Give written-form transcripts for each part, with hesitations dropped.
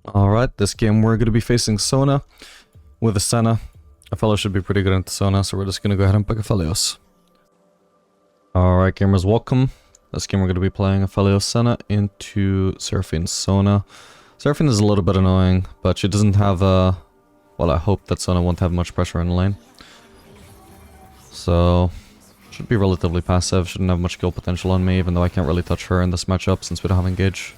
Alright, this game we're going to be facing Sona with a Senna. Aphelios should be pretty good into Sona, so we're just going to go ahead and pick Aphelios. Alright gamers, welcome. This game we're going to be playing Aphelios Senna into Seraphine Sona. Seraphine is a little bit annoying, but she doesn't have well, I hope that Sona won't have much pressure in the lane. So, should be relatively passive, shouldn't have much kill potential on me, even though I can't really touch her in this matchup since we don't have engage.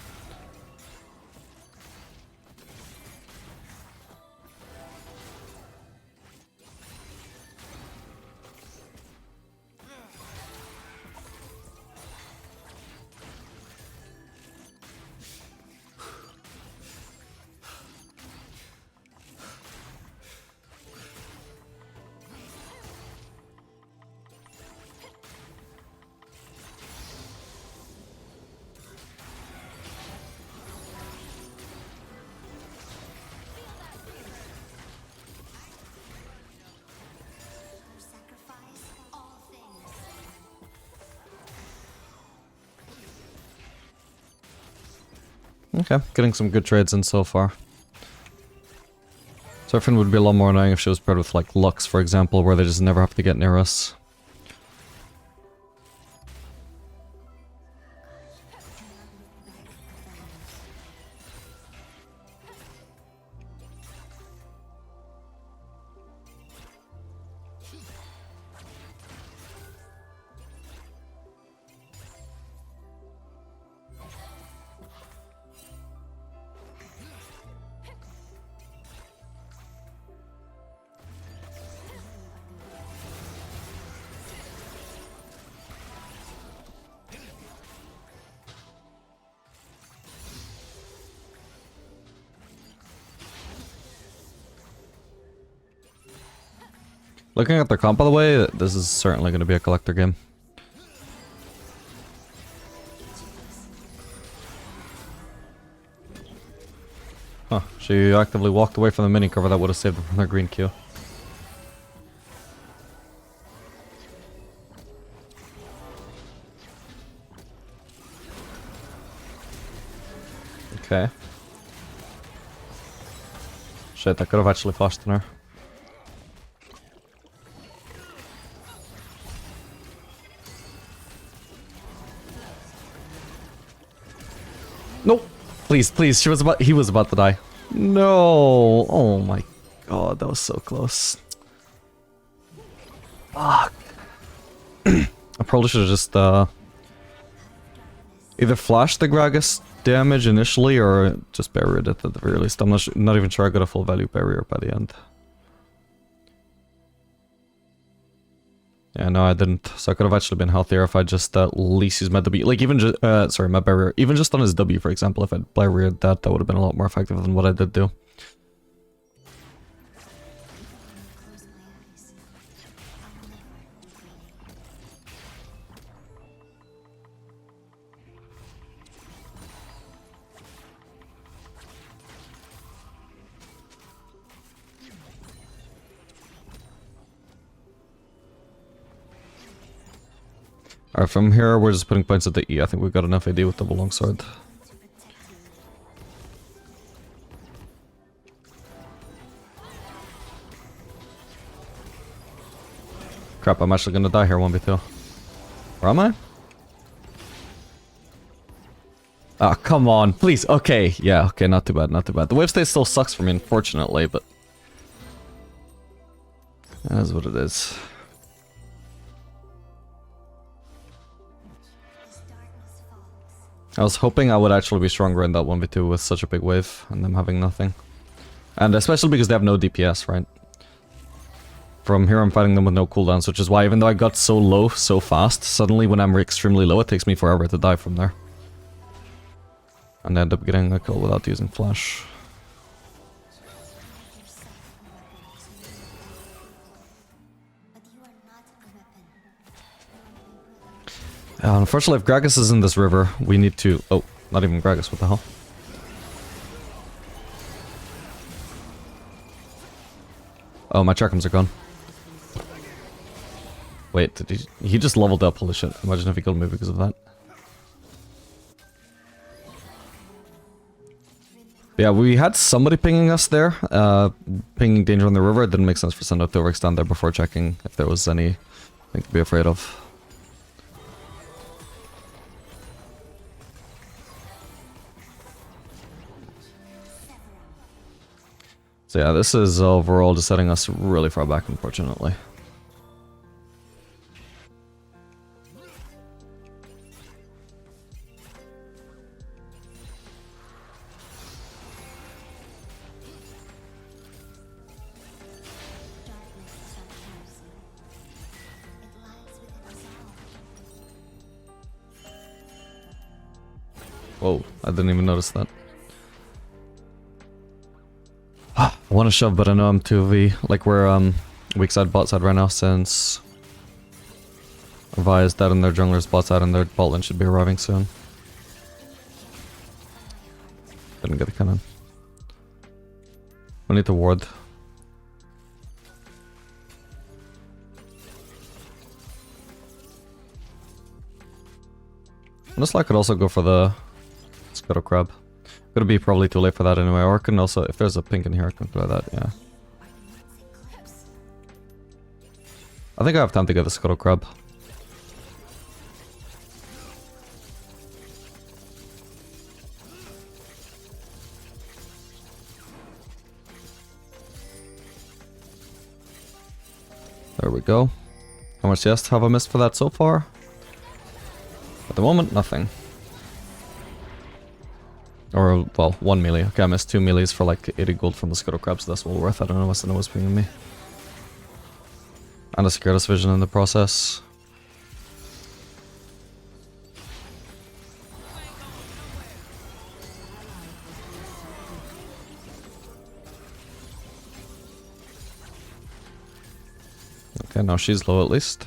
Okay, getting some good trades in so far. Seraphine would be a lot more annoying if she was paired with like Lux, for example, where they just never have to get near us. Looking at their comp, by the way, this is certainly going to be a collector game. Huh, she actively walked away from the mini cover that would have saved them from their green Q. Okay. Shit, I could have actually flashed on her. No! Please, please, he was about to die. No! Oh my god, that was so close. Fuck. I probably should have just, either flashed the Gragas damage initially, or just buried it at the very least. I'm not even sure I got a full value barrier by the end. Yeah, no, I didn't. So I could have actually been healthier if I just at least used my W. Like, even just, sorry, my barrier. Even just on his W, for example, if I'd barriered that, that would have been a lot more effective than what I did do. Alright, from here, we're just putting points at the E. I think we've got enough AD with double longsword. Crap, I'm actually gonna die here 1v2. Where am I? Ah, come on, please. Okay, yeah, okay, not too bad, not too bad. The wave stay still sucks for me, unfortunately, but that is what it is. I was hoping I would actually be stronger in that 1v2 with such a big wave, and them having nothing. And especially because they have no DPS, right? From here I'm fighting them with no cooldowns, which is why even though I got so low so fast, suddenly when I'm extremely low it takes me forever to die from there. And I end up getting a kill without using flash. Unfortunately, if Gragas is in this river, we need to... Oh, not even Gragas, what the hell? Oh, my Chakras are gone. Wait, did he just leveled up, holy shit. Imagine if he killed me because of that. Yeah, we had somebody pinging us there, pinging danger on the river. It didn't make sense for Senna to overextend there before checking if there was anything to be afraid of. So yeah, this is overall just setting us really far back, unfortunately. Whoa, I didn't even notice that. I want to shove, but I know I'm 2v. Like, we're weak side, bot side right now, since Vi is dead and their jungler's bot side and their bot lane should be arriving soon. Didn't get a cannon. We need to ward. Honestly, I could also go for the Scuttle Crab. Gonna be probably too late for that anyway, or I can also, if there's a pink in here, I can play that, yeah. I think I have time to get the Scuttle Crab. There we go. How much yes have I missed for that so far? At the moment, nothing. Or, well, 1 melee. Okay, I missed 2 melees for like 80 gold from the Scuttle Crab, so that's well worth. I don't know what Senna was pinging me. And a secured us vision in the process. Okay, now she's low at least.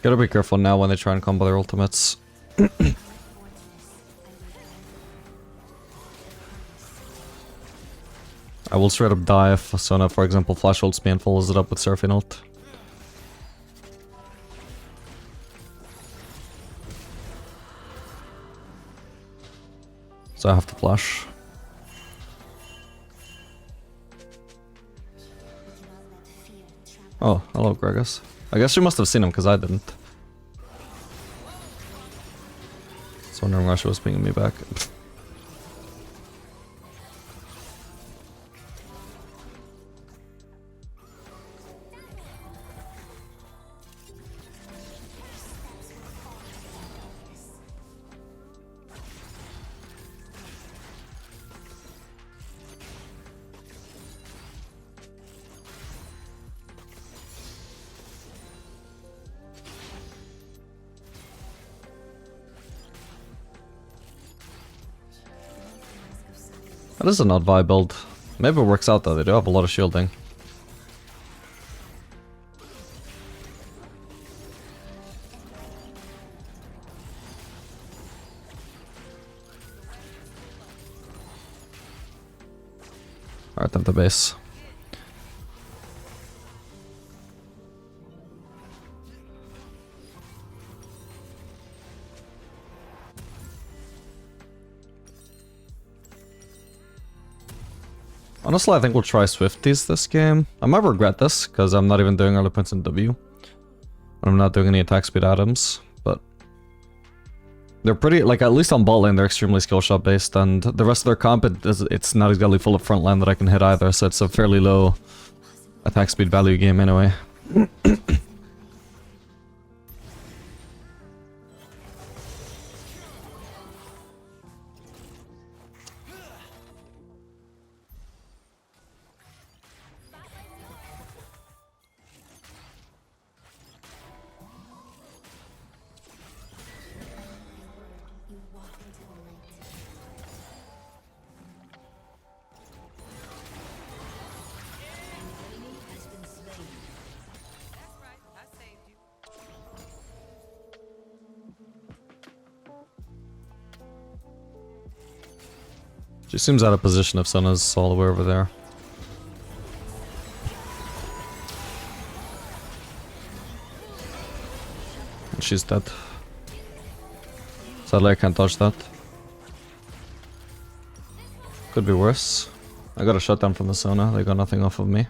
Gotta be careful now when they try and combo their ultimates. I will straight up die if Sona, for example, flash ults me and follows it up with Seraphine ult. So I have to flash. Oh, hello, Gregus. I guess you must have seen him, because I didn't. I was wondering why she was pinging me back. That is a not Vi build. Maybe it works out though, they do have a lot of shielding. Alright, then the base. Honestly, I think we'll try Swifties this game. I might regret this, because I'm not even doing early points in W. I'm not doing any attack speed items, but... They're pretty, like, at least on bot lane, they're extremely skill shot based, and the rest of their comp, it's not exactly full of front line that I can hit either, so it's a fairly low attack speed value game anyway. She seems out of position if Sona's all the way over there. And she's dead. Sadly, I can't dodge that. Could be worse. I got a shutdown from the Sona. They got nothing off of me.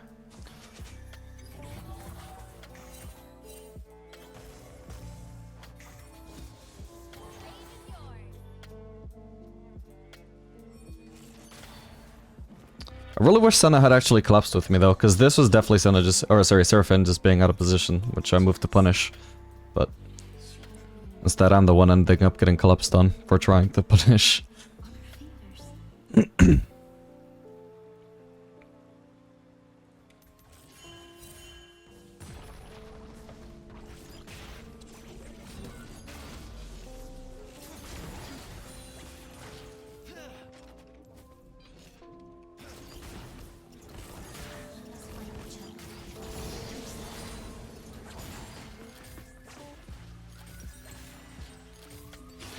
I really wish Senna had actually collapsed with me though, because this was definitely Senna just, or sorry, Seraphine just being out of position, which I moved to punish. But instead I'm the one ending up getting collapsed on for trying to punish.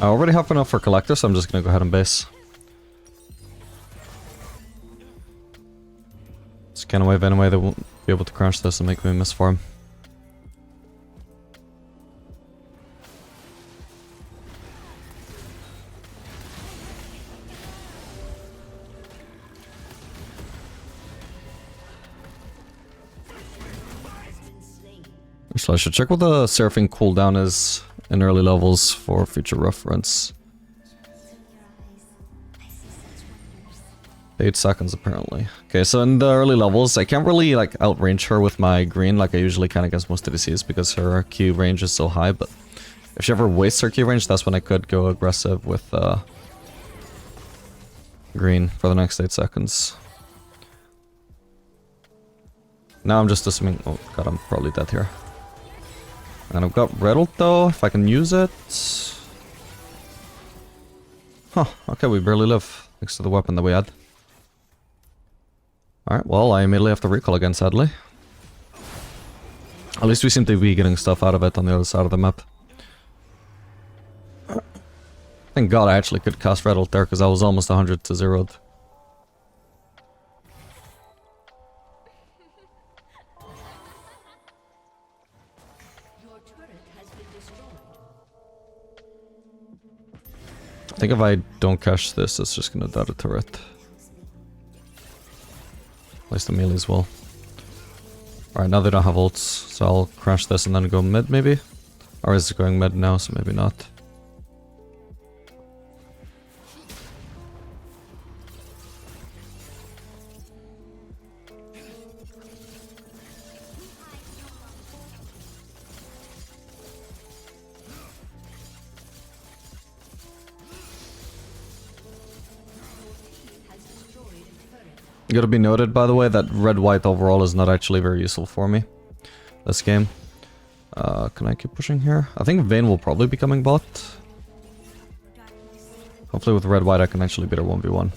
I already have enough for Collector, so I'm just gonna go ahead and base. Scan a wave anyway, they won't be able to crunch this and make me miss farm. Actually, I should check what the Seraphine cooldown is in early levels for future reference. 8 seconds apparently. Okay, so in the early levels, I can't really like outrange her with my green like I usually can against most ADCs because her Q range is so high, but if she ever wastes her Q range, that's when I could go aggressive with green for the next 8 seconds. Now I'm just assuming... oh god, I'm probably dead here. And I've got red ult though, if I can use it. Huh, okay, we barely live next to the weapon that we had. Alright, well, I immediately have to recall again, sadly. At least we seem to be getting stuff out of it on the other side of the map. Thank god I actually could cast red ult there, because I was almost 100 to 0'd. I think if I don't catch this, it's just gonna die the turret. At least the melees will. Alright, now they don't have ults, so I'll crash this and then go mid maybe? Or is it going mid now, so maybe not. Gotta be noted, by the way, that red-white overall is not actually very useful for me this game. Can I keep pushing here? I think Vayne will probably be coming bot. Hopefully with red-white I can actually beat her 1v1.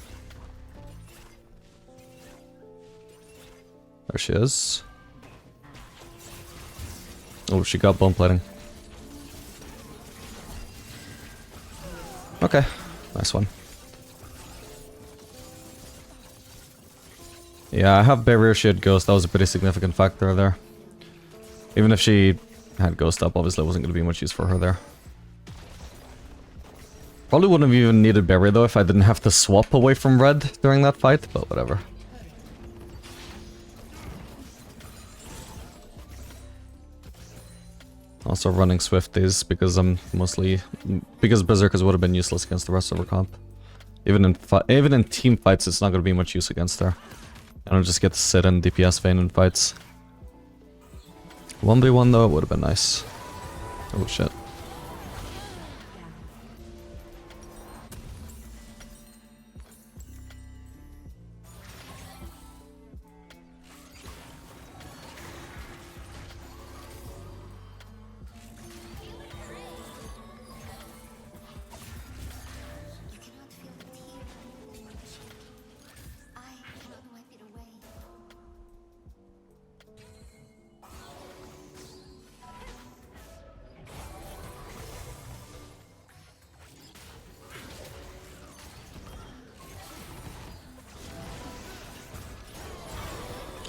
There she is. Oh, she got bone plating. Okay, nice one. Yeah, I have barrier, she had ghost, that was a pretty significant factor there. Even if she had ghost up, obviously it wasn't going to be much use for her there. Probably wouldn't have even needed barrier though if I didn't have to swap away from red during that fight, but whatever. Also running Swifties because I'm mostly... because Berserkers would have been useless against the rest of her comp. Even in team fights it's not going to be much use against her. I don't just get to sit in DPS Vayne in fights. 1v1 though, it would have been nice. Oh shit.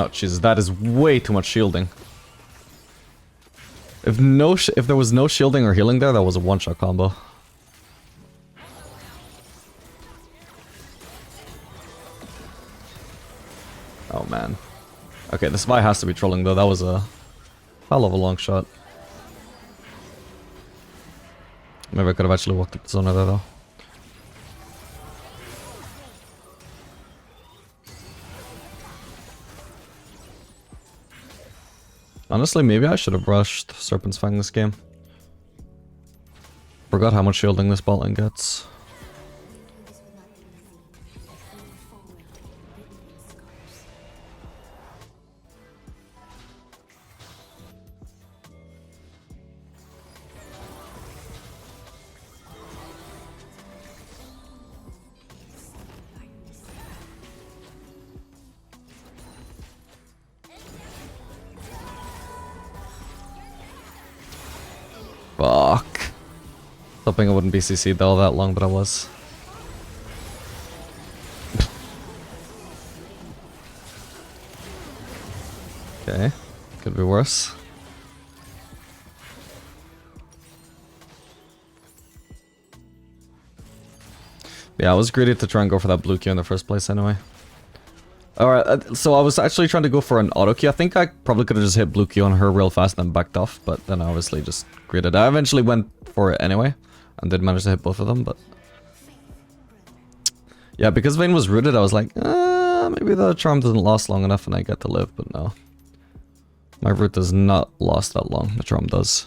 Oh, Jesus, that is way too much shielding. If there was no shielding or healing there, that was a one-shot combo. Oh, man. Okay, this Vi has to be trolling, though. That was a hell of a long shot. Maybe I could have actually walked up the Sona there, though. Honestly, maybe I should have rushed Serpent's Fang this game. Forgot how much shielding this bot lane gets. Fuck. Hoping I wouldn't be CC'd all that long, but I was. Okay. Could be worse. Yeah, I was greedy to try and go for that blue Q in the first place anyway. Alright, so I was actually trying to go for an auto Q. I think I probably could have just hit blue Q on her real fast and then backed off, but then I obviously just greeted. I eventually went for it anyway, and did manage to hit both of them, but... Yeah, because Vayne was rooted, I was like, maybe the charm doesn't last long enough and I get to live, but no. My root does not last that long, the charm does.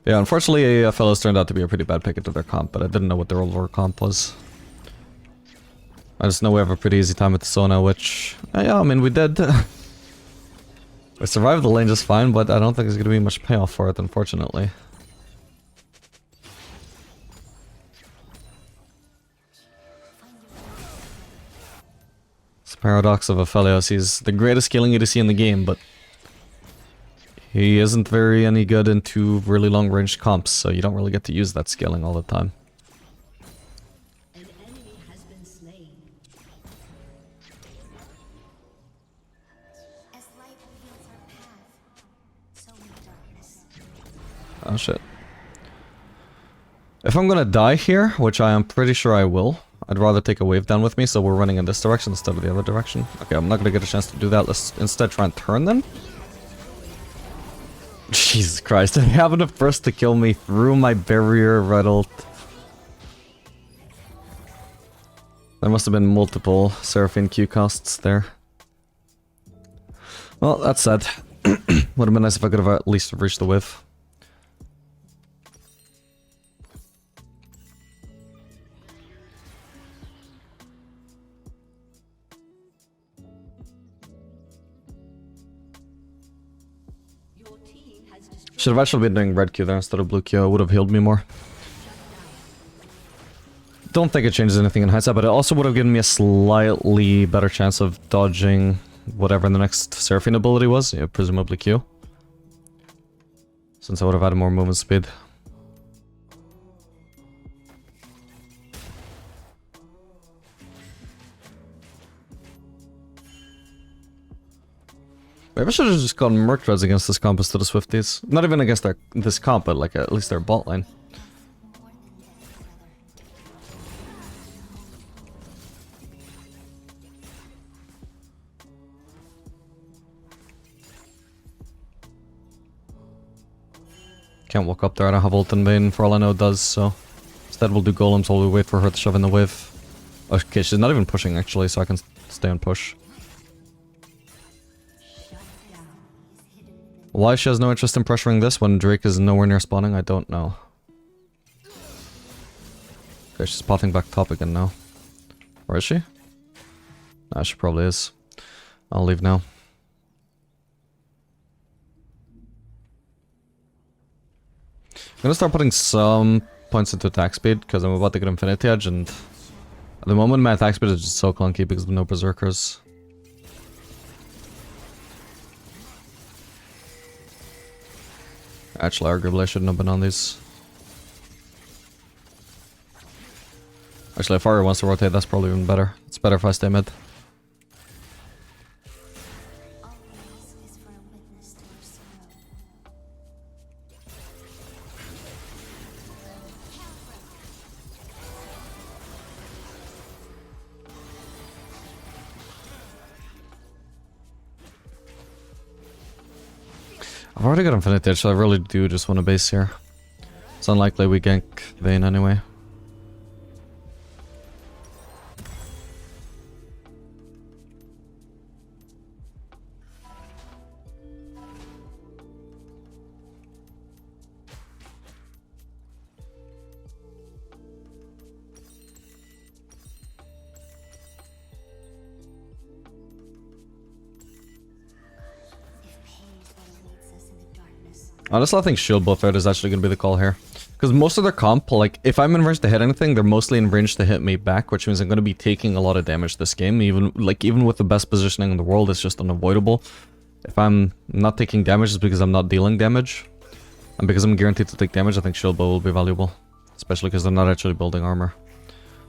Yeah, unfortunately, Aphelios turned out to be a pretty bad pick into their comp, but I didn't know what their overall comp was. I just know we have a pretty easy time with the Sona, which... yeah, I mean, we did. We survived the lane just fine, but I don't think there's going to be much payoff for it, unfortunately. It's the paradox of Aphelios. He's the greatest scaling ADC in the game, but... he isn't very any good into really long range comps, so you don't really get to use that scaling all the time. An enemy has been slain. As light reveals our path, so will darkness. Oh shit. If I'm gonna die here, which I am pretty sure I will, I'd rather take a wave down with me, so we're running in this direction instead of the other direction. Okay, I'm not gonna get a chance to do that. Let's instead try and turn them. Jesus Christ, I have enough burst to kill me through my barrier red ult. There must have been multiple Seraphine Q costs there. Well, that said, would have been nice if I could have at least reached the wave. Should have actually been doing red Q there instead of blue Q. It would have healed me more. Don't think it changes anything in hindsight, but it also would have given me a slightly better chance of dodging whatever the next Seraphine ability was. Yeah, presumably Q. Since I would have had more movement speed. Maybe I should have just gone Merc Dreads against this comp instead of Swifties. Not even against this comp, but like at least their bot lane. Can't walk up there, I don't have ult in Vayne, for all I know it does, so... Instead we'll do golems while we wait for her to shove in the wave. Okay, she's not even pushing actually, so I can stay on push. Why she has no interest in pressuring this when Drake is nowhere near spawning, I don't know. Okay, she's popping back top again now. Where is she? Nah, she probably is. I'll leave now. I'm gonna start putting some points into attack speed, because I'm about to get Infinity Edge, and... at the moment my attack speed is just so clunky because of no berserkers. Actually, arguably I shouldn't have been on these. Actually, if Arya wants to rotate, that's probably even better. It's better if I stay mid. Always is for a witness to our sorrow. I've already got Infinity Edge, so I really do just want to base here. It's unlikely we gank Vayne anyway. Honestly, I think shield buff out is actually going to be the call here. Because most of their comp, like, if I'm in range to hit anything, they're mostly in range to hit me back, which means I'm going to be taking a lot of damage this game. Even with the best positioning in the world, it's just unavoidable. If I'm not taking damage, it's because I'm not dealing damage. And because I'm guaranteed to take damage, I think shield bow will be valuable. Especially because they're not actually building armor.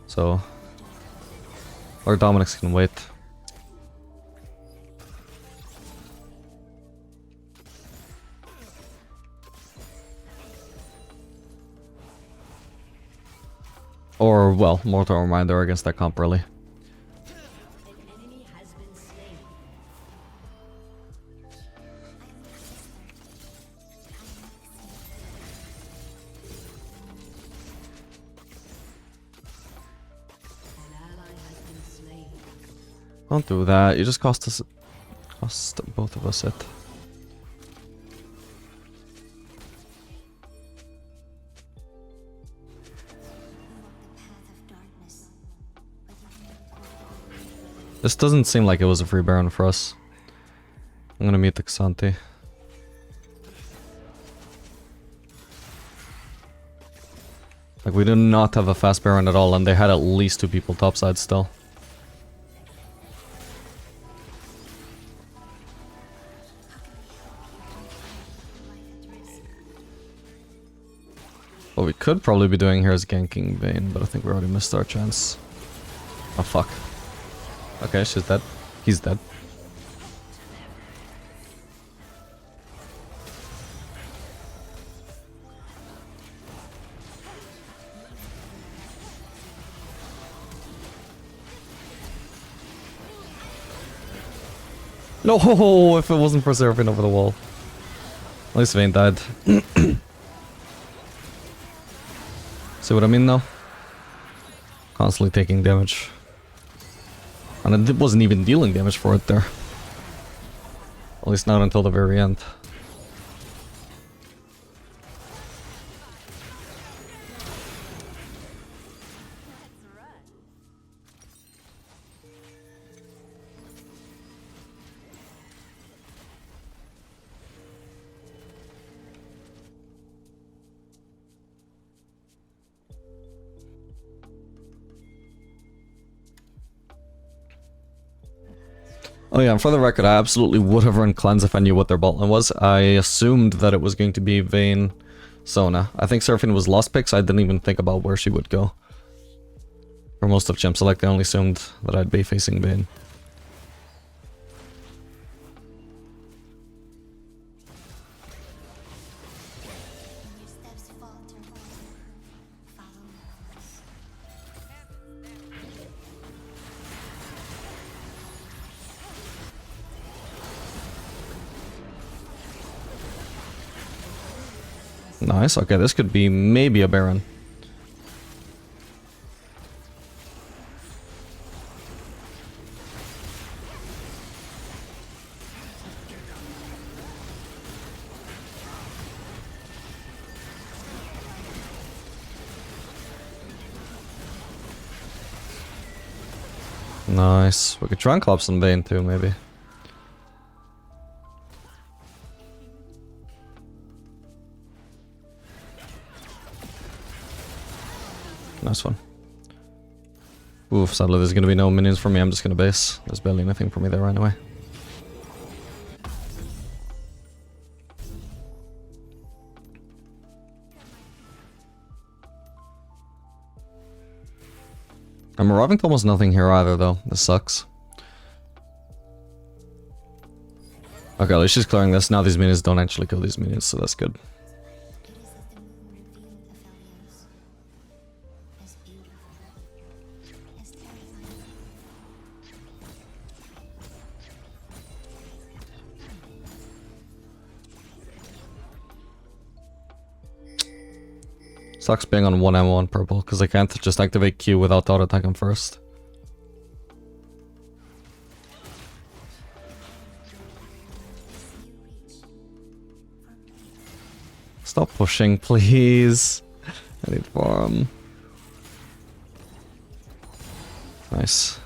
So... Lord Dominic's can wait. Or, well, Mortal Reminder against that comp, really. Don't do that, you just cost both of us it. This doesn't seem like it was a free Baron for us. I'm gonna meet the Xanthi. Like, we do not have a fast Baron at all, and they had at least 2 people topside still. What we could probably be doing here is ganking Vayne, but I think we already missed our chance. Oh fuck. Okay, she's dead. He's dead. No, if it wasn't for Seraphine over the wall. At least Vayne died. See what I mean though? Constantly taking damage. And it wasn't even dealing damage for it there. At least not until the very end. Oh yeah, and for the record, I absolutely would have run Cleanse if I knew what their bot lane was. I assumed that it was going to be Vayne, Sona. I think Seraphine was lost pick, so I didn't even think about where she would go. For most of Champ Select, I only assumed that I'd be facing Vayne. Nice, okay, this could be maybe a Baron. Nice, we could try and collapse on Vayne too, maybe. Nice one. Oof, sadly there's gonna be no minions for me, I'm just gonna base. There's barely anything for me there anyway. I'm arriving to almost nothing here either, though. This sucks. Okay, at least she's clearing this. Now these minions don't actually kill these minions, so that's good. It is that the moon revealed Aphelios as beautiful, as terrifying. Sucks being on 1 ammo on purple, because I can't just activate Q without auto-attacking first. Stop pushing, please. I need farm. Nice.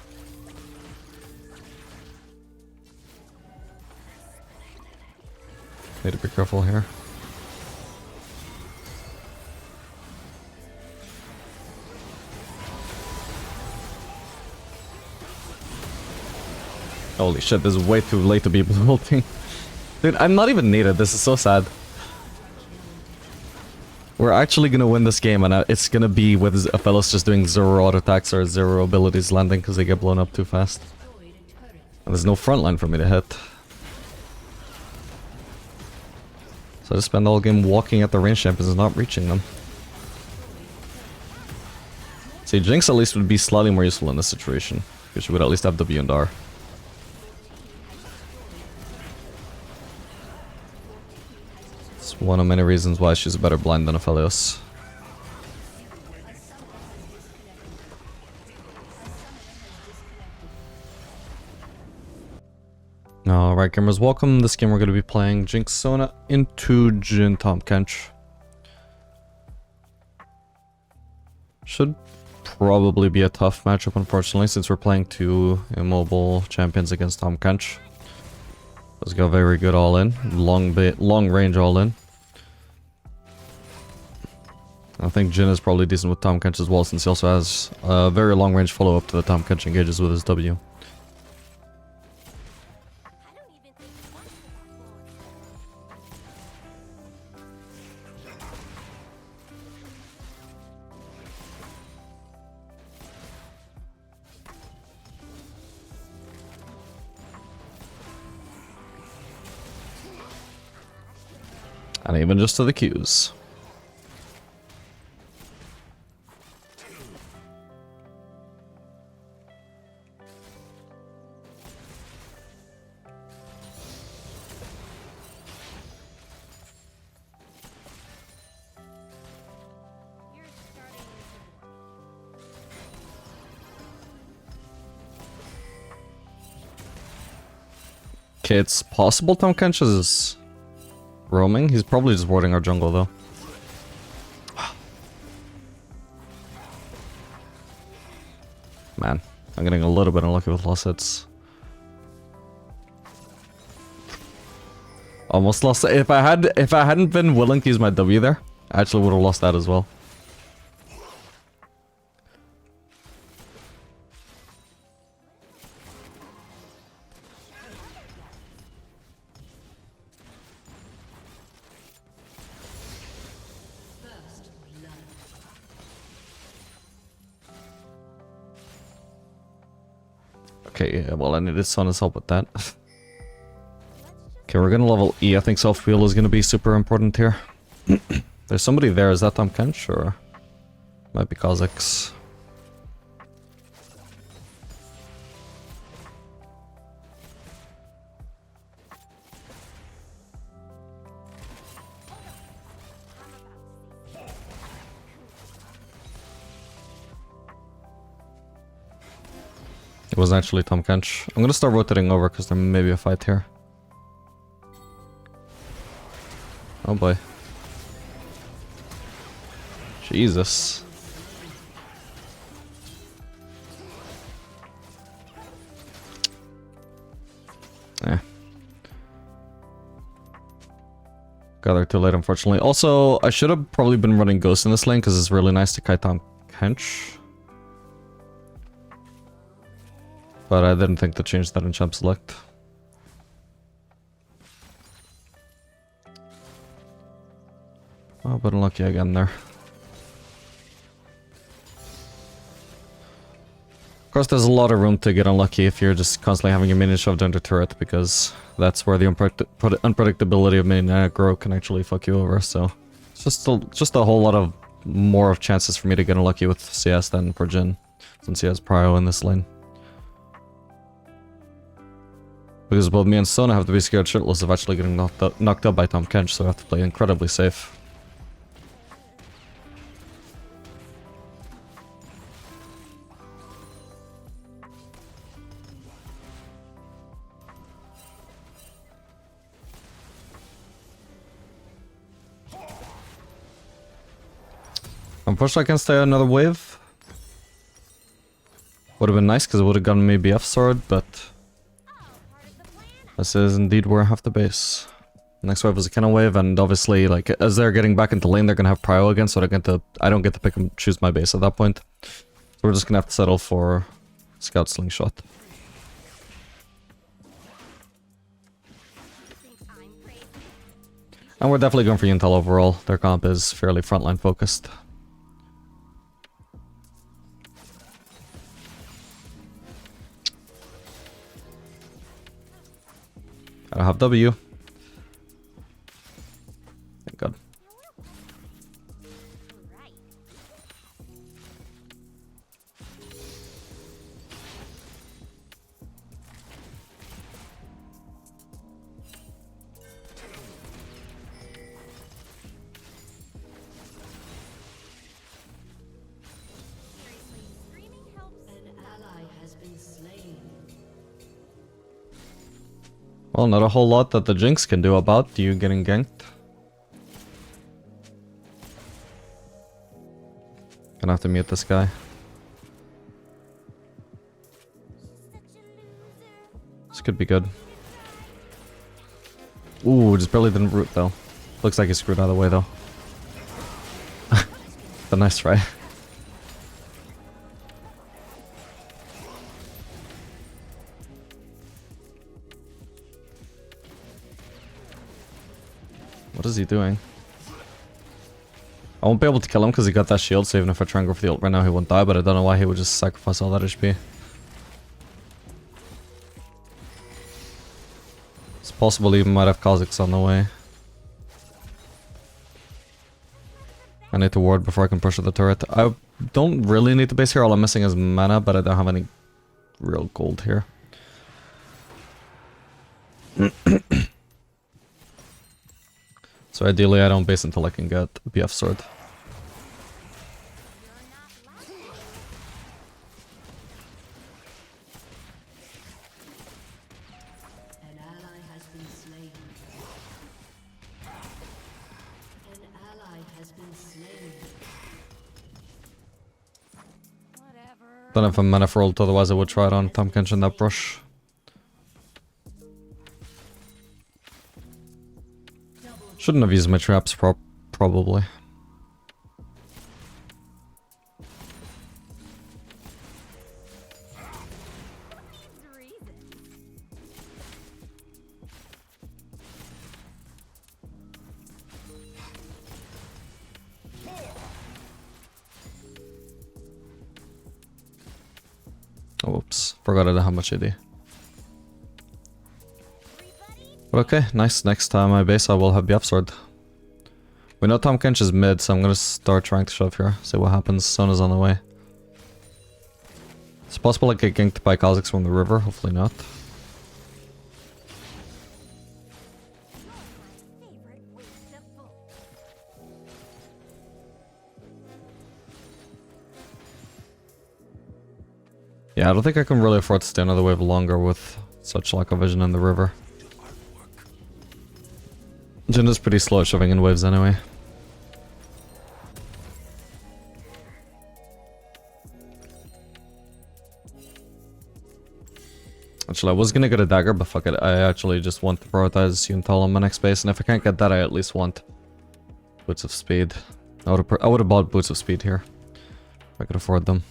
Need to be careful here. Holy shit, this is way too late to be blue ulting. Dude, I'm not even needed. This is so sad. We're actually gonna win this game, and it's gonna be with Aphelios just doing 0 auto attacks or 0 abilities landing because they get blown up too fast. And there's no front line for me to hit. So I just spend the whole game walking at the range champions and not reaching them. See, Jinx at least would be slightly more useful in this situation, because she would at least have W and R. It's one of many reasons why she's a better blind than Aphelios. Alright gamers, welcome. This game we're going to be playing Jinx Sona into Jhin Tahm Kench. Should probably be a tough matchup unfortunately, since we're playing two immobile champions against Tahm Kench. Let's go very good all in, long range all in. I think Jhin is probably decent with Tahm Kench as well, since he also has a very long range follow up to the Tahm Kench engages with his W. And even just to the Qs. Okay, it's possible Tahm Kench is roaming. He's probably just warding our jungle though. Man, I'm getting a little bit unlucky with lost hits. Almost lost it. If I hadn't been willing to use my W there, I actually would have lost that as well. Okay, yeah, well I needed Sona's help with that. Okay, we're gonna level E. I think self-heal is gonna be super important here. There's somebody there. Is that Tahm Kench or might be Kha'Zix? It was actually Tahm Kench. I'm gonna start rotating over because there may be a fight here. Oh boy. Jesus. Eh. Got there too late, unfortunately. Also, I should have probably been running Ghost in this lane because it's really nice to kite Tahm Kench. But I didn't think to change that in champ select. Oh, but unlucky again there. Of course, there's a lot of room to get unlucky if you're just constantly having your minion shoved under turret, because that's where the unpredictability of minion aggro can actually fuck you over, so... It's just a whole lot of more of chances for me to get unlucky with CS than for Jhin, since he has prio in this lane. Because both me and Sona have to be scared shitless of actually getting knocked up by Tahm Kench, so I have to play incredibly safe. Unfortunately, I can't stay another wave. Would have been nice because it would have gotten me BF sword, but this is indeed where I have to base. Next wave is a Kenna wave, and obviously, like, as they're getting back into lane, they're gonna have prio again, so I don't get to pick and choose my base at that point. So we're just gonna have to settle for Scout Slingshot. And we're definitely going for Intel overall. Their comp is fairly frontline focused. I have W. Thank God. Well, not a whole lot that the Jinx can do about you getting ganked. Gonna have to mute this guy. This could be good. Ooh, just barely didn't root though. Looks like he screwed out of the way though. But nice try. What is he doing? I won't be able to kill him because he got that shield, so even if I try and go for the ult right now he won't die, but I don't know why he would just sacrifice all that HP. It's possible he even might have Kha'Zix on the way. I need to ward before I can push at the turret. I don't really need to base here, all I'm missing is mana, but I don't have any real gold here. So ideally I don't base until I can get BF sword. An ally has been slain. An ally has been slain. Don't have a mana for ult, otherwise I would try it on Tahm Kench in that brush. Shouldn't have used my traps probably. Oh, whoops. Forgot I didn't have much AD. Okay, nice. Next time I base I will have BF sword. We know Tahm Kench is mid, so I'm gonna start trying to shove here. See what happens. Sona's on the way. It's possible I get ganked by Kha'Zix from the river, hopefully not. Yeah, I don't think I can really afford to stay another wave longer with such lack of vision in the river. Jhin is pretty slow at shoving in waves anyway. Actually, I was gonna get a dagger, but fuck it. I actually just want to prioritize Yuntal on my next base, and if I can't get that, I at least want Boots of Speed. I would have bought Boots of Speed here. If I could afford them.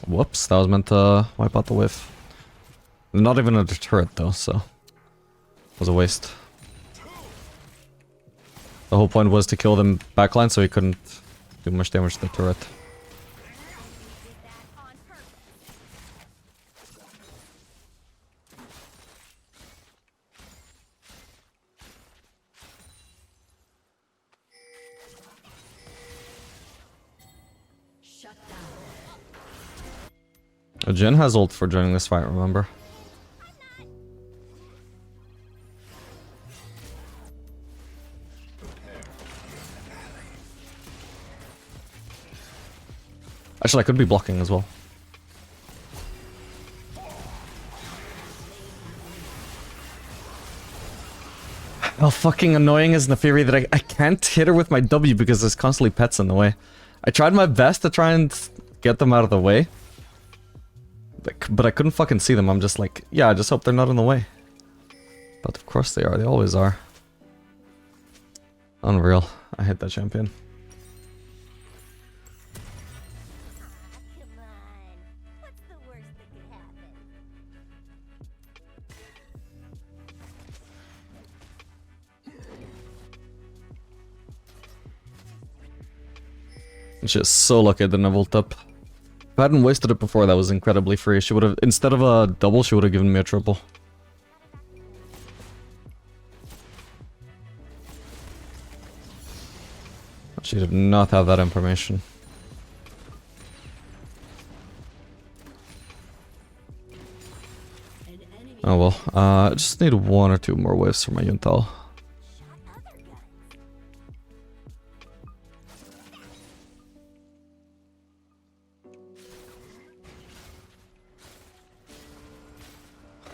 Whoops, that was meant to wipe out the wave. Not even a turret though, so it was a waste. The whole point was to kill them backline so he couldn't do much damage to the turret. Shut down. Jhin has ult for joining this fight, remember? Actually, I could be blocking as well. How fucking annoying is the theory that I can't hit her with my W because there's constantly pets in the way. I tried my best to try and get them out of the way. But I couldn't fucking see them. I'm just like, yeah, I just hope they're not in the way. But of course they are. They always are. Unreal. I hate that champion. She's so lucky I didn't have ult up. If I hadn't wasted it before, that was incredibly free. She would have, instead of a double, she would have given me a triple. She did not have that information. Oh well, I just need 1 or 2 more waves for my Yuntal.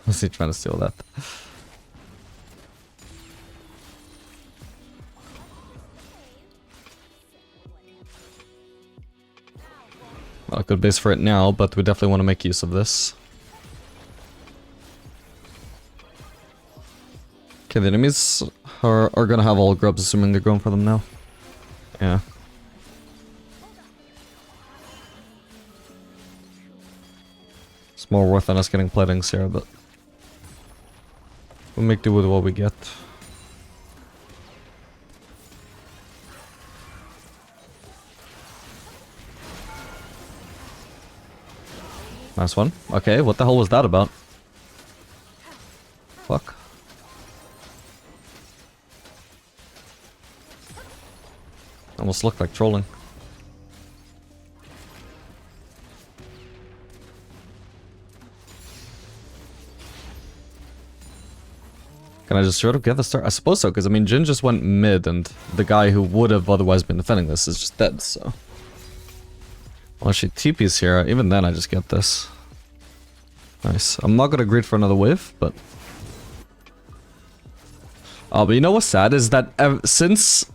Was he trying to steal that? Well, I could base for it now, but we definitely want to make use of this. Okay, the enemies are gonna have all grubs, assuming they're going for them now. Yeah. It's more worth than us getting playdings here, but we'll make do with what we get. Nice one. Okay, what the hell was that about? Fuck. Almost looked like trolling. Can I just straight up get the start? I suppose so, because I mean Jhin just went mid and the guy who would have otherwise been defending this is just dead, so... Well, she TP's here, even then I just get this. Nice. I'm not gonna greed for another wave, but... Oh, but you know what's sad is that since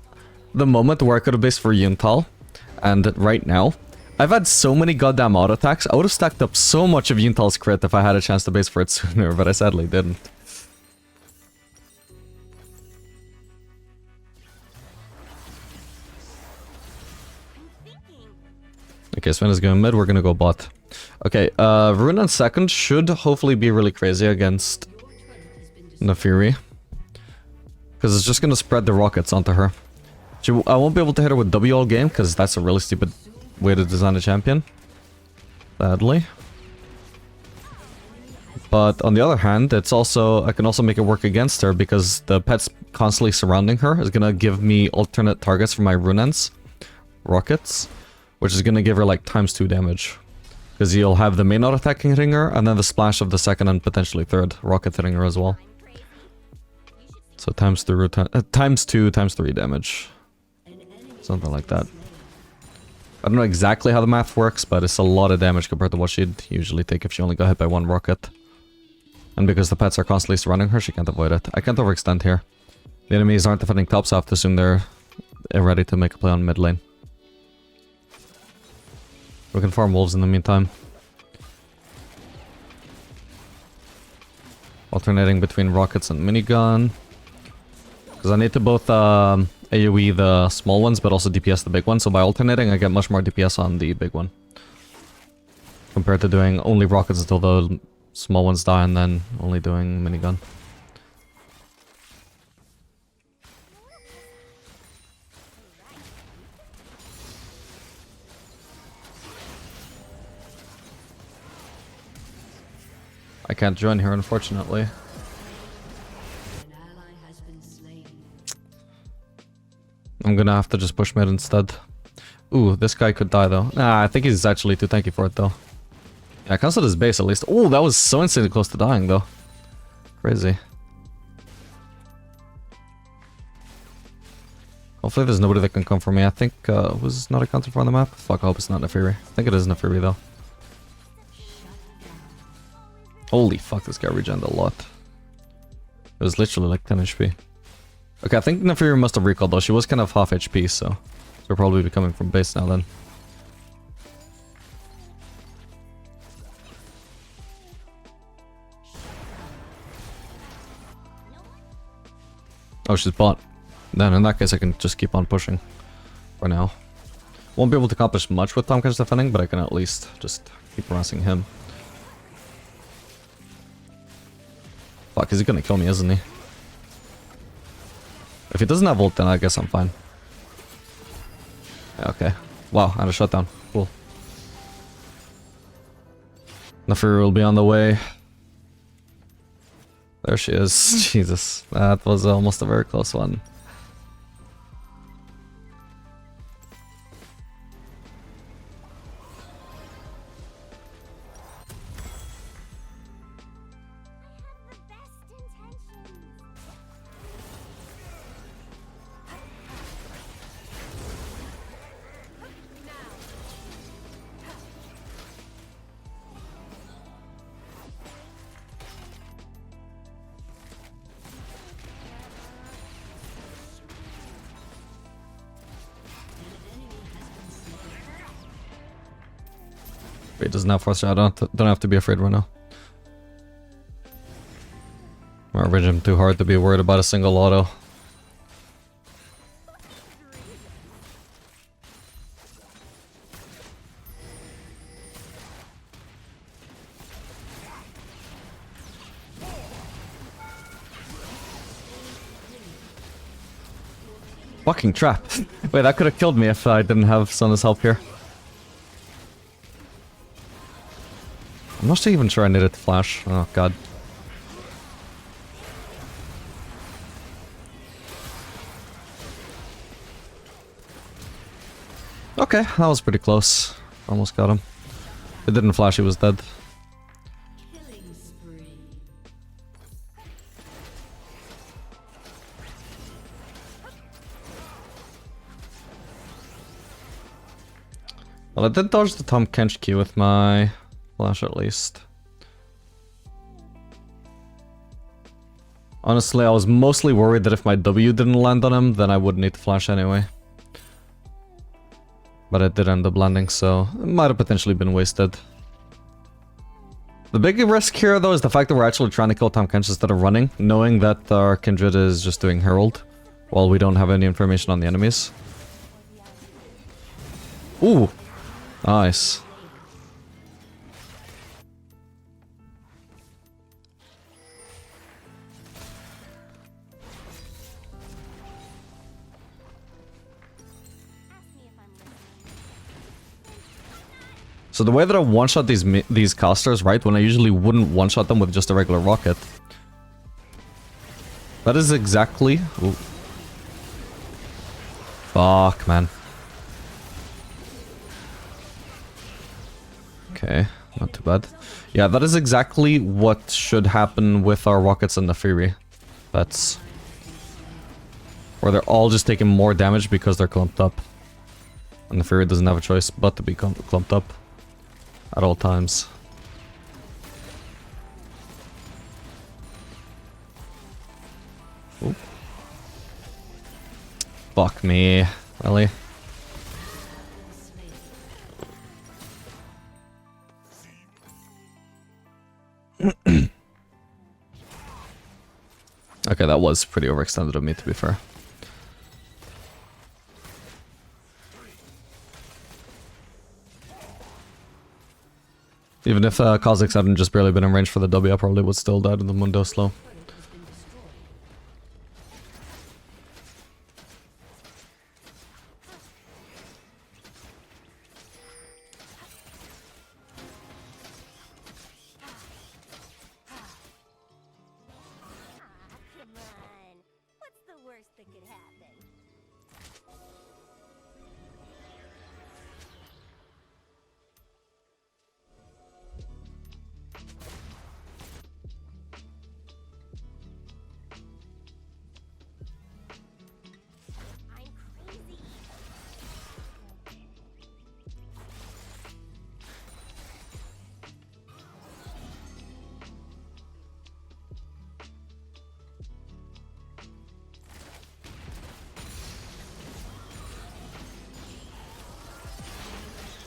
the moment where I could have based for Yuntal, and right now, I've had so many goddamn auto attacks. I would have stacked up so much of Yuntal's crit if I had a chance to base for it sooner, but I sadly didn't. Okay, Sven is going mid, we're gonna go bot. Okay, Rune on second should hopefully be really crazy against Nafiri. Because it's just gonna spread the rockets onto her. I won't be able to hit her with W all game, because that's a really stupid way to design a champion. Sadly. But on the other hand, it's also, I can also make it work against her, because the pets constantly surrounding her is gonna give me alternate targets for my Runens rockets. Which is gonna give her like ×2 damage. Because you'll have the main auto attacking hitting her, and then the splash of the second and potentially third rocket hitting her as well. So ×2, ×3 damage. Something like that. I don't know exactly how the math works, but it's a lot of damage compared to what she'd usually take if she only got hit by 1 rocket. And because the pets are constantly surrounding her, she can't avoid it. I can't overextend here. The enemies aren't defending top, so I have to assume they're ready to make a play on mid lane. We can farm wolves in the meantime. Alternating between rockets and minigun. Because I need to both AoE the small ones, but also DPS the big one. So by alternating, I get much more DPS on the big one. Compared to doing only rockets until the small ones die and then only doing minigun. I can't join here, unfortunately. An ally has been slain. I'm gonna have to just push mid instead. Ooh, this guy could die though. Nah, I think he's actually too tanky for it though. Yeah, I canceled his base at least. Oh, that was so insanely close to dying though. Crazy. Hopefully there's nobody that can come for me. I think, was not a counter for on the map? Fuck, I hope it's not Nefiri. I think it is Nefiri though. Holy fuck, this guy regened a lot. It was literally like 10 HP. Okay, I think Nefiri must have recalled though. She was kind of half HP, so she'll probably be coming from base now then. Oh, she's bot. Then in that case I can just keep on pushing for now. Won't be able to accomplish much with Tahm Kench defending, but I can at least just keep harassing him. Fuck, is he gonna kill me, isn't he? If he doesn't have ult, then I guess I'm fine. Yeah, okay. Wow, and a shutdown. Cool. Nefiri will be on the way. There she is. Jesus, that was almost a very close one. Wait, doesn't have force. I don't have to be afraid right now. I'm ridging him too hard to be worried about a single auto. Fucking trap. Wait, that could have killed me if I didn't have Sona's help here. I'm not even sure I needed to flash. Oh god. Okay, that was pretty close. Almost got him. If it didn't flash, he was dead. Killing spree. Well, I did dodge the Tahm Kench Q with my flash at least. Honestly, I was mostly worried that if my W didn't land on him, then I would need to flash anyway. But it did end up landing, so it might have potentially been wasted. The big risk here, though, is the fact that we're actually trying to kill Tahm Kench instead of running, knowing that our Kindred is just doing Herald, while we don't have any information on the enemies. Ooh! Nice. So the way that I one-shot these casters, right, when I usually wouldn't one-shot them with just a regular rocket. That is exactly... Ooh. Fuck, man. Okay, not too bad. Yeah, that is exactly what should happen with our rockets and the Fury. That's... Where they're all just taking more damage because they're clumped up. And the Fury doesn't have a choice but to be clumped up. At all times. Ooh. Fuck me. Really? Okay, that was pretty overextended of me, to be fair. Even if Kha'Zix hadn't just barely been in range for the W, I probably would still died in the Mundo slow.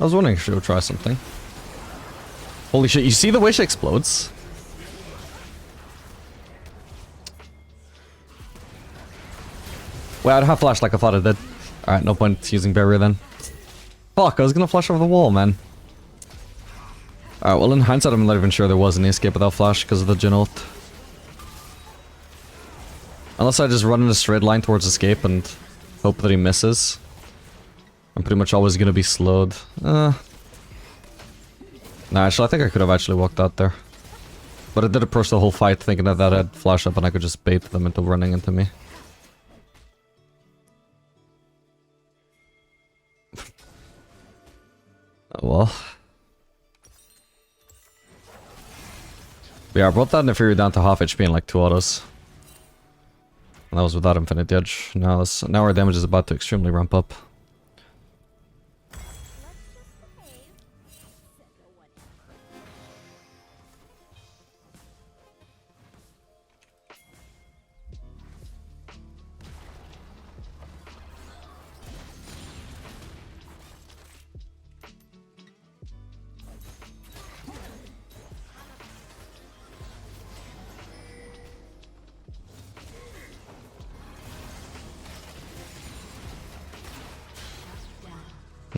I was wondering if she would try something. Holy shit, you see the way she explodes? Wait, I don't have flash like I thought I did. Alright, no point using barrier then. Fuck, I was gonna flash over the wall, man. Alright, well in hindsight I'm not even sure there was any escape without flash because of the Jhin ult. Unless I just run in a straight line towards escape and hope that he misses. I'm pretty much always gonna be slowed. Nah, actually I think I could have actually walked out there. But I did approach the whole fight thinking that I had flash up and I could just bait them into running into me. Oh well. But yeah, I brought that Inferior down to half HP in like 2 autos. And that was without Infinite Edge. Now our damage is about to extremely ramp up.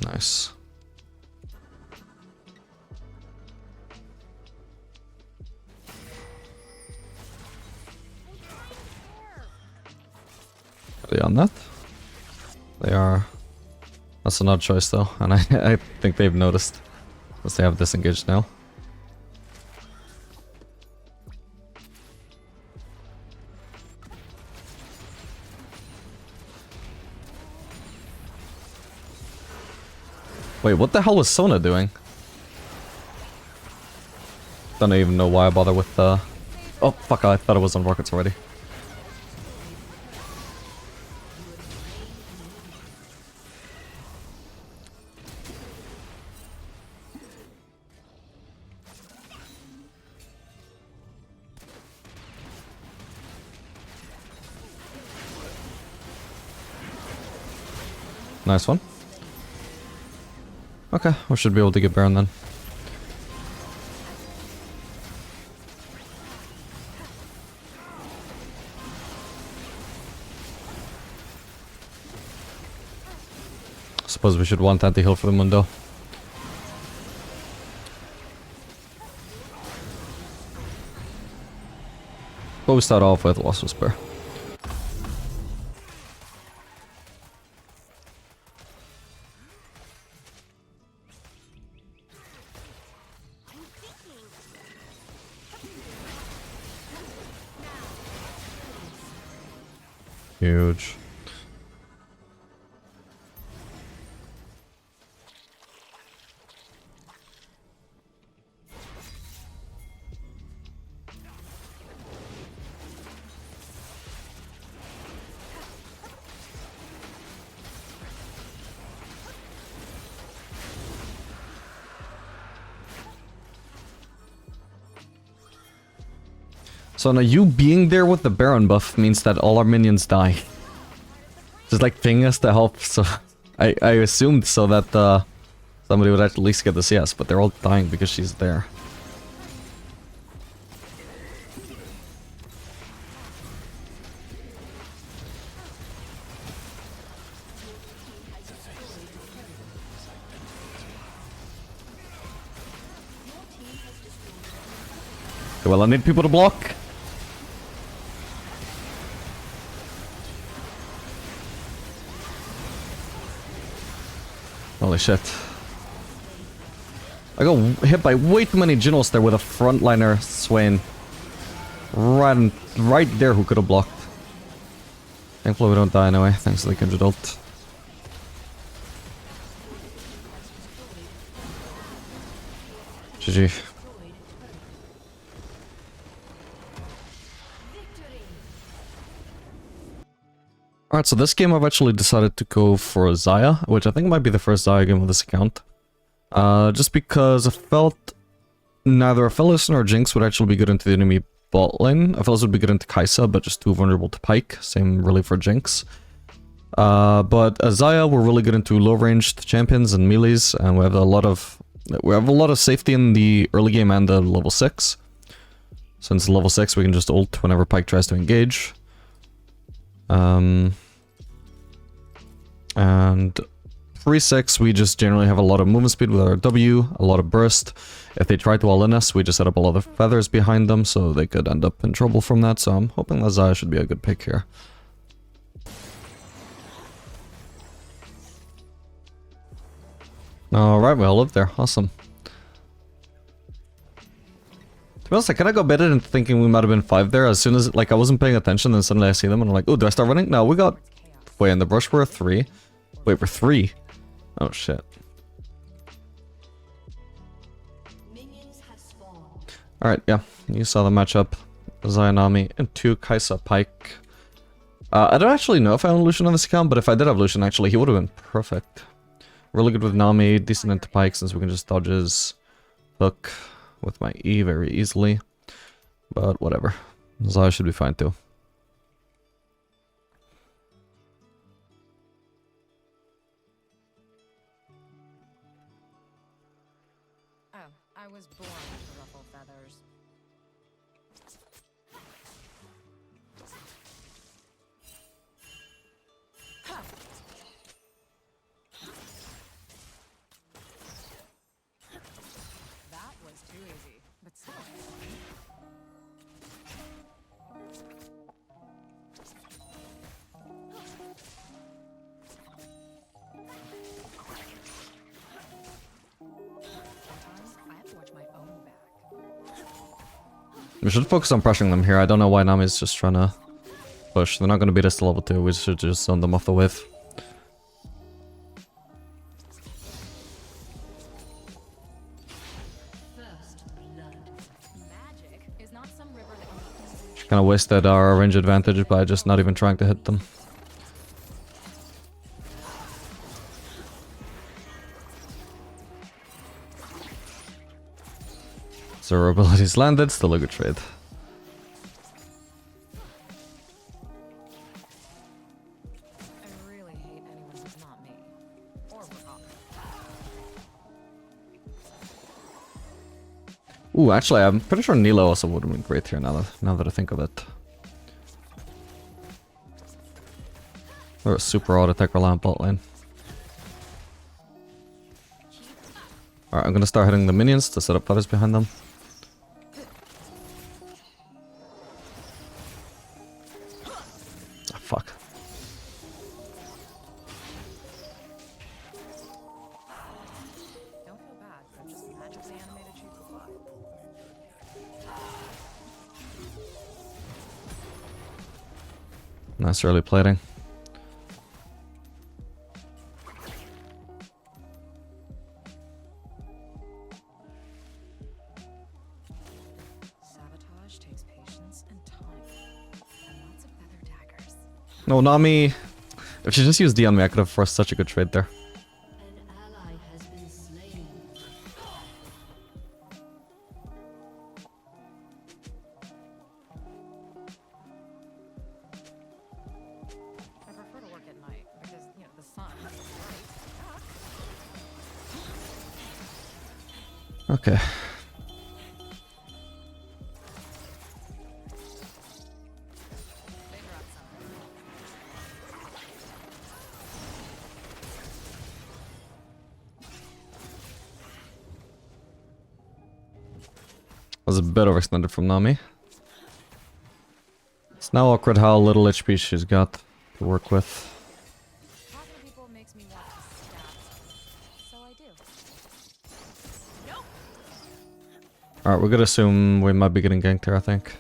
Nice. Are they on that? They are. That's an odd choice though, and I think they've noticed. Because they have disengaged now. Wait, what the hell was Sona doing? Don't even know why I bother with the... Oh, fuck, I thought it was on rockets already. Nice one. Okay, we should be able to get Baron then. Suppose we should want anti-heal for the Mundo. But we start off with Lost Whisper. Huge. So now you being there with the Baron buff means that all our minions die. Just like ping us to help, so I assumed so that somebody would at least get the CS, but they're all dying because she's there. Okay, well, I need people to block. Holy shit. I got hit by way too many Jinos there with a frontliner Swain. Right there who could have blocked. Thankfully we don't die anyway, thanks to the Kench ult. GG. Alright, so this game I've actually decided to go for Xayah, which I think might be the first Xayah game with this account. Just because I felt neither Aphelios nor Jinx would actually be good into the enemy bot lane. Aphelios would be good into Xayah, but just too vulnerable to Pyke. Same really for Jinx. But Xayah, we're really good into low-ranged champions and melees, and we have a lot of safety in the early game and the level 6. Since level 6, we can just ult whenever Pyke tries to engage. And pre-6, we just generally have a lot of movement speed with our W, a lot of burst. If they try to all-in us, we just set up a lot of feathers behind them, so they could end up in trouble from that, so I'm hoping that Xayah should be a good pick here. Alright, we all live there. Awesome. To be honest, I kind of got baited into thinking we might have been 5 there. As soon as, like, I wasn't paying attention, then suddenly I see them and I'm like, oh, do I start running? No, we got... Wait, in the brush we're a 3. Wait, we're 3. Oh, shit. Alright, yeah. You saw the matchup. Xayah, Nami, into Kaisa, Pyke. I don't actually know if I own Lucian on this account, but if I did have Lucian, actually, he would have been perfect. Really good with Nami, decent into Pyke since we can just dodge his hook with my E very easily. But whatever. Xayah should be fine too. Oh, I was born to ruffle feathers. That was too easy, but still. Sometimes I have to watch my own back. We should focus on pressuring them here. I don't know why Nami's just trying to push. They're not going to beat us to level 2. We should just zone them off the wave. Magic is not some river that Kind of wasted our range advantage by just not even trying to hit them. So our abilities landed, still a good trade. I really hate anyone who's not me. Or Braum. Ooh, actually, I'm pretty sure Nilo also would have been great here now that I think of it. Or a super auto attack rely on bot lane. Alright, I'm gonna start hitting the minions to set up feathers behind them. Ah, fuck. Don't feel bad, but just magically animated you to fly. Nice early plating. Sabotage takes patience and time. And lots of feather daggers. No, Nami. If she just used D on me, I could have forced such a good trade there. An ally has been slain. I prefer to work at night because, you know, the sun. Okay. They drop something. Was a bit overextended from Nami. It's now awkward how little HP she's got to work with. Talking to people makes me want to stab. So I do. Nope. Alright, we're gonna assume we might be getting ganked here, I think.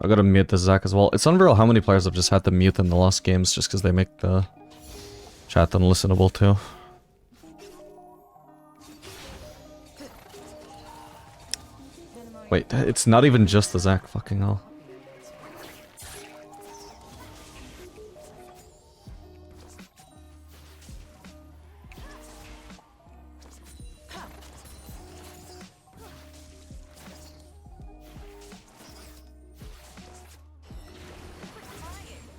I gotta mute this Zac as well. It's unreal how many players have just had to mute in the last games just because they make the chat unlistenable too. Wait, it's not even just the Zac, fucking hell.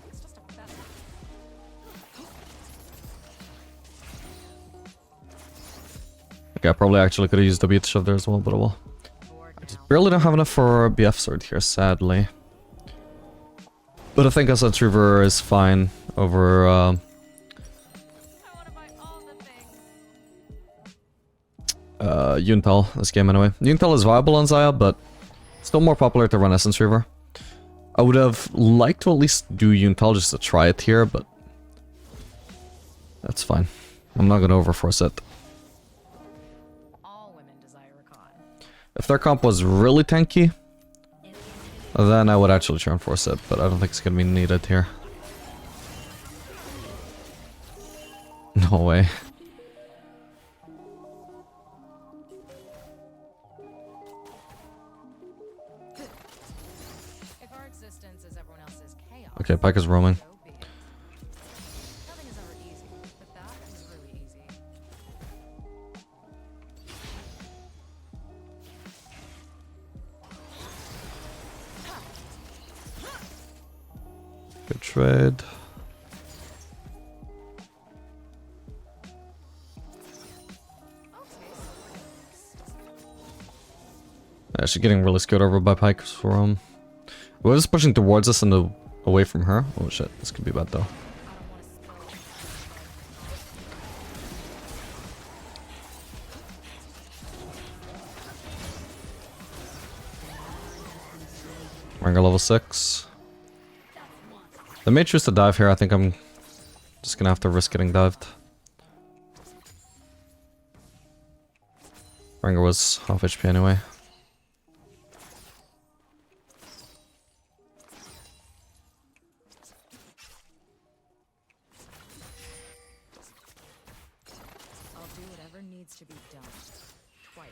It's just a feather. Okay, I probably actually could have used the beat shove there as well, but oh well. I just barely don't have enough for a BF sword here, sadly. But I think a Sun's Reaver is fine over I want to buy all the things. Yuntal this game anyway. Yuntal is viable on Xayah, but still more popular to run Essence Reaver. I would have liked to at least do Yuntal just to try it here, but that's fine. I'm not gonna overforce it. All women desire a con. If their comp was really tanky, then I would actually try and force it, but I don't think it's gonna be needed here. No way. If our existence is everyone else's chaos, Okay, Pyke is roaming. so be it. Nothing is ever easy, but that is really easy. Good trade. Yeah, she's getting really scared over by Pyke from. We're just pushing towards us and away from her. Oh shit, this could be bad though. Ranger level 6. They may choose to dive here. I think I'm just gonna have to risk getting dived. Ranger was half HP anyway. I'll do whatever needs to be done. Twice.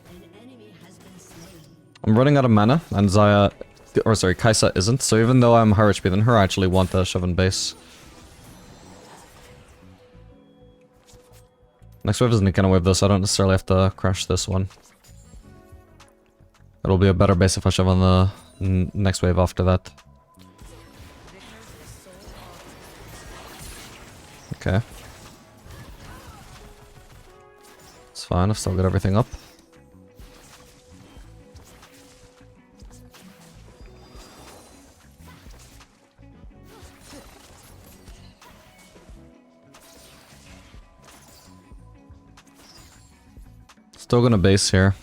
An enemy has been slain. I'm running out of mana, and Xayah, or sorry, Kaisa isn't. So even though I'm higher HP than her, I actually want the shove in base. Next wave isn't a kind of wave though, so I don't necessarily have to crash this one. It'll be a better base if I shove on the next wave after that. Okay. It's fine, I've still got everything up. Still gonna base here.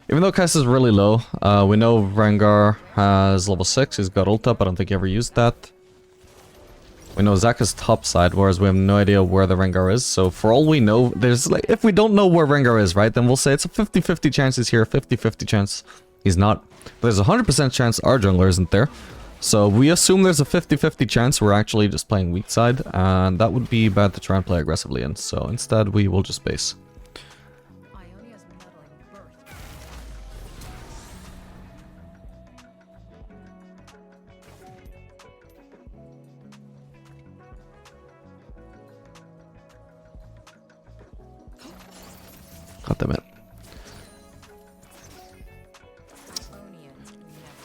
Even though Kai'Sa's really low, we know Rengar has level 6, he's got ult up, I don't think he ever used that. We know Zac is top side, whereas we have no idea where the Rengar is, so for all we know, there's like, if we don't know where Rengar is, right, then we'll say it's a 50-50 chance he's here, 50-50 chance he's not. There's a 100% chance our jungler isn't there. So we assume there's a 50-50 chance we're actually just playing weak side, and that would be bad to try and play aggressively in, so instead we will just base. Ionia's meddling birth. God damn it. Onions never.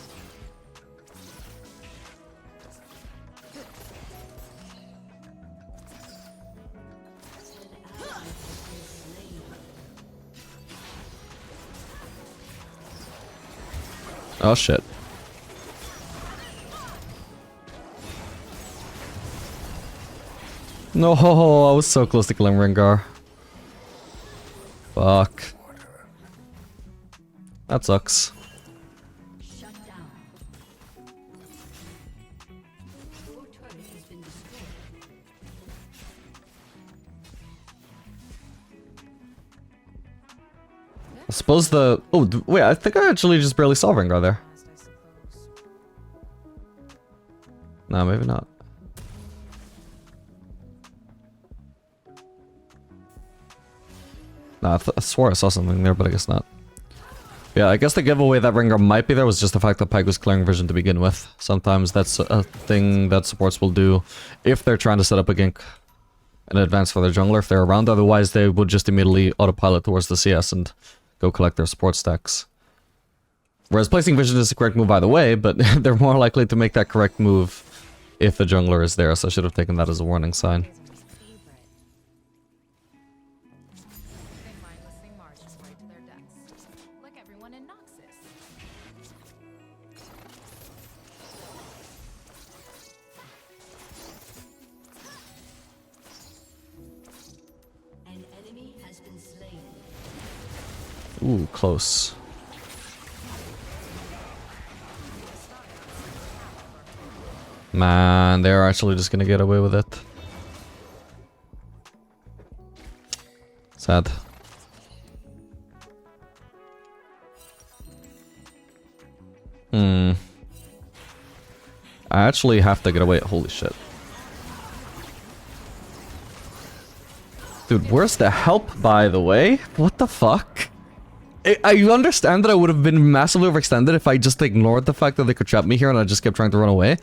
Oh shit. No, I was so close to killing Rengar. Fuck. That sucks. Shut down. Your turret has been destroyed. I suppose the... Oh, wait, I think I actually just barely saw Rengar there. I suppose. Nah, maybe not. Nah, I swore I saw something there, but I guess not. Yeah, I guess the giveaway that Rengar might be there was just the fact that Pyke was clearing vision to begin with. Sometimes that's a thing that supports will do if they're trying to set up a gank in advance for their jungler if they're around. Otherwise, they would just immediately autopilot towards the CS and go collect their support stacks. Whereas placing vision is the correct move either way, but they're more likely to make that correct move if the jungler is there, so I should have taken that as a warning sign. They mindlessly marched right to their deaths, like everyone in Noxus. An enemy has been slain. Ooh, close. Man, they're actually just gonna get away with it. Sad. I actually have to get away. Holy shit. Dude, where's the help, by the way? What the fuck? I understand that I would have been massively overextended if I just ignored the fact that they could trap me here and I just kept trying to run away.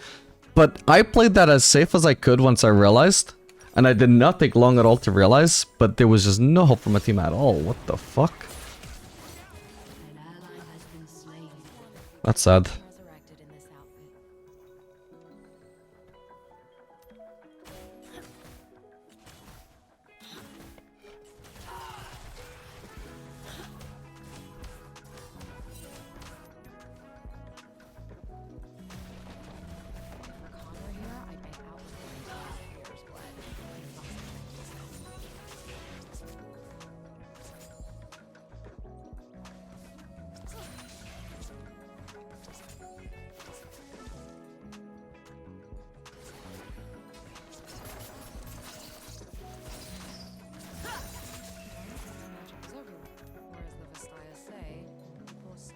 But I played that as safe as I could once I realized. And I did not take long at all to realize, but there was just no help from my team at all. What the fuck? An ally has been slain. That's sad. Resurrected in this outfit. For Connor here, I'd make out with him until his hair's bled. Or as the Vistaya say, Posa.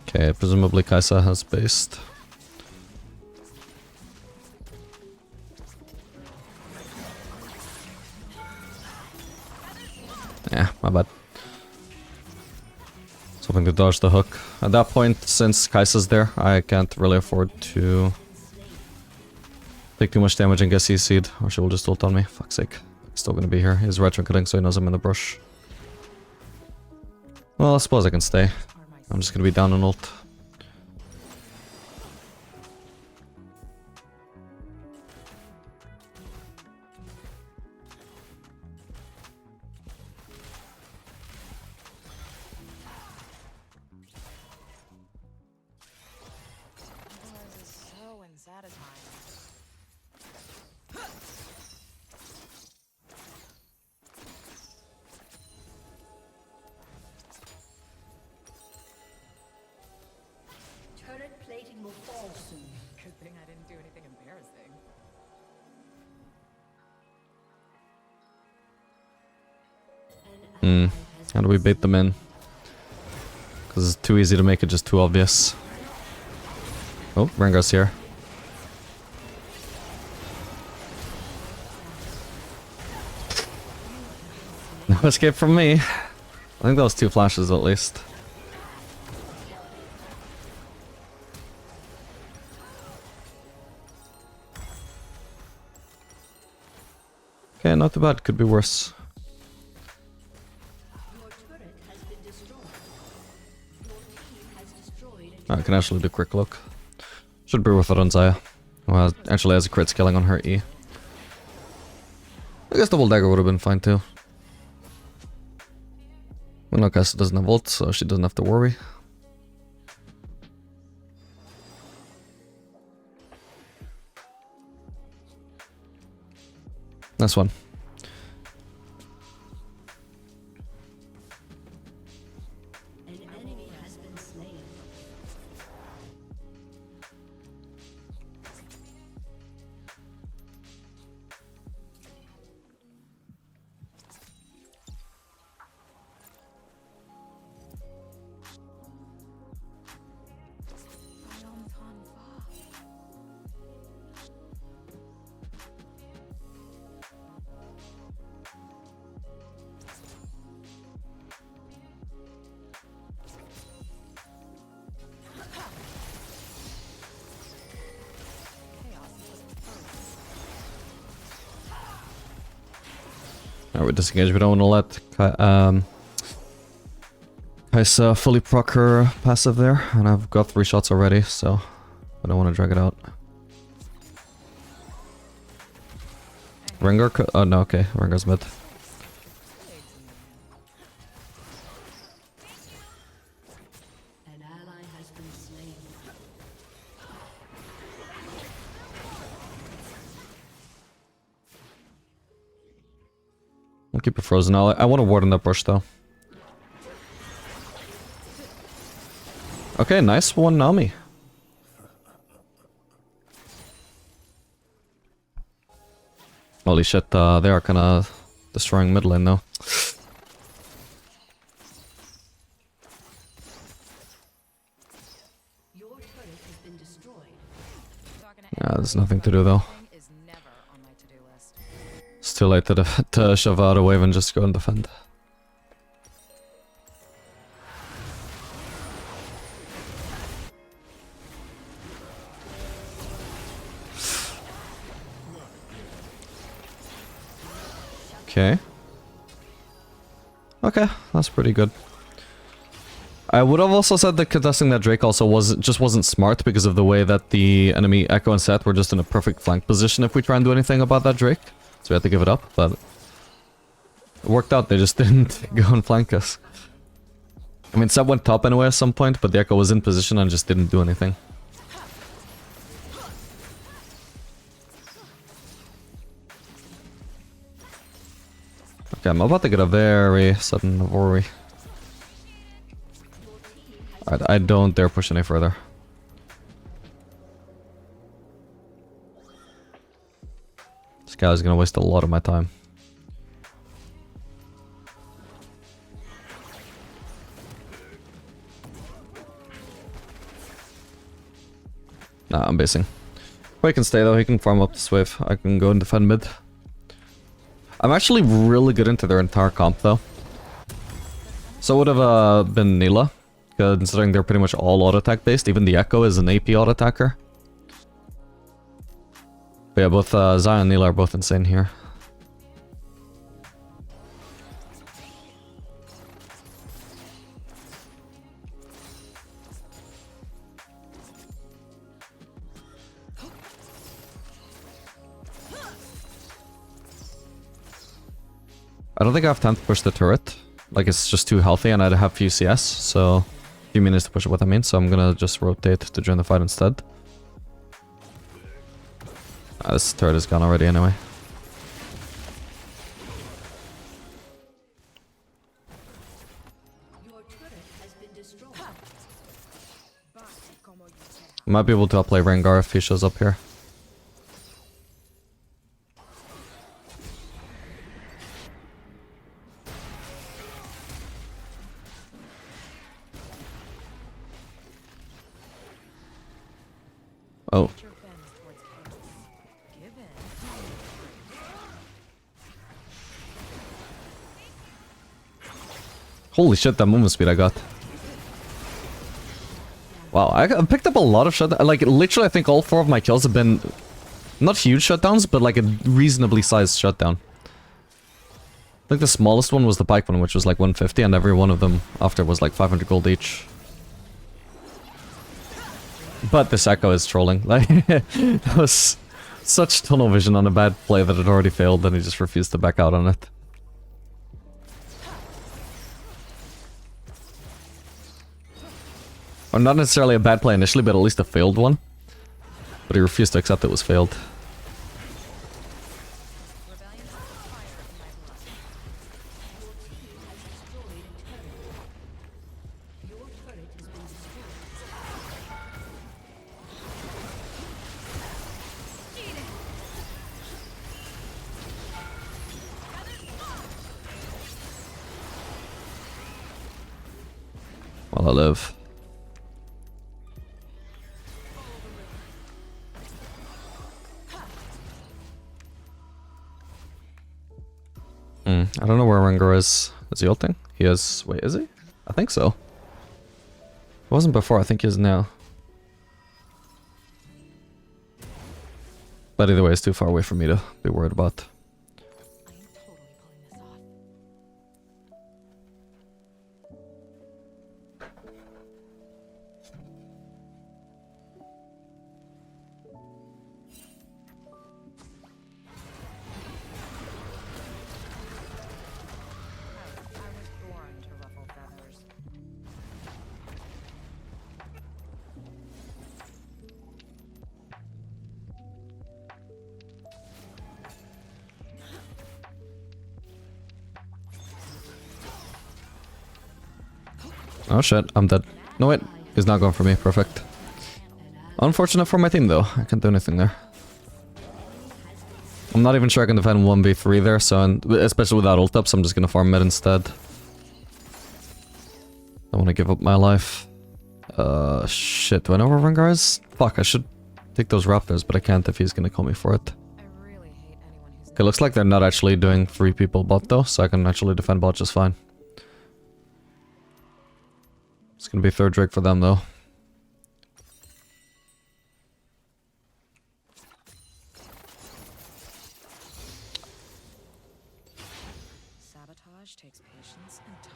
Okay, presumably Xayah has based. Yeah, my bad. Something to dodge the hook. At that point, since Kai'Sa's there, I can't really afford to take too much damage and get CC'd, or she will just ult on me. Fuck's sake. He's still gonna be here. He's retro-cutting, so he knows I'm in the brush. Well, I suppose I can stay. I'm just gonna be down on ult. This is so unsatisfying. Turret plating will fall soon. Good thing I didn't do anything embarrassing. How do we bait them in? Because it's too easy to make it just too obvious. Oh, Rengar's here. No escape from me. I think that was 2 flashes at least. Okay, not too bad. Could be worse. Your turret has been destroyed. Your team has destroyed I can actually do quick look. Should be worth it on Xayah. Well, actually has a crit scaling on her E. I guess double dagger would have been fine too. Well, no, Kai'Sa doesn't have ult, so she doesn't have to worry. Nice one. an enemy has been slain. Braum Tan Fa. Alright, we disengage. We don't want to let Kai'Sa fully proc her passive there, and I've got 3 shots already, so I don't want to drag it out. Rengar oh no, okay, Rengar's mid. An ally has been slain. I'll keep it frozen. I want to ward on that bush though. Okay, nice one, Nami. Holy shit, they are kinda destroying mid lane though. Your turret has been destroyed. Yeah, there's nothing to do though. Is never on my to-do list. It's too late to shove out a wave and just go and defend. Okay. Okay, that's pretty good. I would have also said that contesting that Drake also wasn't smart because of the way that the enemy Echo and Seth were just in a perfect flank position if we try and do anything about that Drake. So we had to give it up, but it worked out, they just didn't go and flank us. I mean, Seth went top anyway at some point, but the Echo was in position and just didn't do anything. Okay, I'm about to get a very sudden worry. I don't dare push any further. This guy is gonna waste a lot of my time. Nah, I'm basing. Pyke can stay though, he can farm up this wave. I can go and defend mid. I'm actually really good into their entire comp though. So would have been Nila, considering they're pretty much all auto attack based. Even the Echo is an AP auto attacker. But yeah, both Xayah and Nila are both insane here. I don't think I have time to push the turret. Like, it's just too healthy and I'd have few CS, so Yuumi needs to push it with me, so I'm gonna just rotate to join the fight instead. This turret is gone already anyway. Your turret has been destroyed. I might be able to outplay Rengar if he shows up here. Oh. Holy shit, that movement speed I got. Wow, I picked up a lot of shutdowns. Like, literally, I think all 4 of my kills have been not huge shutdowns, but like a reasonably sized shutdown. I think the smallest one was the Pyke one, which was like 150, and every one of them after was like 500 gold each. But this Echo is trolling. Like, that was such tunnel vision on a bad play that it already failed, and he just refused to back out on it. Or not necessarily a bad play initially, but at least a failed one. But he refused to accept it was failed. While I live. I don't know where Rengar is. Is he ulting? He is. Wait, is he? I think so. It wasn't before, I think he is now. But either way, it's too far away for me to be worried about. I am totally pulling this off. Oh shit, I'm dead. No wait, he's not going for me. Perfect. Unfortunate for my team though. I can't do anything there. I'm not even sure I can defend 1v3 there, so especially without ult up, so I'm just gonna farm mid instead. I want to give up my life. Shit, do I know where Rengar is? Fuck, I should take those raptors, but I can't if he's gonna call me for it. I really hate anyone who's Okay, looks like they're not actually doing 3 people bot though, so I can actually defend bot just fine. It's gonna be third Drake for them though. sabotage takes patience and time.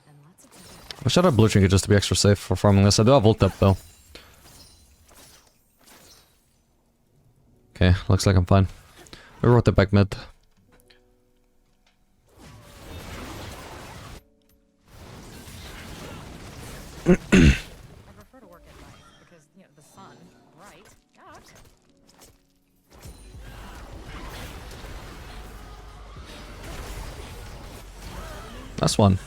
And lots of time. I should have blue trinket just to be extra safe for farming this. I do have ult up though. Okay, looks like I'm fine. We wrote it back mid. I prefer to work at night because, you know, the sun, bright, out. That's one.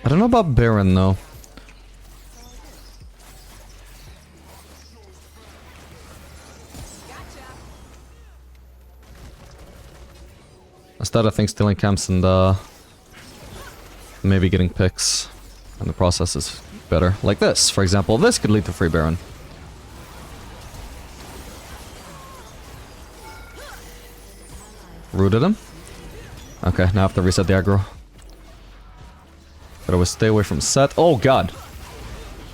I don't know about Baron though. Instead I think stealing camps and maybe getting picks in the process is better. Like this, for example. This could lead to free Baron. Rooted him? Okay, now I have to reset the aggro. Gotta stay away from set. Oh god.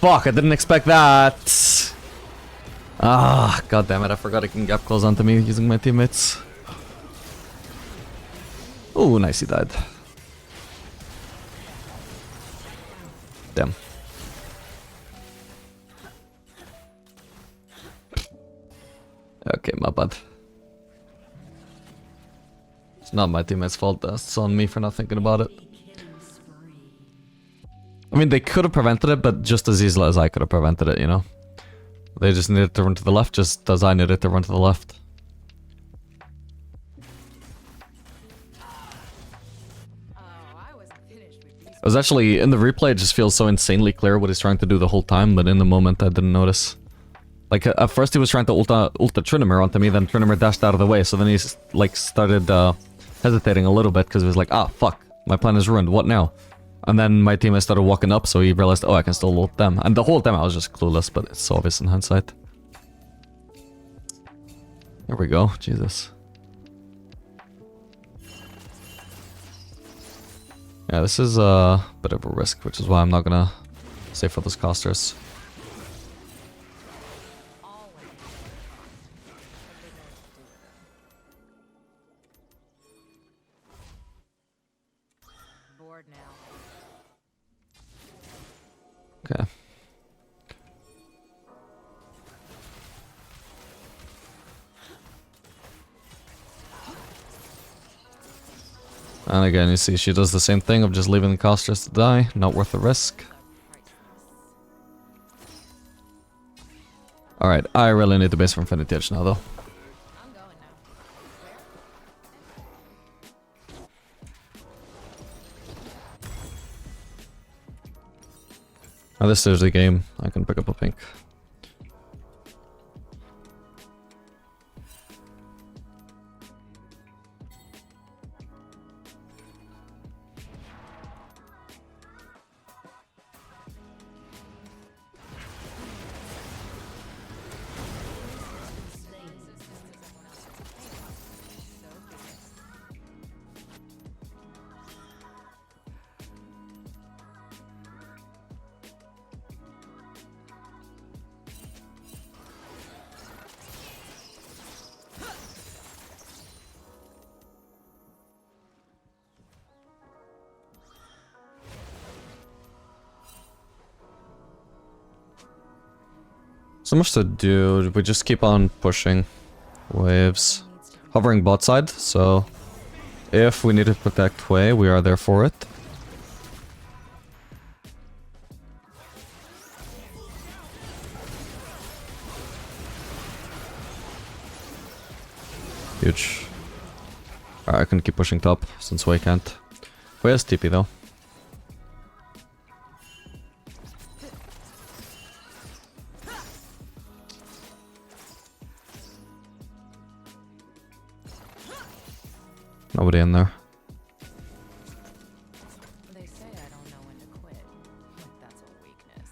Fuck, I didn't expect that. Ah, god damn it, I forgot I can gap close onto me using my teammates. Oh, nice, he died. Damn. Okay, my bad. It's not my teammate's fault, that's on me for not thinking about it. I mean, they could have prevented it, but just as easily as I could have prevented it, you know? They just needed to run to the left, just as I needed to run to the left. It was actually, in the replay, it just feels so insanely clear what he's trying to do the whole time, but in the moment I didn't notice. Like, at first he was trying to ulta Tryndamere onto me, then Tryndamere dashed out of the way, so then he, like, started hesitating a little bit, because he was like, ah, fuck, my plan is ruined, what now? And then my teammate started walking up, so he realized, oh, I can still ult them. And the whole time I was just clueless, but it's so obvious in hindsight. There we go, Jesus. Yeah, this is a bit of a risk, which is why I'm not gonna save for those casters. Okay. And again, you see, she does the same thing of just leaving the casters to die. Not worth the risk. Alright, I really need the base for Infinity Edge now, though. I'm going now. Now this is the game. I can pick up a pink. So much to do. We just keep on pushing waves. Hovering bot side, so if we need to protect Wei, we are there for it. Huge. Alright, I can keep pushing top, since Wei can't. Wei has TP though. Nobody in there. They say I don't know when to quit. Like that's a weakness.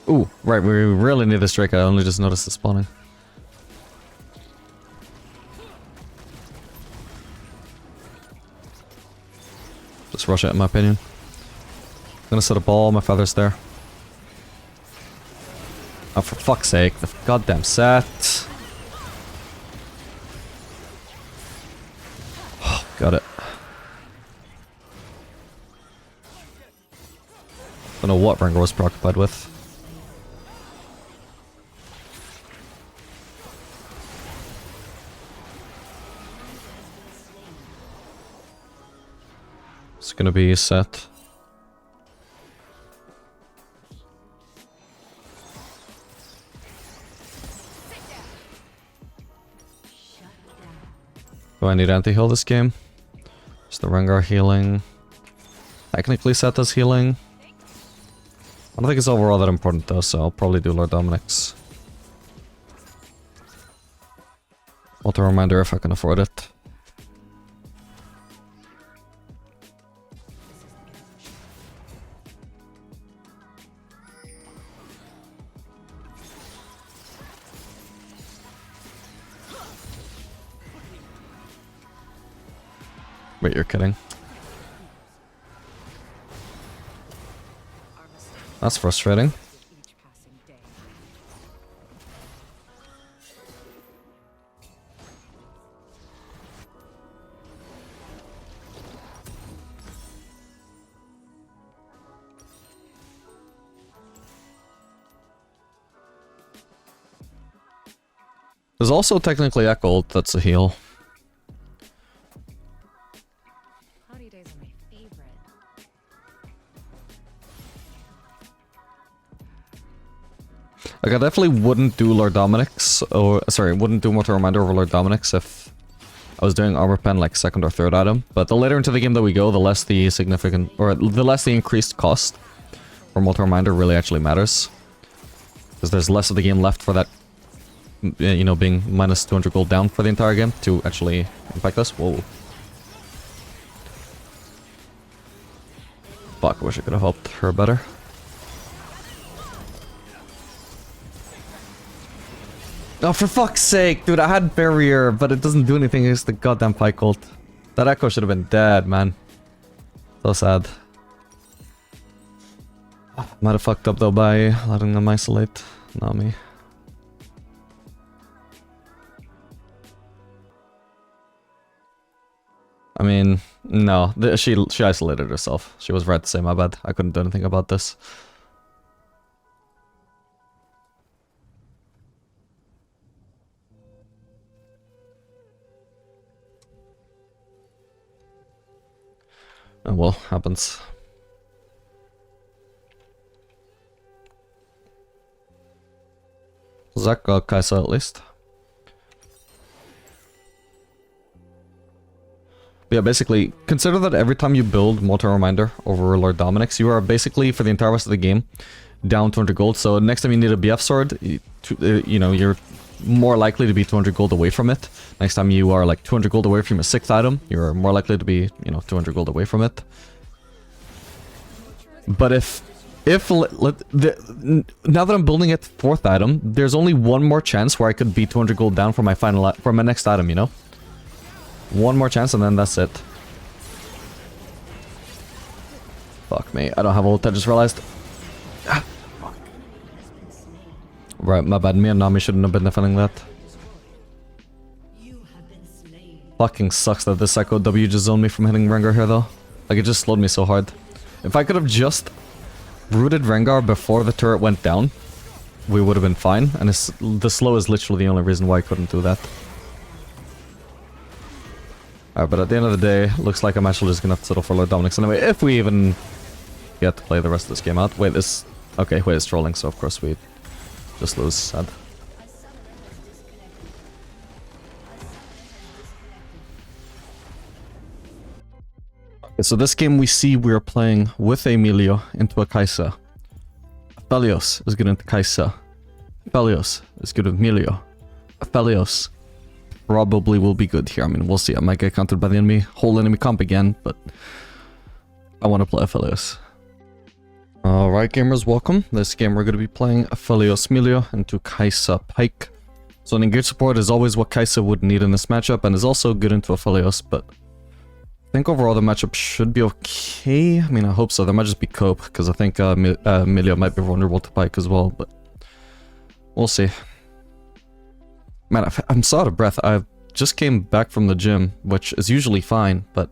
Ooh, right, we really need this Drake. I only just noticed it spawning. Just rush it, in my opinion. I'm gonna set a ball, my feather's there. Oh, for fuck's sake, the goddamn set. Oh, got it. Don't know what Rengar was preoccupied with. It's gonna be set. Do I need anti-heal this game? Is the Rengar healing? Technically set as healing. I don't think it's overall that important though, so I'll probably do Lord Dominic's. Auto reminder if I can afford it. Wait, you're kidding. That's frustrating. There's also technically Echoed, that's a heal. Cloudy days are my favorite. Like, I definitely wouldn't do Lord Dominic's, or, sorry, wouldn't do Mortal Reminder over Lord Dominic's if I was doing Armor Pen, like, second or third item. But the later into the game that we go, the less the significant, or the less the increased cost for Mortal Reminder really actually matters. Because there's less of the game left for that, you know, being minus 200 gold down for the entire game to actually impact us. Whoa. Fuck, I wish I could have helped her better. Oh, for fuck's sake, dude, I had barrier, but it doesn't do anything against the goddamn Pyke ult. That Echo should have been dead, man. So sad. Might have fucked up though by letting them isolate Nami. I mean, no, she isolated herself. She was right to say my bad. I couldn't do anything about this. Oh well, happens. Zach got Kaisa at least. Yeah, basically, consider that every time you build Mortal Reminder over Lord Dominic's, you are basically, for the entire rest of the game, down 200 gold. So next time you need a BF sword, you know, you're more likely to be 200 gold away from it. Next time you are like 200 gold away from a 6th item, you're more likely to be, you know, 200 gold away from it. But now that I'm building it 4th item, there's only one more chance where I could be 200 gold down for my for my next item, you know? One more chance and then that's it. Fuck me, I don't have ult, I just realized. Ah, fuck. Right, my bad, me and Nami shouldn't have been defending that. Fucking sucks that this Echo W just zoned me from hitting Rengar here though. Like, it just slowed me so hard. If I could have just rooted Rengar before the turret went down, we would have been fine. And the slow is literally the only reason why I couldn't do that. Alright, but at the end of the day, looks like I'm actually just gonna have to settle for low Dominic's anyway, if we even get to play the rest of this game out. Wait, this... Okay, wait, it's trolling, so of course we just lose. Sad. Okay, so this game we see we're playing with a Milio into a Xayah. Aphelios is good into Xayah. Aphelios is good with Milio. Aphelios probably will be good here. I mean, we'll see. I might get countered by the enemy, whole enemy comp again, but I want to play Aphelios. Alright, gamers, welcome. This game we're going to be playing Aphelios Milio into Xayah Pyke. So an engage support is always what Xayah would need in this matchup, and is also good into Aphelios, but I think overall the matchup should be okay. I mean, I hope so. There might just be cope, because I think Milio might be vulnerable to Pyke as well, but we'll see. Man, I'm so out of breath. I just came back from the gym, which is usually fine, but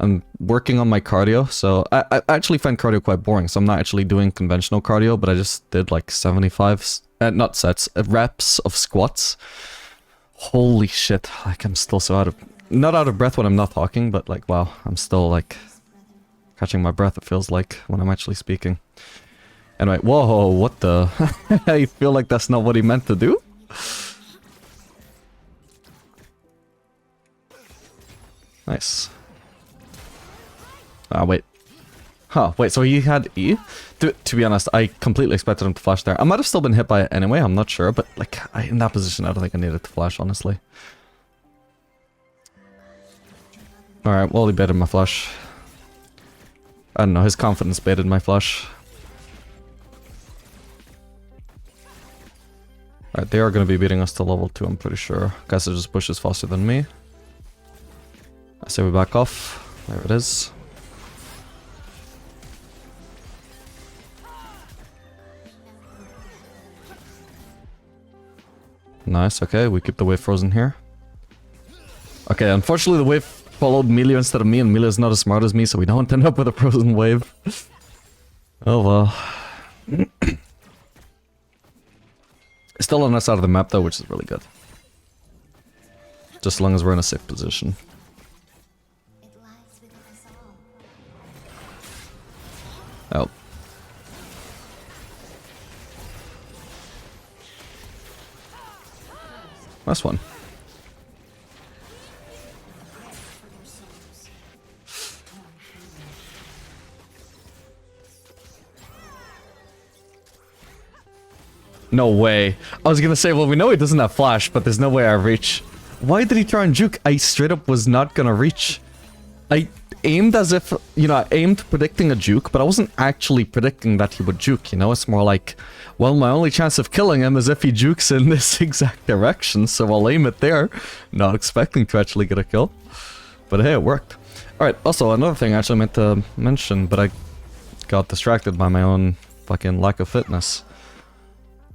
I'm working on my cardio, so I actually find cardio quite boring, so I'm not actually doing conventional cardio, but I just did like 75, not sets, reps of squats. Holy shit, like I'm still so not out of breath when I'm not talking, but like, wow, I'm still like catching my breath, it feels like, when I'm actually speaking. Anyway, whoa, what the? I feel like that's not what he meant to do. Nice. Ah, wait. Huh, wait, so he had E? To be honest, I completely expected him to flash there. I might have still been hit by it anyway, I'm not sure, but like, in that position, I don't think I needed to flash, honestly. Alright, well, he baited my flash. I don't know, his confidence baited my flash. Alright, they are going to be beating us to level 2, I'm pretty sure. Guess it just pushes faster than me. I say we back off. There it is. Nice, okay, we keep the wave frozen here. Okay, unfortunately the wave followed Milio instead of me, and Milio's not as smart as me, so we don't end up with a frozen wave. Oh well. Still on us out of the map though, which is really good. Just as long as we're in a safe position. It lies within us all. Oh. Nice one. No way. I was gonna say, well, we know he doesn't have flash, but there's no way I reach. Why did he try and juke? I straight up was not gonna reach. I aimed as if, you know, I aimed predicting a juke, but I wasn't actually predicting that he would juke, you know? It's more like, well, my only chance of killing him is if he jukes in this exact direction, so I'll aim it there. Not expecting to actually get a kill. But hey, it worked. Alright, also, another thing I actually meant to mention, but I got distracted by my own fucking lack of fitness.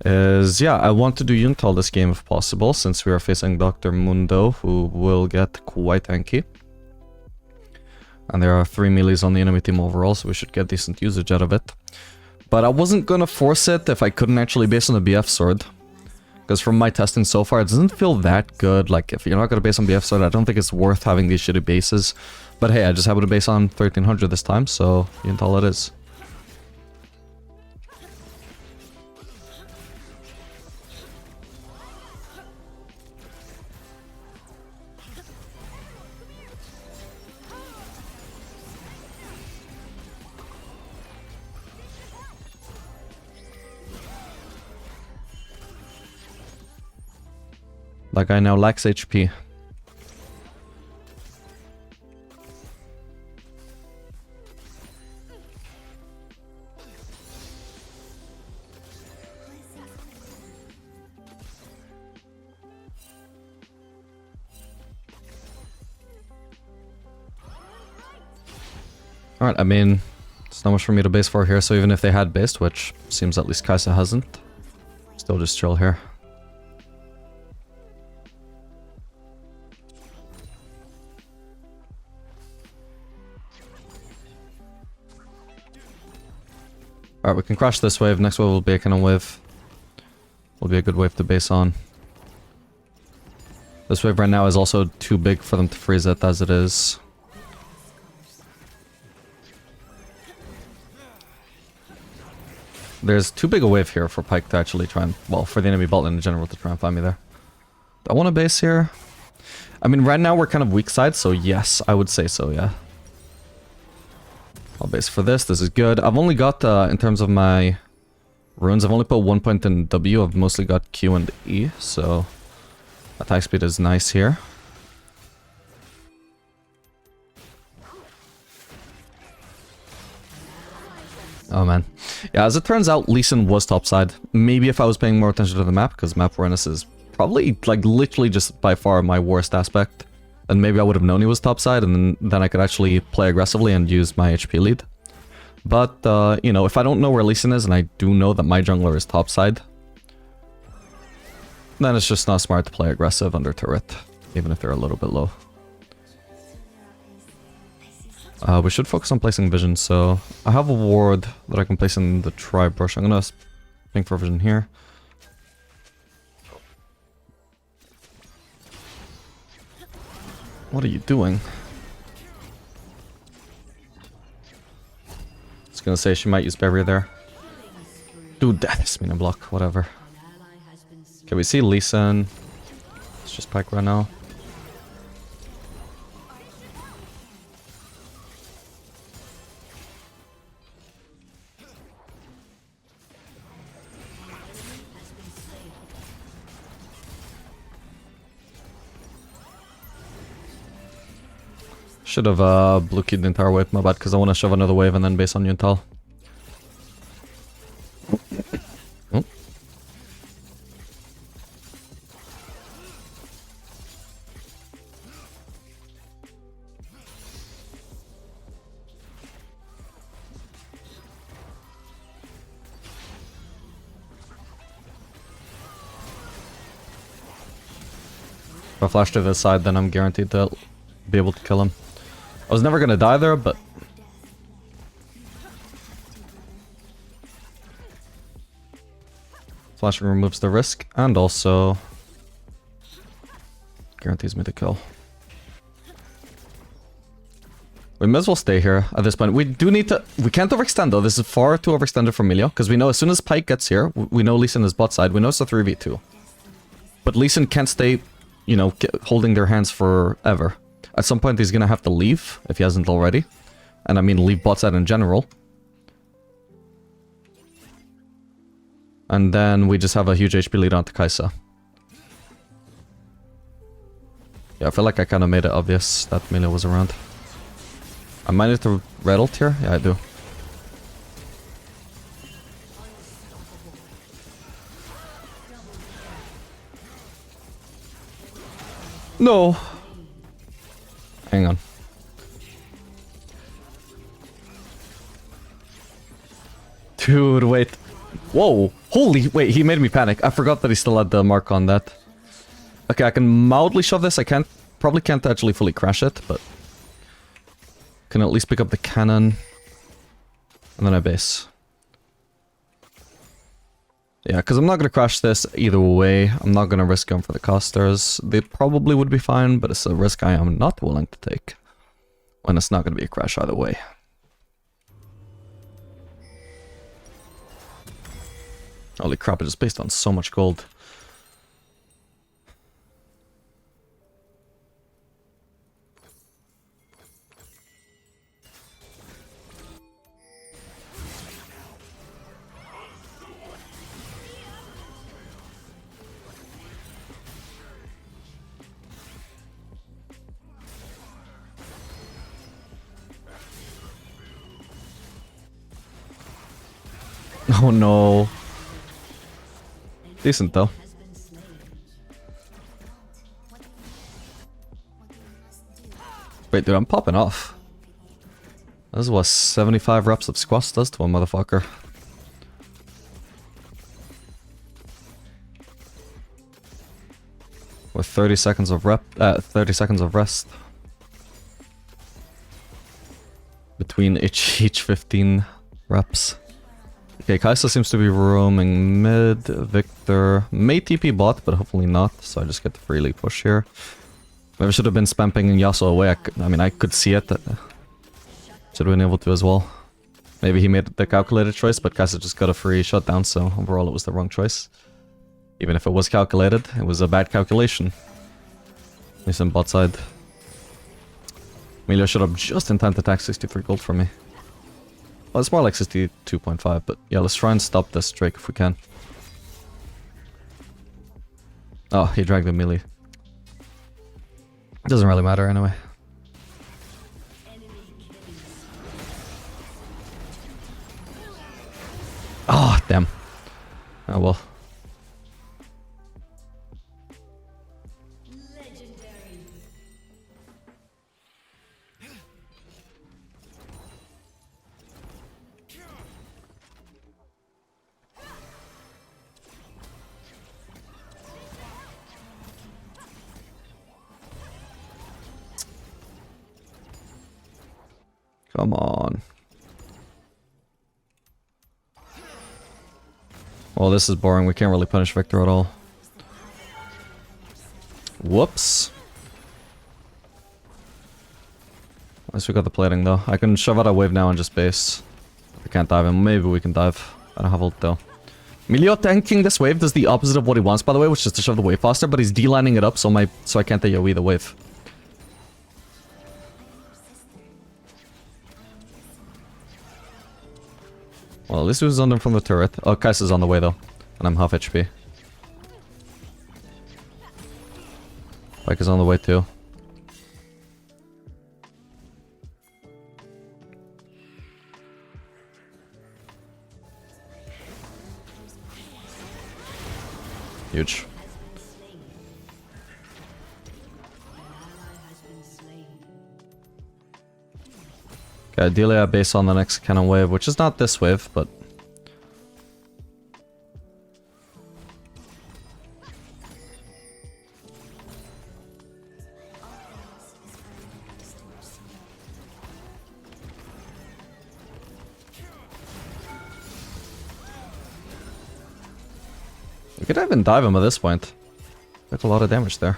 Is, yeah, I want to do Yuntal this game if possible, since we are facing Dr. Mundo, who will get quite tanky. And there are 3 melees on the enemy team overall, so we should get decent usage out of it. But I wasn't gonna force it if I couldn't actually base on the BF sword. Because from my testing so far, it doesn't feel that good. Like, if you're not gonna base on BF sword, I don't think it's worth having these shitty bases. But hey, I just happened to base on 1300 this time, so Yuntal it is. That guy now lacks HP. Alright, I mean, there's not much for me to base for here, so even if they had based, which seems at least Xayah hasn't, still just chill here. Alright, we can crash this wave. Next wave will be a cannon wave. would be a good wave to base on. This wave right now is also too big for them to freeze it as it is. There's too big a wave here for Pyke to actually try and... Well, for the enemy bot lane in general to try and find me there. Do I want to base here? I mean, right now we're kind of weak side, so yes, I would say so, yeah. I'll base for this. This is good. I've only got, in terms of my runes, I've only put 1 point in W. I've mostly got Q and E, so attack speed is nice here. Oh man. Yeah, as it turns out, Lee Sin was topside. Maybe if I was paying more attention to the map, because map awareness is probably, like, literally just by far my worst aspect. And maybe I would have known he was topside, and then I could actually play aggressively and use my HP lead. But, you know, if I don't know where Lee Sin is, and I do know that my jungler is topside, then it's just not smart to play aggressive under turret, even if they're a little bit low. We should focus on placing vision, so I have a ward that I can place in the tribe brush. I'm gonna ping for vision here. What are you doing? I was gonna say she might use barrier there. Dude, that is mean a block, whatever. Okay, we see Lee Sin. Let's just Pyke right now. Should have blue keyed the entire wave, my bad, because I want to shove another wave and then base on Yuntal. Oh. If I flash to this side, then I'm guaranteed to be able to kill him. I was never gonna die there, but... Flashing removes the risk, and also... guarantees me the kill. We may as well stay here at this point. We do need to... We can't overextend though, this is far too overextended for Milio, because we know as soon as Pyke gets here, we know Lee Sin is bot side, we know it's a 3v2. But Lee Sin can't stay, you know, holding their hands forever. At some point he's gonna have to leave, if he hasn't already. And I mean leave bot side in general. And then we just have a huge HP lead onto Xayah. Yeah, I feel like I kind of made it obvious that Milio was around. I might need to red ult here? Yeah, I do. No! Hang on. Dude, wait. Whoa! Holy, wait, he made me panic. I forgot that he still had the mark on that. Okay, I can mildly shove this. I probably can't actually fully crash it, but... can at least pick up the cannon. And then I base. Yeah, because I'm not going to crash this either way. I'm not going to risk going for the casters. They probably would be fine, but it's a risk I am not willing to take. When it's not going to be a crash either way. Holy crap, it is based on so much gold. Oh no. Decent though. Wait, dude, I'm popping off. This is what 75 reps of squats does to a motherfucker. With 30 seconds of 30 seconds of rest. Between each 15 reps. Okay, Kaisa seems to be roaming mid. Victor may TP bot, but hopefully not. So I just get the free league push here. Maybe I should have been spamming Yasuo away. I mean, I could see it. Should have been able to as well. Maybe he made the calculated choice, but Kaisa just got a free shutdown, so overall it was the wrong choice. Even if it was calculated, it was a bad calculation. At least on bot side. Milio should have just in time to attack 63 gold from me. Well, it's more like 62.5, but yeah, let's try and stop this Drake if we can. Oh, he dragged the melee. Doesn't really matter anyway. Oh, damn. Oh well. Come on. Well, this is boring. We can't really punish Victor at all. Whoops. At least we got the plating though. I can shove out a wave now and just base. I can't dive him. Maybe we can dive. I don't have ult though. Milio tanking this wave does the opposite of what he wants, by the way, which is to shove the wave faster, but he's D-lining it up so I can't AoE the wave. Well, at least he was on them from the turret. Oh, Kai'Sa's on the way though. And I'm half HP. Pyke is on the way too. Huge. Okay, ideally I base on the next cannon wave, which is not this wave, but... We could even dive him at this point. Took a lot of damage there.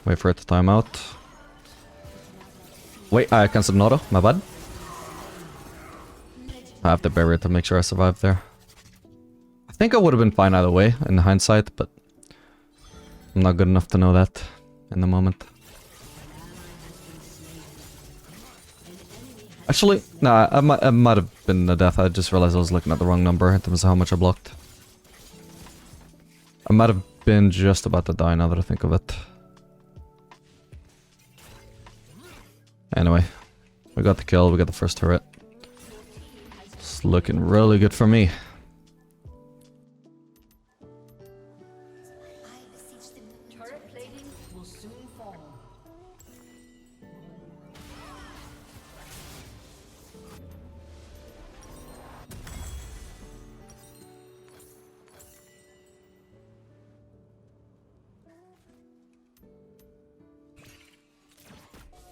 Wait for it to time out. Wait, I cancelled an auto, my bad. I have to bury it to make sure I survive there. I think I would have been fine either way, in hindsight, but... I'm not good enough to know that in the moment. Actually, nah, I might have been a death. I just realized I was looking at the wrong number in terms of how much I blocked. I might have been just about to die now that I think of it. Anyway, we got the kill, we got the first turret. It's looking really good for me. Turret plating will soon fall.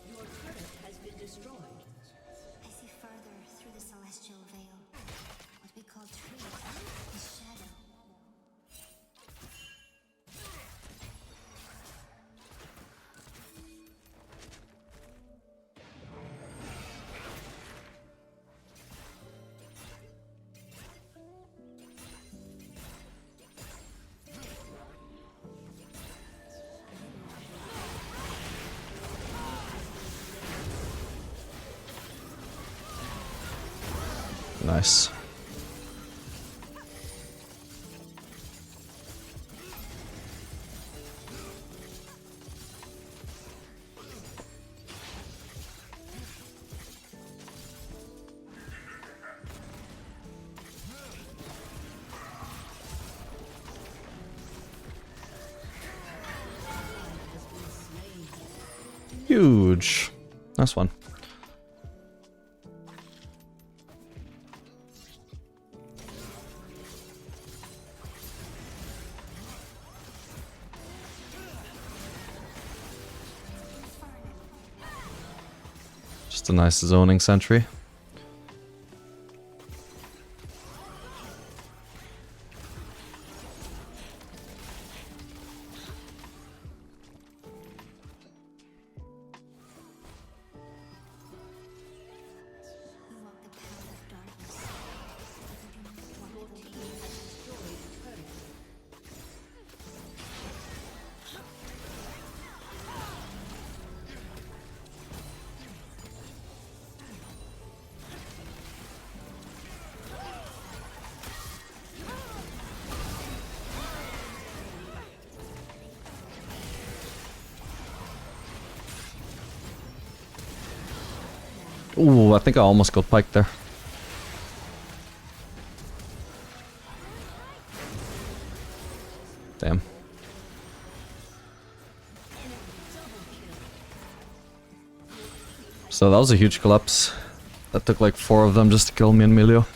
Your turret has been destroyed. I see further through the celestial veil. What we call tree is shadow. Nice. Huge. Nice one. Just a nice zoning sentry. You walk the path of darkness. Your team has destroyed a turret. Ooh, I think I almost got Pyke there. Damn. So that was a huge collapse. That took like 4 of them just to kill me and Milio.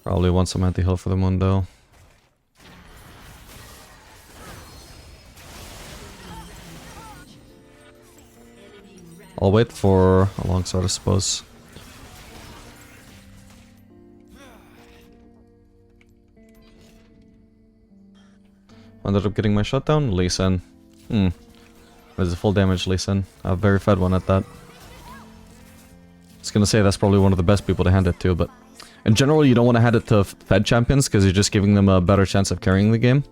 Probably want some anti-heal for the Mundo. I'll wait for a long sword, I suppose. Ended up getting my shutdown. Lee Sin. There's a full damage Lee Sin. A very fed one at that. I was gonna say that's probably one of the best people to hand it to, but in general you don't want to hand it to fed champions because you're just giving them a better chance of carrying the game.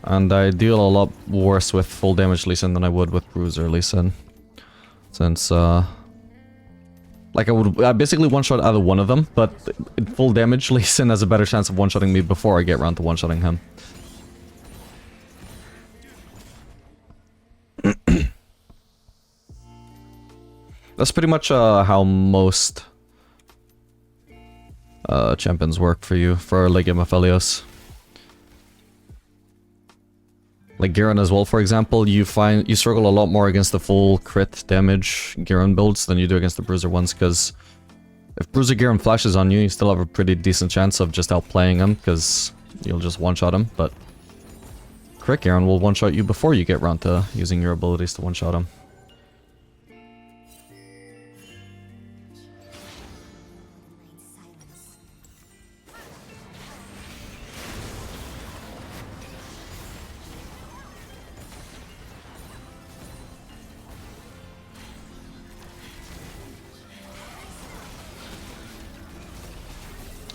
And I deal a lot worse with full damage Lee Sin than I would with bruiser Lee Sin. Since, like I basically one-shot either one of them, but in full damage Lee Sin has a better chance of one-shotting me before I get around to one-shotting him. That's pretty much how most champions work for you, for late game Aphelios. Like Garen as well, for example, you struggle a lot more against the full crit damage Garen builds than you do against the bruiser ones, because if bruiser Garen flashes on you, you still have a pretty decent chance of just outplaying him, because you'll just one-shot him, but crit Garen will one-shot you before you get around to using your abilities to one-shot him.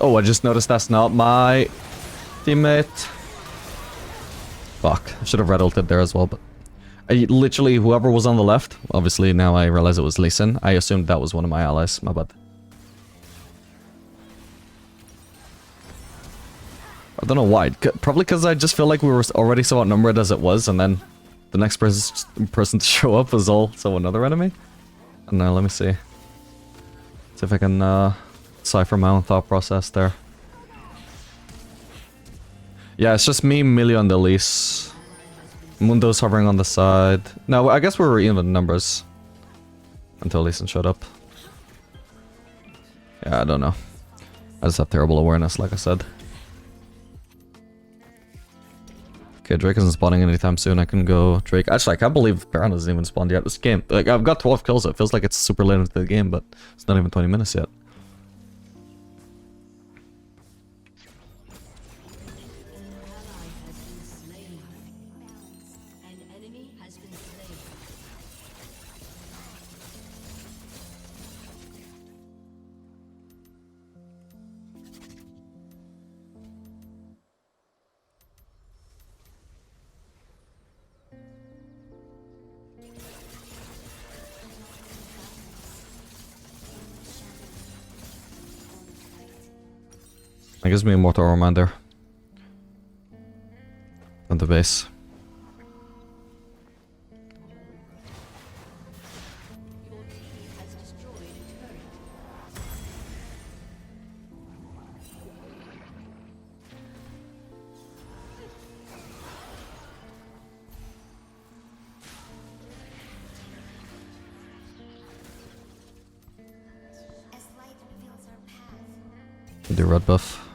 Oh, I just noticed that's not my teammate. Fuck, I should have red ulted there as well, but I literally, whoever was on the left, obviously now I realize it was Lee Sin. I assumed that was one of my allies, my bad. I don't know why, probably because I just feel like we were already so outnumbered as it was, and then the next person to show up was also another enemy. And now let me see. See if I can decipher my own thought process there. Yeah, it's just me, Milio, and Elise. Mundo's hovering on the side. No, I guess we were even numbers. Until Lee Sin showed up. Yeah, I don't know. I just have terrible awareness, like I said. Okay, Drake isn't spawning anytime soon. I can go Drake. Actually, I can't believe Baron hasn't even spawned yet this game. Like, I've got 12 kills. It feels like it's super late into the game, but it's not even 20 minutes yet. That gives me a Mortal Reminder on the base. Your team has destroyed a turret. As light reveals our path, Do red buff.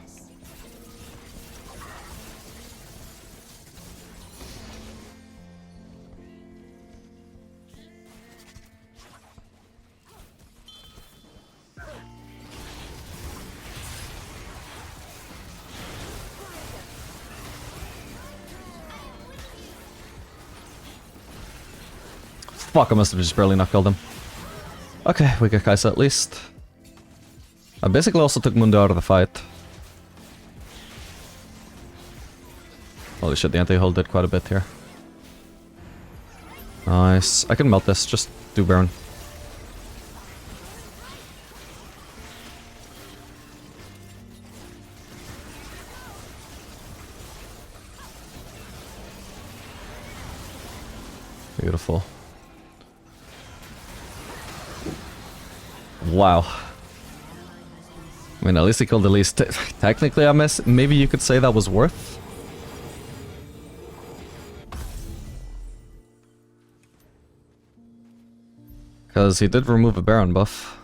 Fuck, I must have just barely not killed him. Okay, we got Kaisa at least. I basically also took Mundo out of the fight. Holy shit, the anti-hold did quite a bit here. Nice. I can melt this, just do Baron. Beautiful. Wow. I mean, at least he killed the least. Technically, maybe you could say that was worth. Because he did remove a Baron buff.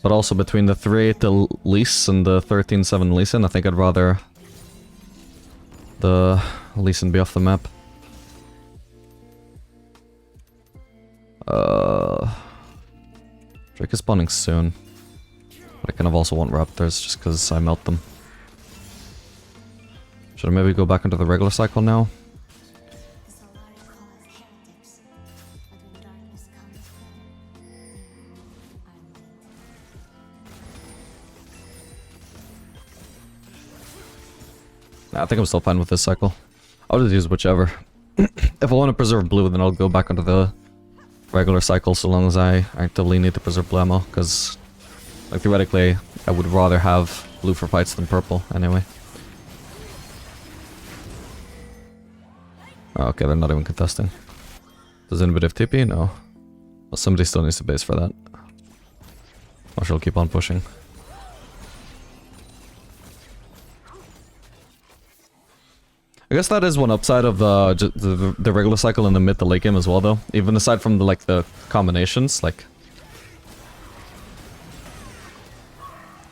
But also between the 3-8 Lee and the 13-7 Lee Sin, I think I'd rather the Lee Sin be off the map. Drake is spawning soon. But I kind of also want Raptors just because I melt them. Should I maybe go back into the regular cycle now? The Solari call us heretics, but when darkness comes, I'm Nah, I think I'm still fine with this cycle. I'll just use whichever. If I want to preserve blue, then I'll go back into the regular cycle so long as I actively need to preserve blue ammo, because like theoretically I would rather have blue for fights than purple anyway. Oh, okay, they're not even contesting. Does anybody have TP? No. Well, somebody still needs to base for that. Or she'll keep on pushing. I guess that is one upside of the regular cycle in the mid to late game as well, though. Even aside from the combinations, like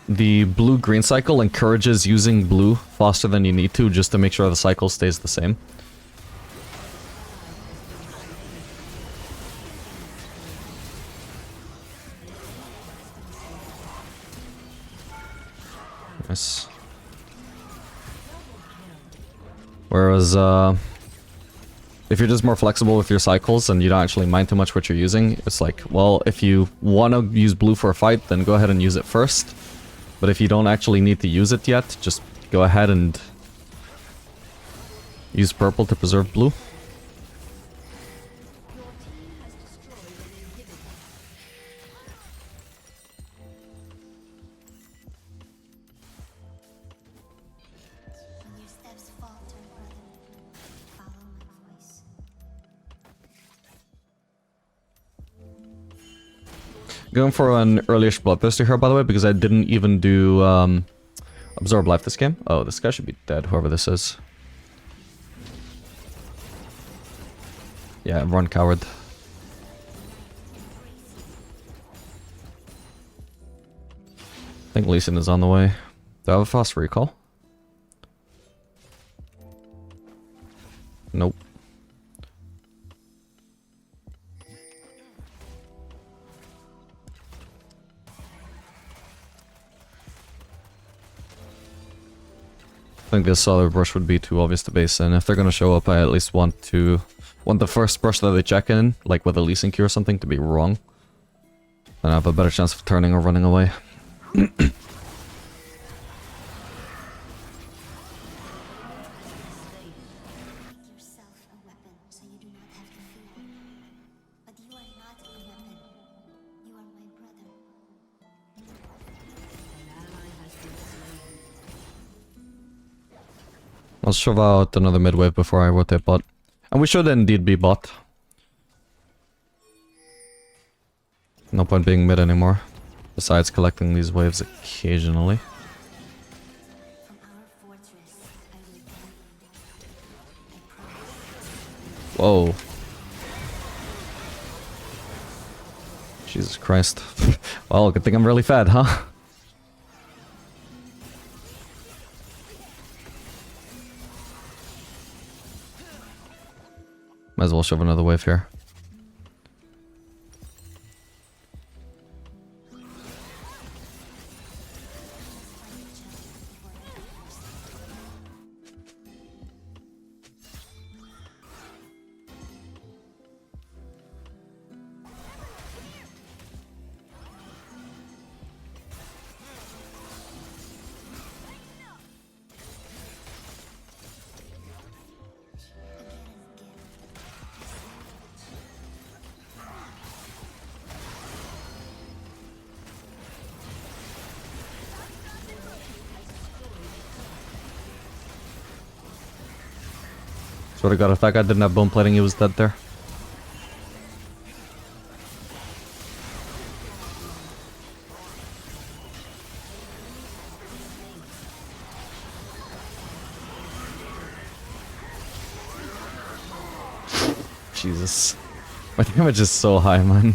the blue-green cycle encourages using blue faster than you need to, just to make sure the cycle stays the same. Nice. Whereas, if you're just more flexible with your cycles and you don't actually mind too much what you're using, it's like, well, if you want to use blue for a fight, then go ahead and use it first. But if you don't actually need to use it yet, just go ahead and use purple to preserve blue. when your steps falter, brother, follow my voice. Going for an earlyish Bloodthirster here, by the way, because I didn't even do Absorb Life this game. Oh, this guy should be dead, whoever this is. Yeah, run, coward. I think Lee Sin is on the way. Do I have a fast recall? Nope. I think this other brush would be too obvious to base in. If they're gonna show up, I at least want the first brush that they check in, like with a Lee Sin Q or something, to be wrong. Then I have a better chance of turning or running away. Make yourself a weapon so you do not have to fear. But you are not a weapon. You are my brother. I'll shove out another mid wave before I rotate bot. And we should indeed be bot. No point being mid anymore. Besides collecting these waves occasionally. From our fortress, I will guide you. I promise. Whoa. Jesus Christ. Well, good thing I'm really fed, huh? Might as well shove another wave here. Swear to God, if that guy didn't have bone plating, he was dead there. Jesus. My damage is so high, man.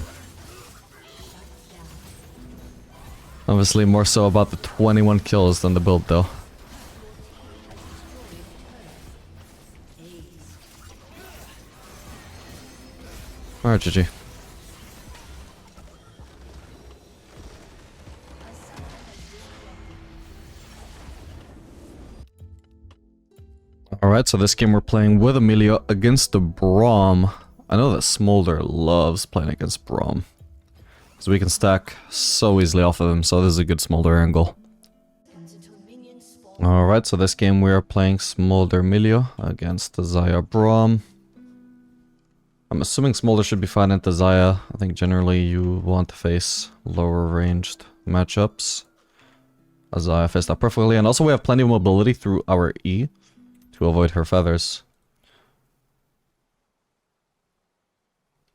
Obviously more so about the 21 kills than the build, though. Alright, GG. Alright, so this game we're playing with Milio against the Braum. I know that Smolder loves playing against Braum, because we can stack so easily off of him, so this is a good Smolder angle. Alright, so this game we are playing Smolder Milio against the Xayah Braum. I'm assuming Smolder should be fine into Xayah. I think generally you want to face lower ranged matchups. Xayah faced that perfectly, and also we have plenty of mobility through our E to avoid her feathers.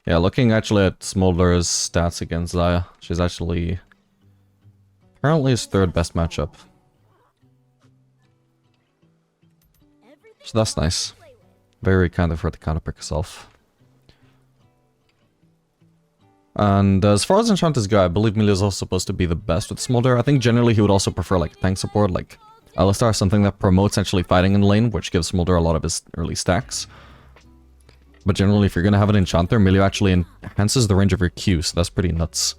Yeah, looking actually at Smolder's stats against Xayah, she's actually apparently his third best matchup. So that's nice. Very kind of her to counterpick herself. And as far as enchanters go, I believe Milio is also supposed to be the best with Smolder. I think generally he would also prefer like tank support, like Alistar, something that promotes actually fighting in lane, which gives Smolder a lot of his early stacks. But generally, if you're gonna have an enchanter, Milio actually enhances the range of your Q, so that's pretty nuts.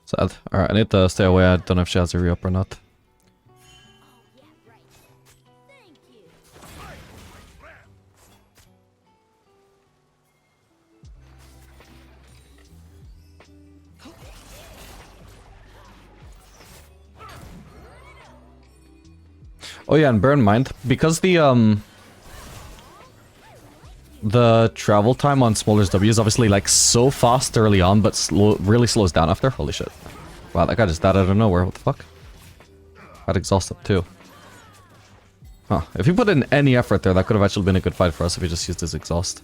Sad. Alright, I need to stay away. I don't know if she has a re-up or not. Oh yeah, and bear in mind, because the travel time on Smolder's W is obviously like so fast early on, but really slows down after. Holy shit. Wow, that guy just died out of nowhere. What the fuck? Had exhaust up too. Huh. If he put in any effort there, that could have actually been a good fight for us if he just used his exhaust.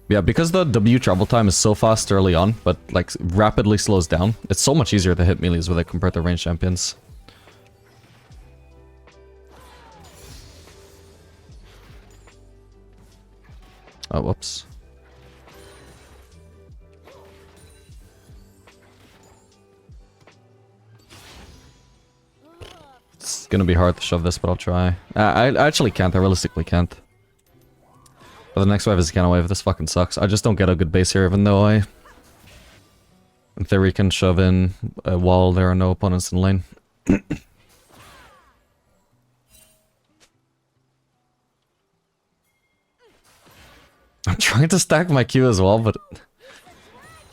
Yeah, because the W travel time is so fast early on, but like rapidly slows down, it's so much easier to hit melees with it compared to ranged champions. Oh, whoops. It's gonna be hard to shove this, but I'll try. I actually can't. I realistically can't. But the next wave is a cannon wave. This fucking sucks. I just don't get a good base here, even though I, in theory, can shove in while there are no opponents in lane. I'm trying to stack my Q as well, but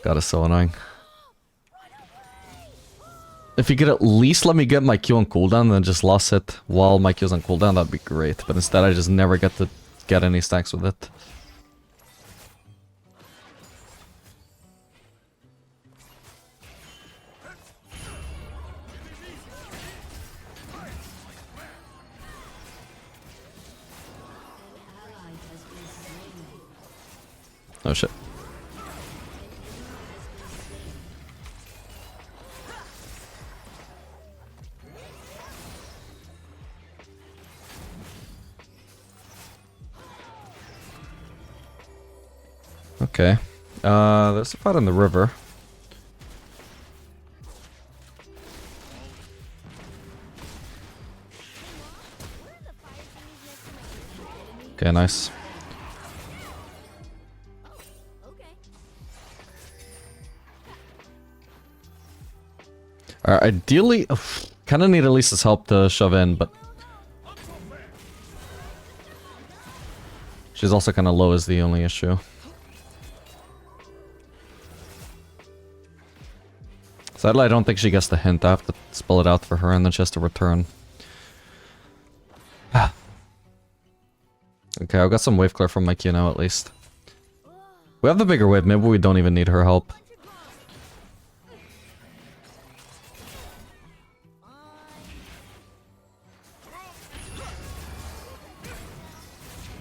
God, it's so annoying. If you could at least let me get my Q on cooldown and then just lost it while my Q's on cooldown, that'd be great. But instead, I just never get to get any stacks with it. Oh shit. Okay. There's a fight on the river. Okay, nice. Alright, ideally, kind of need at least his help to shove in, but she's also kind of low is the only issue. Sadly, I don't think she gets the hint. I have to spell it out for her and then she has to return. Okay, I've got some wave clear from my Q now at least. We have the bigger wave, maybe we don't even need her help.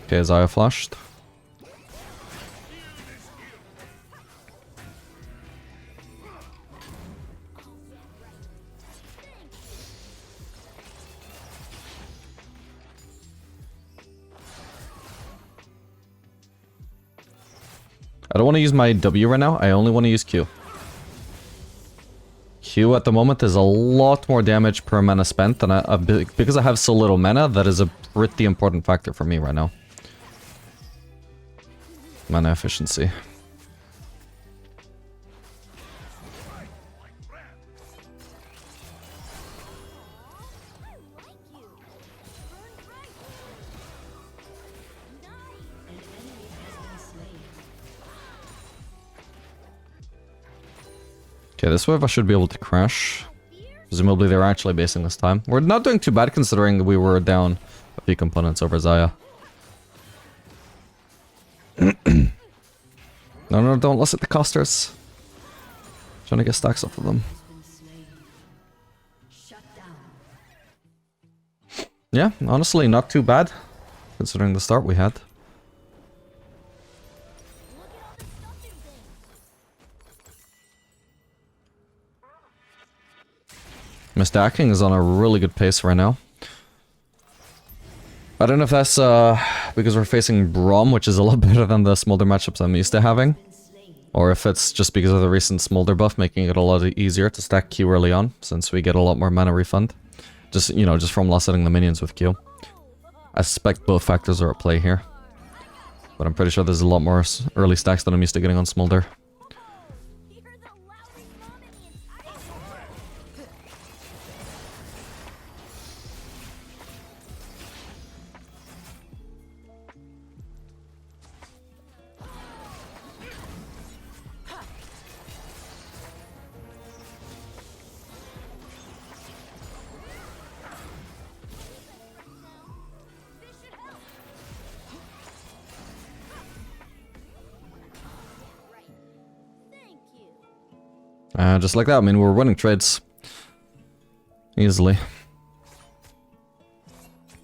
Okay, Xayah flashed. I don't want to use my W right now, I only want to use Q. Q at the moment is a lot more damage per mana spent, and because I have so little mana, that is a pretty important factor for me right now. Mana efficiency. Okay, this wave I should be able to crash. Presumably they're actually basing this time. We're not doing too bad considering we were down a few components over Xayah. No, don't let's hit the casters. Trying to get stacks off of them. Yeah, honestly, not too bad considering the start we had. My stacking is on a really good pace right now. I don't know if that's because we're facing Braum, which is a lot better than the Smolder matchups I'm used to having. Or if it's just because of the recent Smolder buff, making it a lot easier to stack Q early on, since we get a lot more mana refund. Just, you know, just from last setting the minions with Q. I suspect both factors are at play here. But I'm pretty sure there's a lot more early stacks than I'm used to getting on Smolder. Just like that, I mean, we're winning trades. Easily.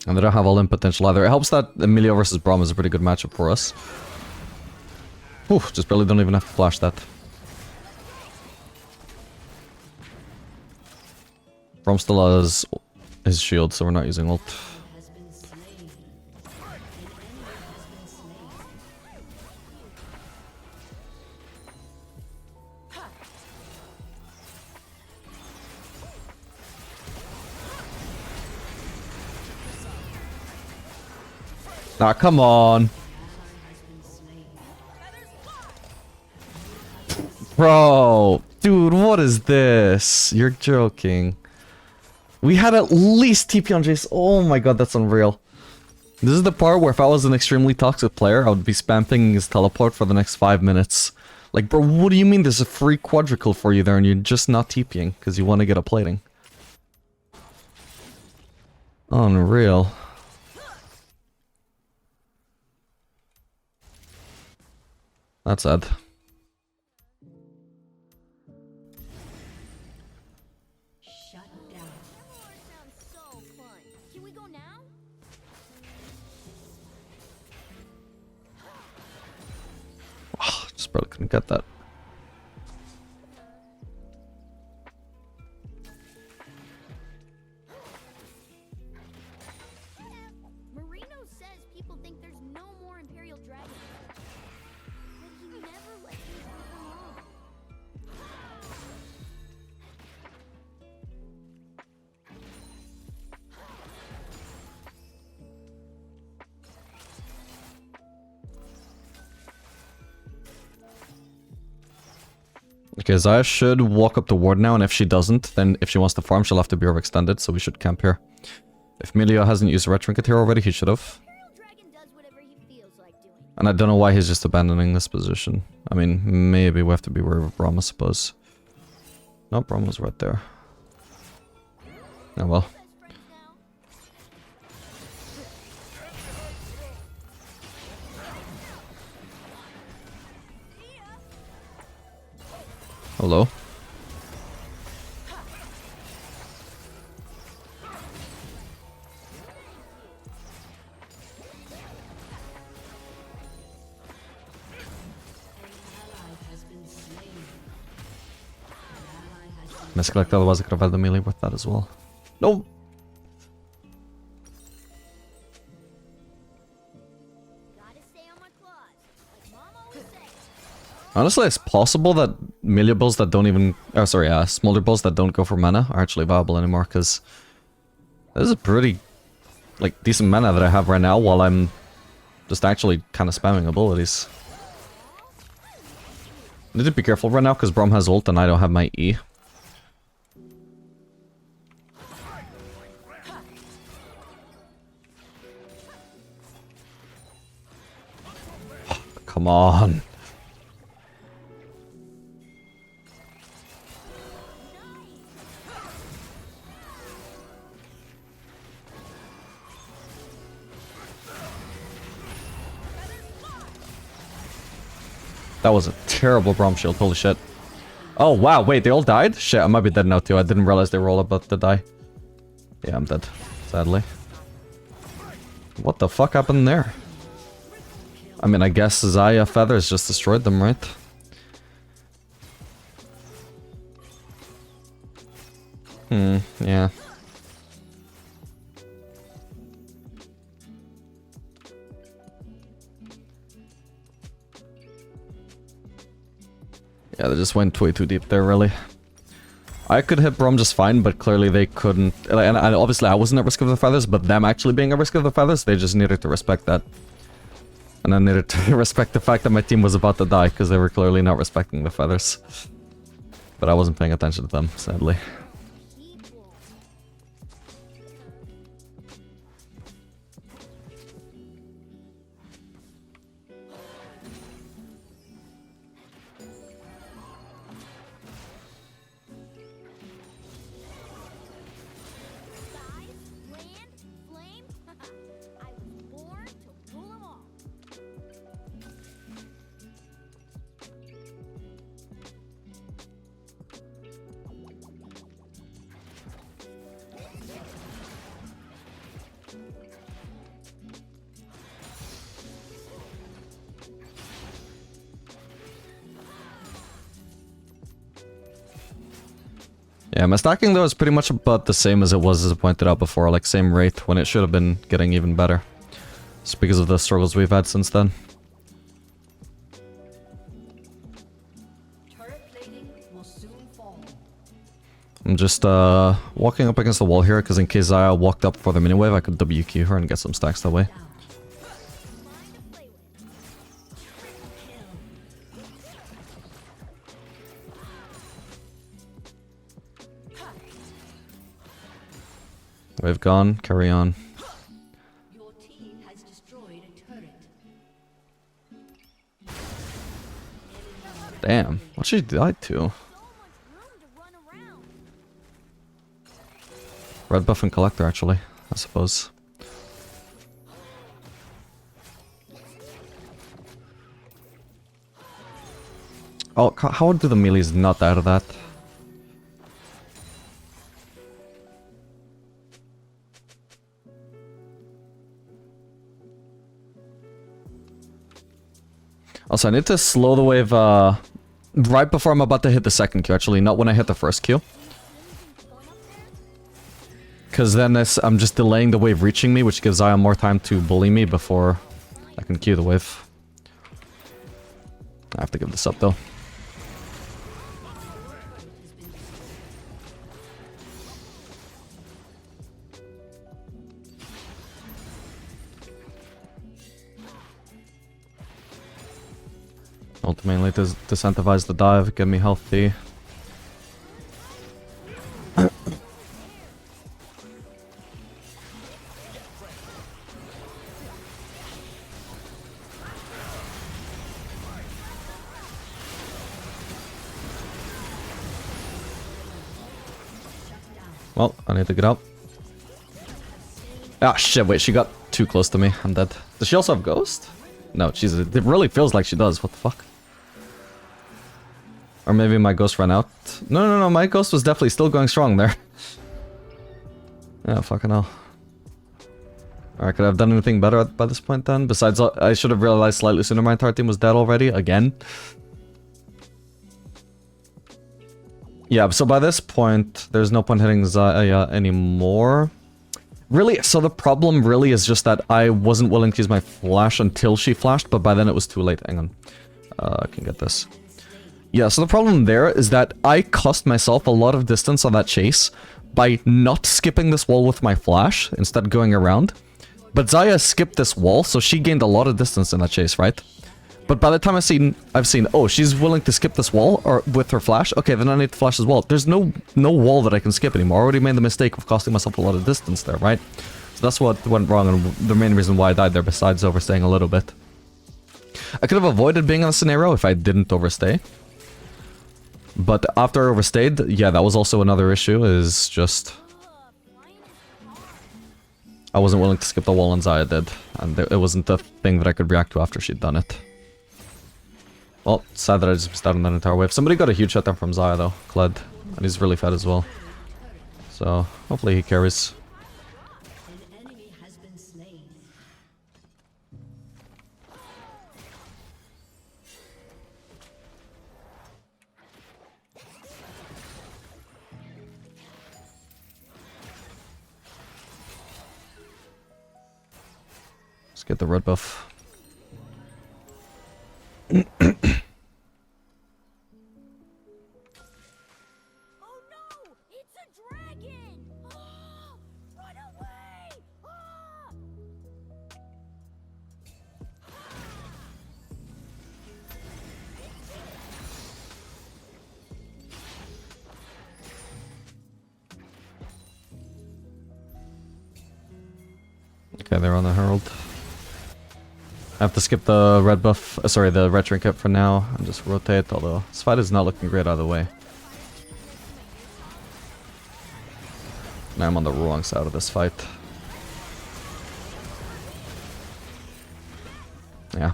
And they don't have all in potential either. It helps that Milio versus Braum is a pretty good matchup for us. Whew, just barely don't even have to flash that. Braum still has his shield, so we're not using ult. Ah, come on. Bro, dude, what is this? You're joking. We had at least TP on Jace. Oh my god, that's unreal. This is the part where if I was an extremely toxic player, I would be spamming his teleport for the next 5 minutes. Like, bro, what do you mean there's a free quadruple for you there and you're just not TPing because you want to get a plating? Unreal. That's sad. Shut down. Everyone sounds so fun. Can we go now? Just barely couldn't get that. Marino says people think there's no more Imperial dragons. But he never lets me prove them wrong. Okay, Xayah should walk up the ward now, and if she doesn't, then if she wants to farm, she'll have to be overextended, so we should camp here. If Milio hasn't used a red trinket here already, he should have. Imperial dragon does whatever he feels like doing. And I don't know why he's just abandoning this position. I mean, maybe we have to be wary of Braum, I suppose. No, Braum was right there. Oh well. Best friends now. Hello. Misclicked, otherwise I could have had the melee with that as well. No! Gotta stay on my claws. Like Mom always says. Honestly, it's possible that Milio builds that don't even... Oh, sorry, Smolder builds that don't go for mana are actually viable anymore, because... This is a pretty, like, decent mana that I have right now while I'm just actually kind of spamming abilities. I need to be careful right now, because Braum has ult and I don't have my E. Come on. That was a terrible Braum shield, holy shit. Oh wow, wait, they all died? Shit, I might be dead now too. I didn't realize they were all about to die. Yeah, I'm dead, sadly. What the fuck happened there? I mean, I guess Xayah feathers just destroyed them, right? Yeah. Yeah, they just went way too deep there, really. I could hit Braum just fine, but clearly they couldn't. And obviously I wasn't at risk of the feathers, but them actually being at risk of the feathers, they just needed to respect that. And I needed to respect the fact that my team was about to die, because they were clearly not respecting the feathers. But I wasn't paying attention to them, sadly. People. Skies, land, flame. I was born to rule them all. Yeah, my stacking though is pretty much about the same as it was, as I pointed out before, like same rate, when it should have been getting even better. Just because of the struggles we've had since then. Turret plating will soon fall. I'm just walking up against the wall here, because in case Xayah walked up for the mini wave, I could WQ her and get some stacks that way. Down. Mine to play with. Wave gone, carry on. Your team has destroyed a turret. Damn, what she died to? So much room to run around. Red buff and collector, actually, I suppose. Oh, how do the melees not die to that? Also, I need to slow the wave, right before I'm about to hit the second Q, actually, not when I hit the first Q. Because then I'm just delaying the wave reaching me, which gives Xayah more time to bully me before I can Q the wave. I have to give this up, though. Ultimately, disincentivize the dive, get me healthy. Well, I need to get out. Ah, shit, wait, she got too close to me. I'm dead. Does she also have Ghost? No, Jesus, it really feels like she does. What the fuck? Or maybe my Ghost ran out. No, my Ghost was definitely still going strong there. Yeah, fucking hell. Alright, could I have done anything better by this point then? Besides, I should have realized slightly sooner my entire team was dead already, again. Yeah, so by this point, there's no point hitting Xayah anymore. Really, so the problem really is just that I wasn't willing to use my flash until she flashed, but by then it was too late. Hang on. I can get this. Yeah, so the problem there is that I cost myself a lot of distance on that chase by not skipping this wall with my flash, instead going around. But Xayah skipped this wall, so she gained a lot of distance in that chase, right? But by the time I've seen, oh, she's willing to skip this wall or with her flash. Okay, then I need to flash as well. There's no wall that I can skip anymore. I already made the mistake of costing myself a lot of distance there, right? So that's what went wrong and the main reason why I died there, besides overstaying a little bit. I could have avoided being in a scenario if I didn't overstay. But after I overstayed, yeah, that was also another issue, is just... I wasn't willing to skip the wall and Xayah did. And it wasn't a thing that I could react to after she'd done it. Well, sad that I just missed out on that entire wave. Somebody got a huge shutdown from Xayah though, Kled. And he's really fed as well. So, hopefully he carries. An enemy has been slain. Let's get the red buff. Oh no! It's a dragon! Run away! Okay, they're on the Herald. I have to skip the red buff, sorry, the red trinket for now, and just rotate, although this fight is not looking great either way. Now I'm on the wrong side of this fight. Yeah,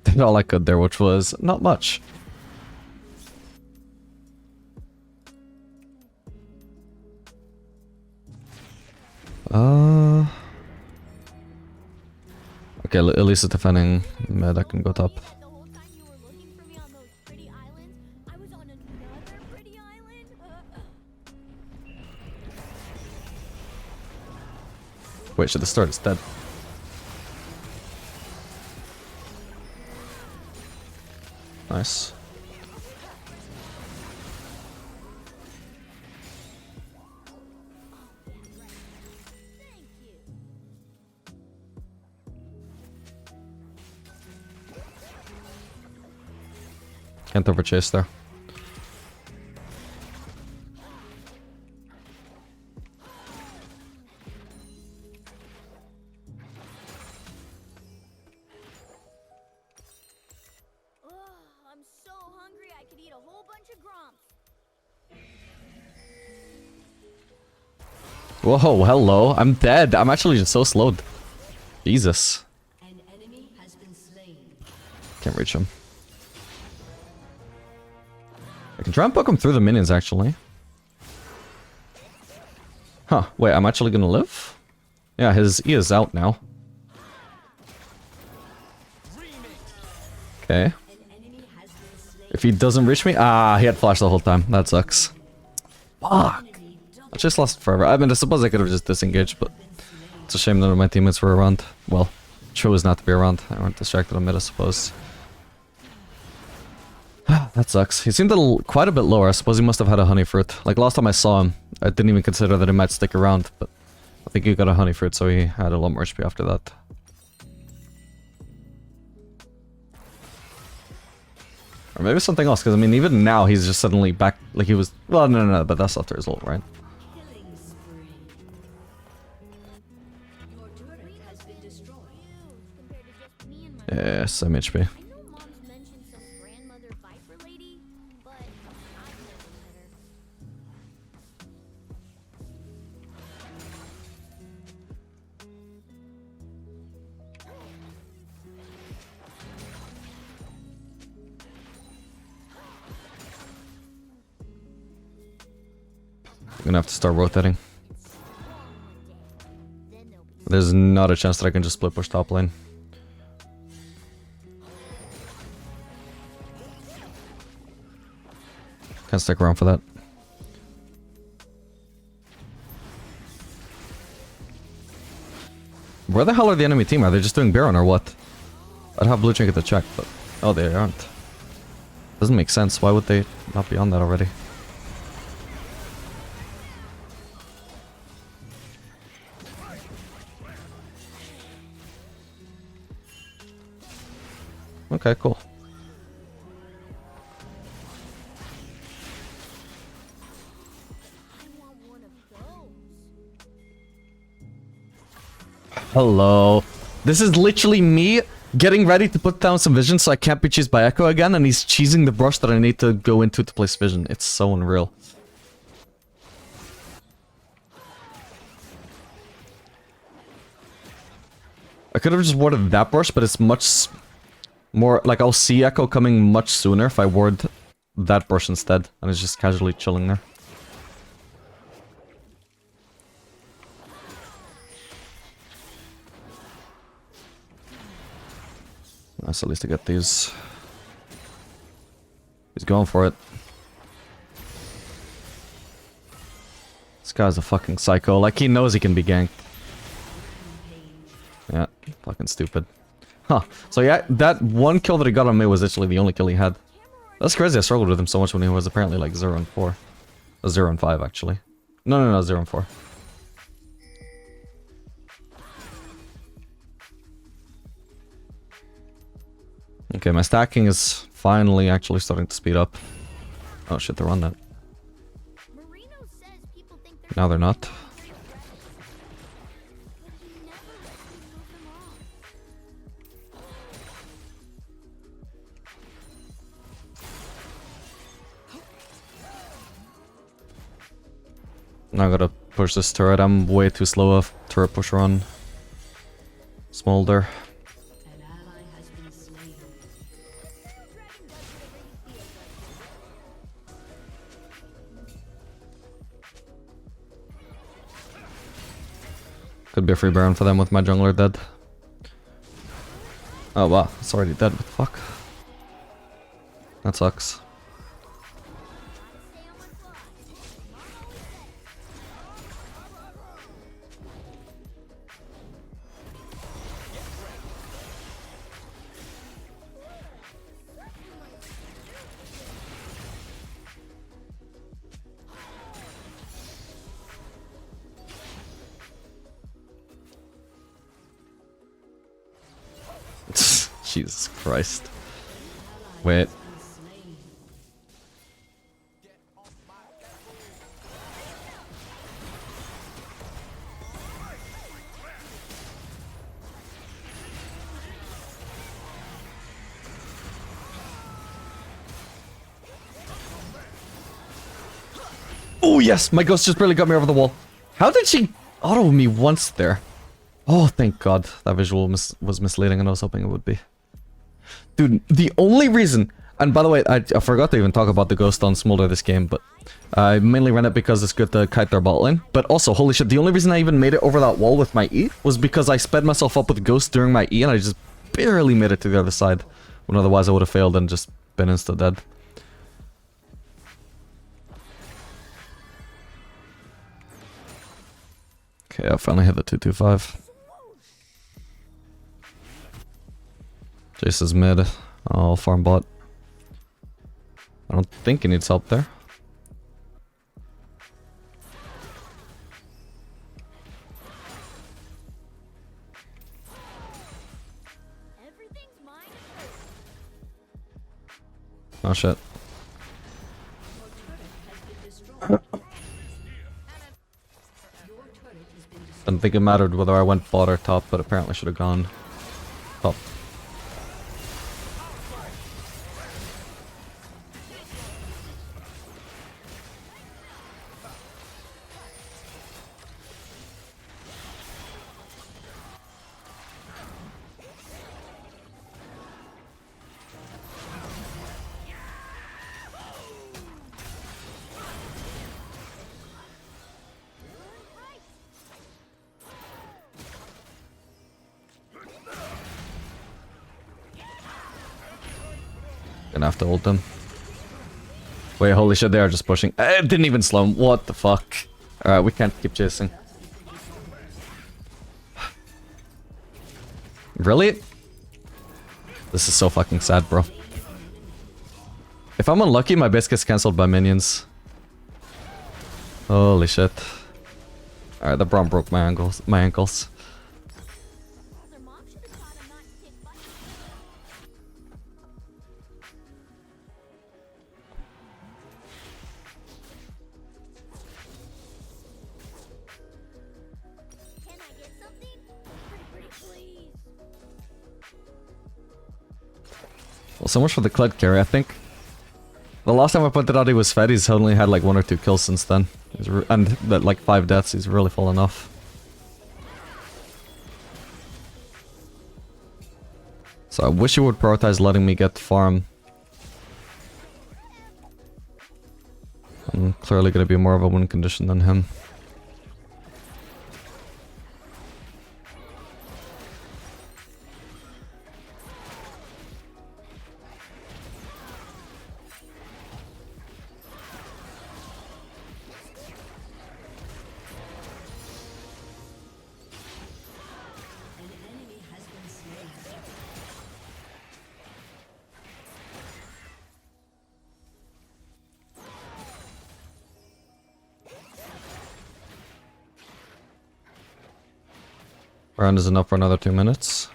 did all I could there, which was not much. Okay, at least it's defending mid, I can go top. The whole time you were looking for me on those pretty islands, I was on another pretty island? Wait, should the start is dead. Nice. Can't overchase there. Whoa, hello. I'm dead. I'm actually just so slowed. Jesus. An enemy has been slain. Can't reach him. I can try and poke him through the minions, actually. Huh. Wait, I'm actually gonna live? Yeah, his E is out now. Okay. If he doesn't reach me... Ah, he had flash the whole time. That sucks. Fuck. I just lost forever. I mean, I suppose I could have just disengaged, but... It's a shame none of my teammates were around. Well, chose not to be around. I weren't distracted on mid, I suppose. That sucks. He seemed quite a bit lower. I suppose he must have had a honey fruit. Like, last time I saw him, I didn't even consider that he might stick around, but... I think he got a honey fruit, so he had a lot more HP after that. Or maybe something else, because I mean, even now he's just suddenly back, like he was... Well, no, but that's after his ult, right? Killing spree. Your turret has been destroyed. Compared to just me and my Yeah, some HP. I know mom's mentioned some grandmother viper lady, but I've never met her. I'm gonna have to start rotating. Then there'll be There's not a chance that I can just split push top lane. Can't stick around for that. Where the hell are the enemy team? Are they just doing Baron or what? I'd have blue trinket to check, but... Oh, they aren't. Doesn't make sense. Why would they not be on that already? Okay, cool. I want one of those. Hello. This is literally me getting ready to put down some vision so I can't be cheesed by Echo again, and he's cheesing the brush that I need to go into to place vision. It's so unreal. I could have just warded that brush, but it's much more... Like, I'll see Echo coming much sooner if I ward that brush instead, and it's just casually chilling there. Nice, at least to get these. He's going for it. This guy's a fucking psycho. Like, he knows he can be ganked. Yeah, fucking stupid. Huh. So yeah, that one kill that he got on me was actually the only kill he had. That's crazy, I struggled with him so much when he was apparently like 0 and 4. 0 and 5, actually. No, 0 and 4. Okay, my stacking is finally actually starting to speed up. Oh shit, they're on that. Marino says people think they're Now they're not. but he never lets me move them off. Now I gotta push this turret. I'm way too slow of turret pusher on Smolder. An ally has been slain. Could be a free Baron for them with my jungler dead. Oh wow, it's already dead. What the fuck? That sucks. Jesus Christ. Wait. Oh yes, my ghost just barely got me over the wall. How did she auto me once there? Oh, thank God. That visual was misleading and I was hoping it would be. Dude, the only reason... And by the way, I forgot to even talk about the ghost on Smolder this game, but I mainly ran it because it's good to kite their bot lane. But also, holy shit, the only reason I even made it over that wall with my E was because I sped myself up with ghost during my E and I just barely made it to the other side. When otherwise I would have failed and just been insta-dead. Okay, I finally hit the 225. Jace is mid. I'll farm bot. I don't think he needs help there. Oh shit. Didn't think it mattered whether I went bot or top, but apparently should have gone top. Gonna have to ult them. Wait, holy shit, they are just pushing. It didn't even slow him. What the fuck? Alright, we can't keep chasing. Really? This is so fucking sad, bro. If I'm unlucky, my base gets cancelled by minions. Holy shit. Alright, the Braum broke my ankles. Their mom should have taught him not to take bites. Can I get something? Pretty please. Well, so much for the Kled carry, I think. The last time I pointed out he was fed, he's only had like 1 or 2 kills since then. And that like 5 deaths, he's really fallen off. So I wish he would prioritize letting me get farm. I'm clearly gonna be more of a win condition than him. Round is enough for another 2 minutes.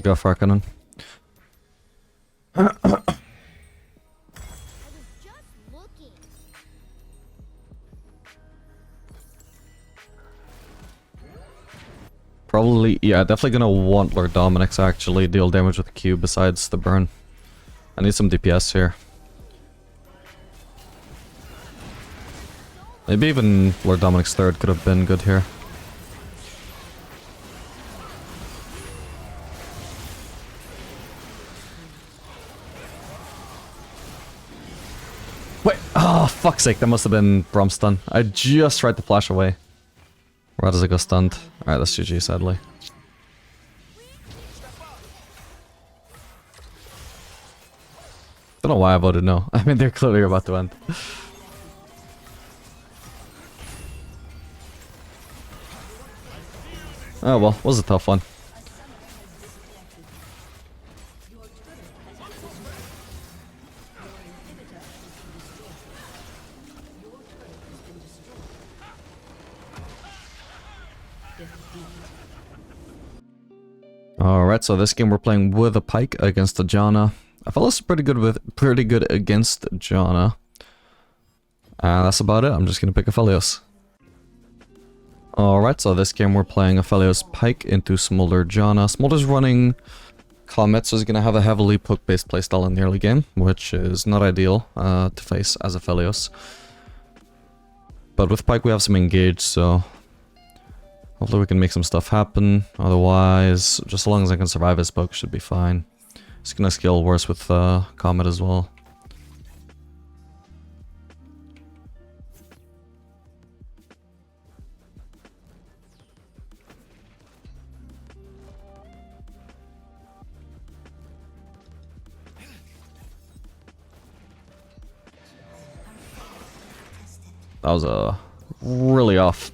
Go for Arcanon. I was just looking. Probably, yeah, definitely gonna want Lord Dominic's actually deal damage with Q besides the burn. I need some DPS here. Maybe even Lord Dominic's third could have been good here. Wait, oh fuck's sake, that must have been Braum stun. I just tried to flash away. Why does it go stunned? Alright, that's GG sadly. Don't know why I voted no. I mean, they're clearly about to end. Oh well, was a tough one. Alright, so this game we're playing with a Pyke against a Janna. Aphelios is pretty good against Janna. That's about it. I'm just gonna pick Aphelios. Alright, so this game we're playing Aphelios Pyke into Smolder Janna. Smolder's running Comet, so he's gonna have a heavily poke-based playstyle in the early game, which is not ideal to face as Aphelios. But with Pyke we have some engage, so hopefully we can make some stuff happen. Otherwise, just as long as I can survive his poke, should be fine. It's gonna scale worse with Comet as well. That was really off.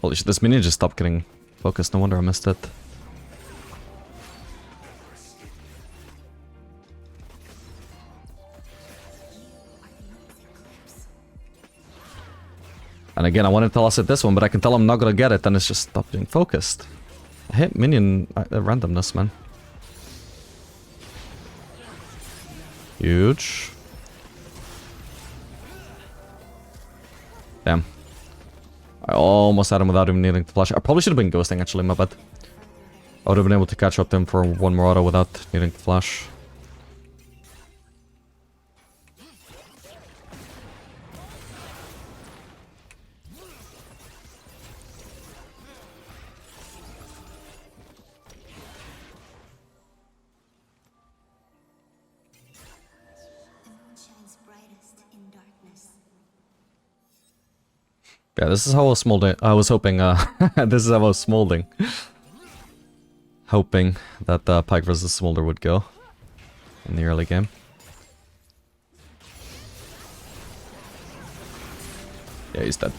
Holy shit, this minion just stopped getting focused. No wonder I missed it. And again, I wanted to tell us at this one, but I can tell I'm not gonna get it, and it's just stopped being focused. I hate minion randomness, man. Huge. Damn. I almost had him without him needing to flash. I probably should have been ghosting, actually, my bad. I would have been able to catch up to him for one more auto without needing to flash. Shines brightest in darkness. Yeah, this is how I was smolding. I was hoping, this is how I was smolding. Hoping that Pyke versus Smolder would go in the early game. Yeah, he's dead.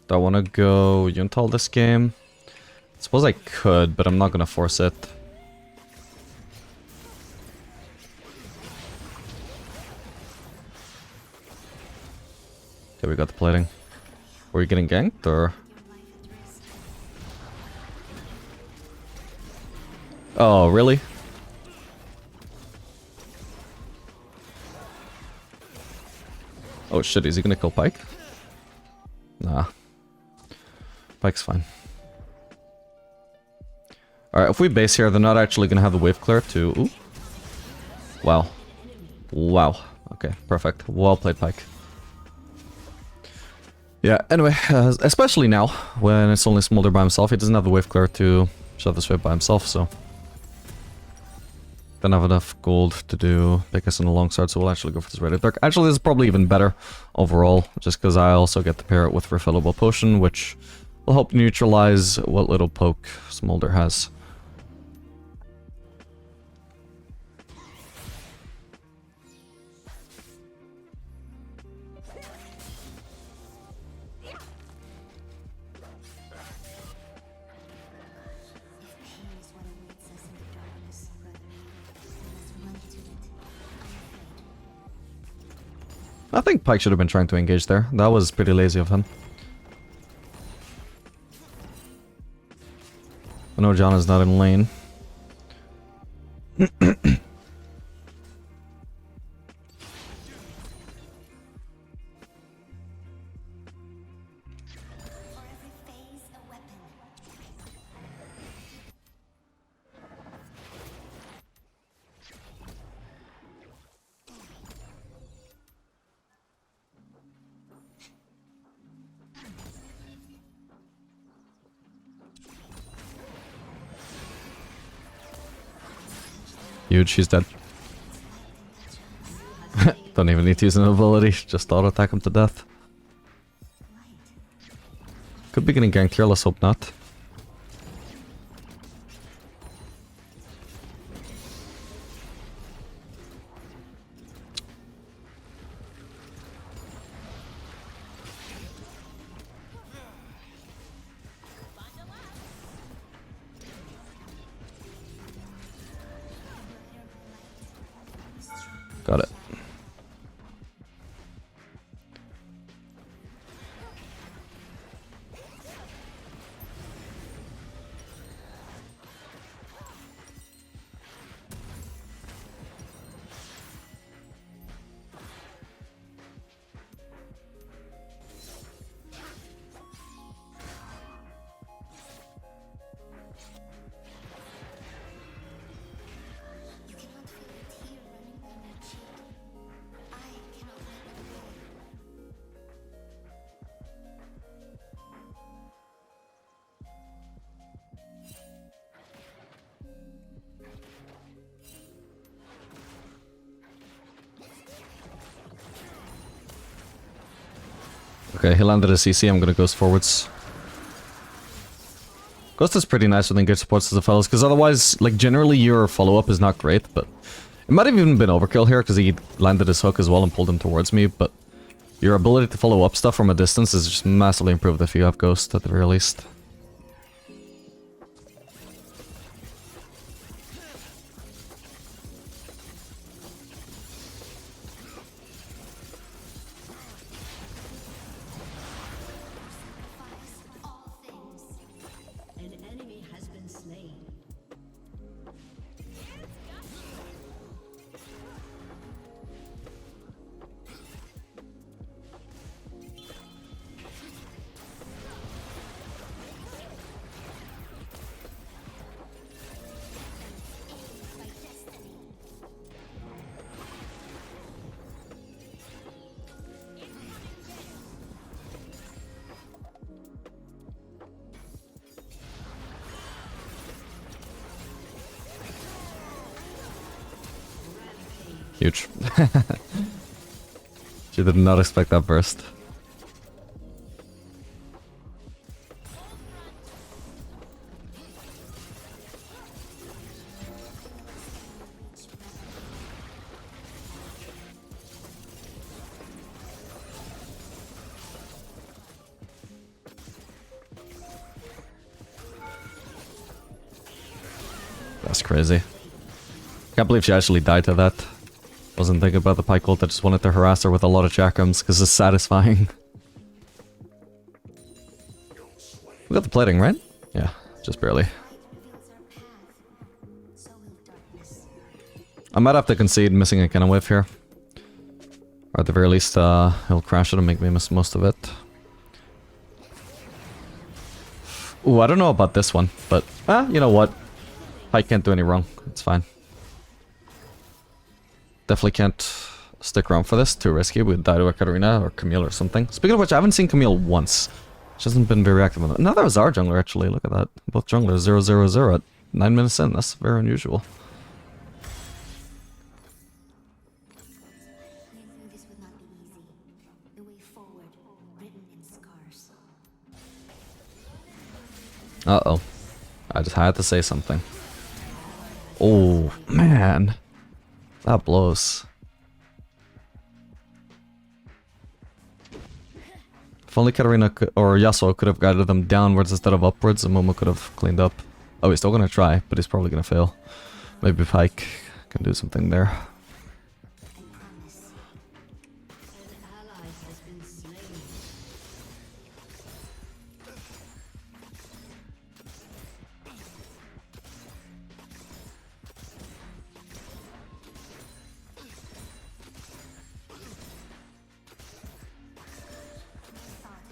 Do I want to go Yuntal this game? I suppose I could, but I'm not gonna force it. Okay, we got the plating. Were you getting ganked, or? Oh, really? Oh shit, is he gonna kill Pyke? Nah. Pyke's fine. Alright, if we base here, they're not actually gonna have the wave clear to... Ooh. Wow. Wow. Okay, perfect. Well played, Pyke. Yeah, anyway, especially now, when it's only Smolder by himself, he doesn't have the wave clear to shove this wave by himself, so... Don't have enough gold to do Pickus in the long sword, so we'll actually go for this Radiant Dark. Actually, this is probably even better overall, just because I also get to pair it with Refillable Potion, which will help neutralize what little poke Smolder has. I think Pyke should have been trying to engage there. That was pretty lazy of him. I know Janna's not in lane. Huge, she's dead. Don't even need to use an ability, just auto attack him to death. Could be getting ganked here, let's hope not. Got it. You cannot feel a tear running down your cheek. I cannot let it go. Okay, he landed a CC. I'm gonna Ghost forwards. Ghost is pretty nice with engaged supports as the fellas, because otherwise, like, generally your follow-up is not great, but it might have even been overkill here, because he landed his hook as well and pulled him towards me, but your ability to follow up stuff from a distance is just massively improved if you have Ghost, at the very least. All things. An enemy has been slain. By destiny. Huge. She did not expect that burst. That's crazy. Can't believe she actually died to that. Wasn't thinking about the Pyke ult, I just wanted to harass her with a lot of chakrams, because it's satisfying. We got the plating, right? Yeah, just barely. Light reveals our path. So will darkness. I might have to concede missing a cannon wave here. Or at the very least, he'll crash it and make me miss most of it. Ooh, I don't know about this one, but you know what? Pyke can't do any wrong. It's fine. Definitely can't stick around for this. Too risky. We'd die to a Katarina or Camille or something. Speaking of which, I haven't seen Camille once. She hasn't been very active on that. No, that was our jungler actually. Look at that. Both junglers 0-0-0 at 9 minutes in. That's very unusual. We knew this would not be easy. The way forward, written in scars. Uh-oh. I just had to say something. Oh, man. That blows. If only Katarina or Yasuo could have guided them downwards instead of upwards, and Momo could have cleaned up. Oh, he's still gonna try, but he's probably gonna fail. Maybe Pyke can do something there. I promise. An ally has been slain. Thought it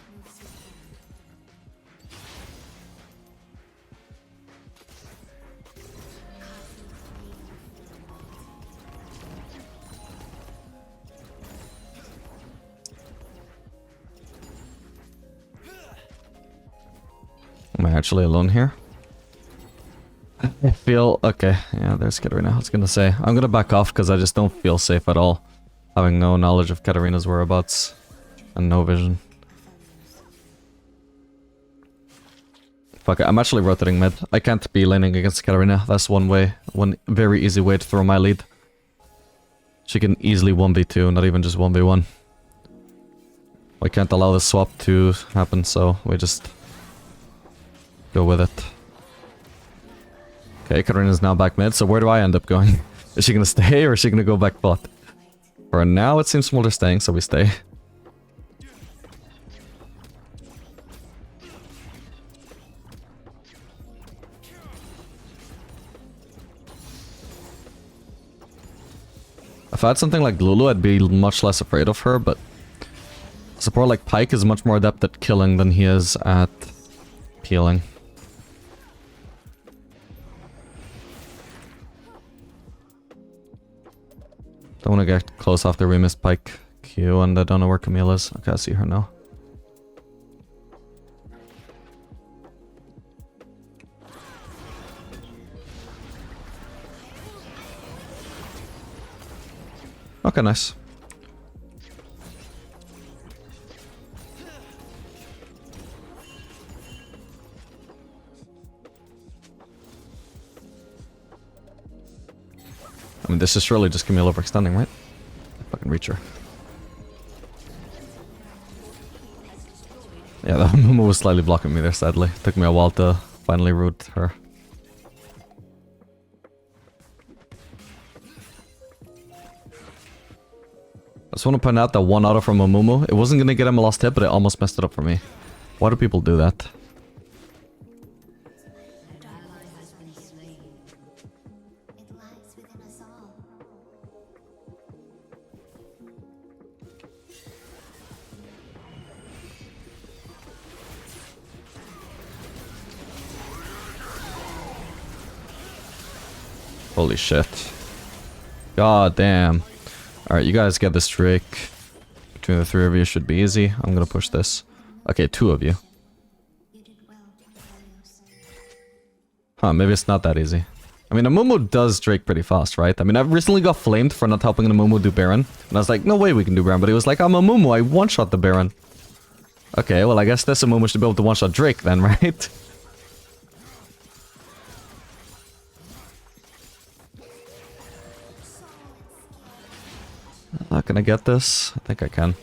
moves you in. Am I actually alone here? I feel... okay, yeah, there's Katarina. I was gonna say, I'm gonna back off because I just don't feel safe at all. Having no knowledge of Katarina's whereabouts. And no vision. Fuck it, I'm actually rotating mid. I can't be laning against Katarina. That's one way. One very easy way to throw my lead. She can easily 1v2, not even just 1v1. I can't allow the swap to happen, so we just... go with it. Okay, Katarina's now back mid, so where do I end up going? Is she gonna stay or is she gonna go back bot? For now, it seems Smolder staying, so we stay. If I had something like Lulu, I'd be much less afraid of her, but support like Pyke is much more adept at killing than he is at healing. Don't want to get close after we missed Pyke Q, and I don't know where Camille is. Okay, I see her now. Okay, nice. I mean, this is surely just Camille overextending, right? Fucking reach her. Yeah, that Momo was slightly blocking me there, sadly. Took me a while to finally root her. I just want to point out that one auto from Amumu, it wasn't going to get him a last hit, but it almost messed it up for me. Why do people do that? It lies within us all. Holy shit. God damn. Alright, you guys get this Drake. Between the three of you should be easy. I'm gonna push this. Okay, two of you. You did well, Aphelios. Huh, maybe it's not that easy. I mean, Amumu does Drake pretty fast, right? I mean, I've recently got flamed for not helping Amumu do Baron. And I was like, no way we can do Baron. But he was like, I'm Amumu, I one-shot the Baron. Okay, well, I guess this Amumu should be able to one-shot Drake then, right? Can I get this? I think I can.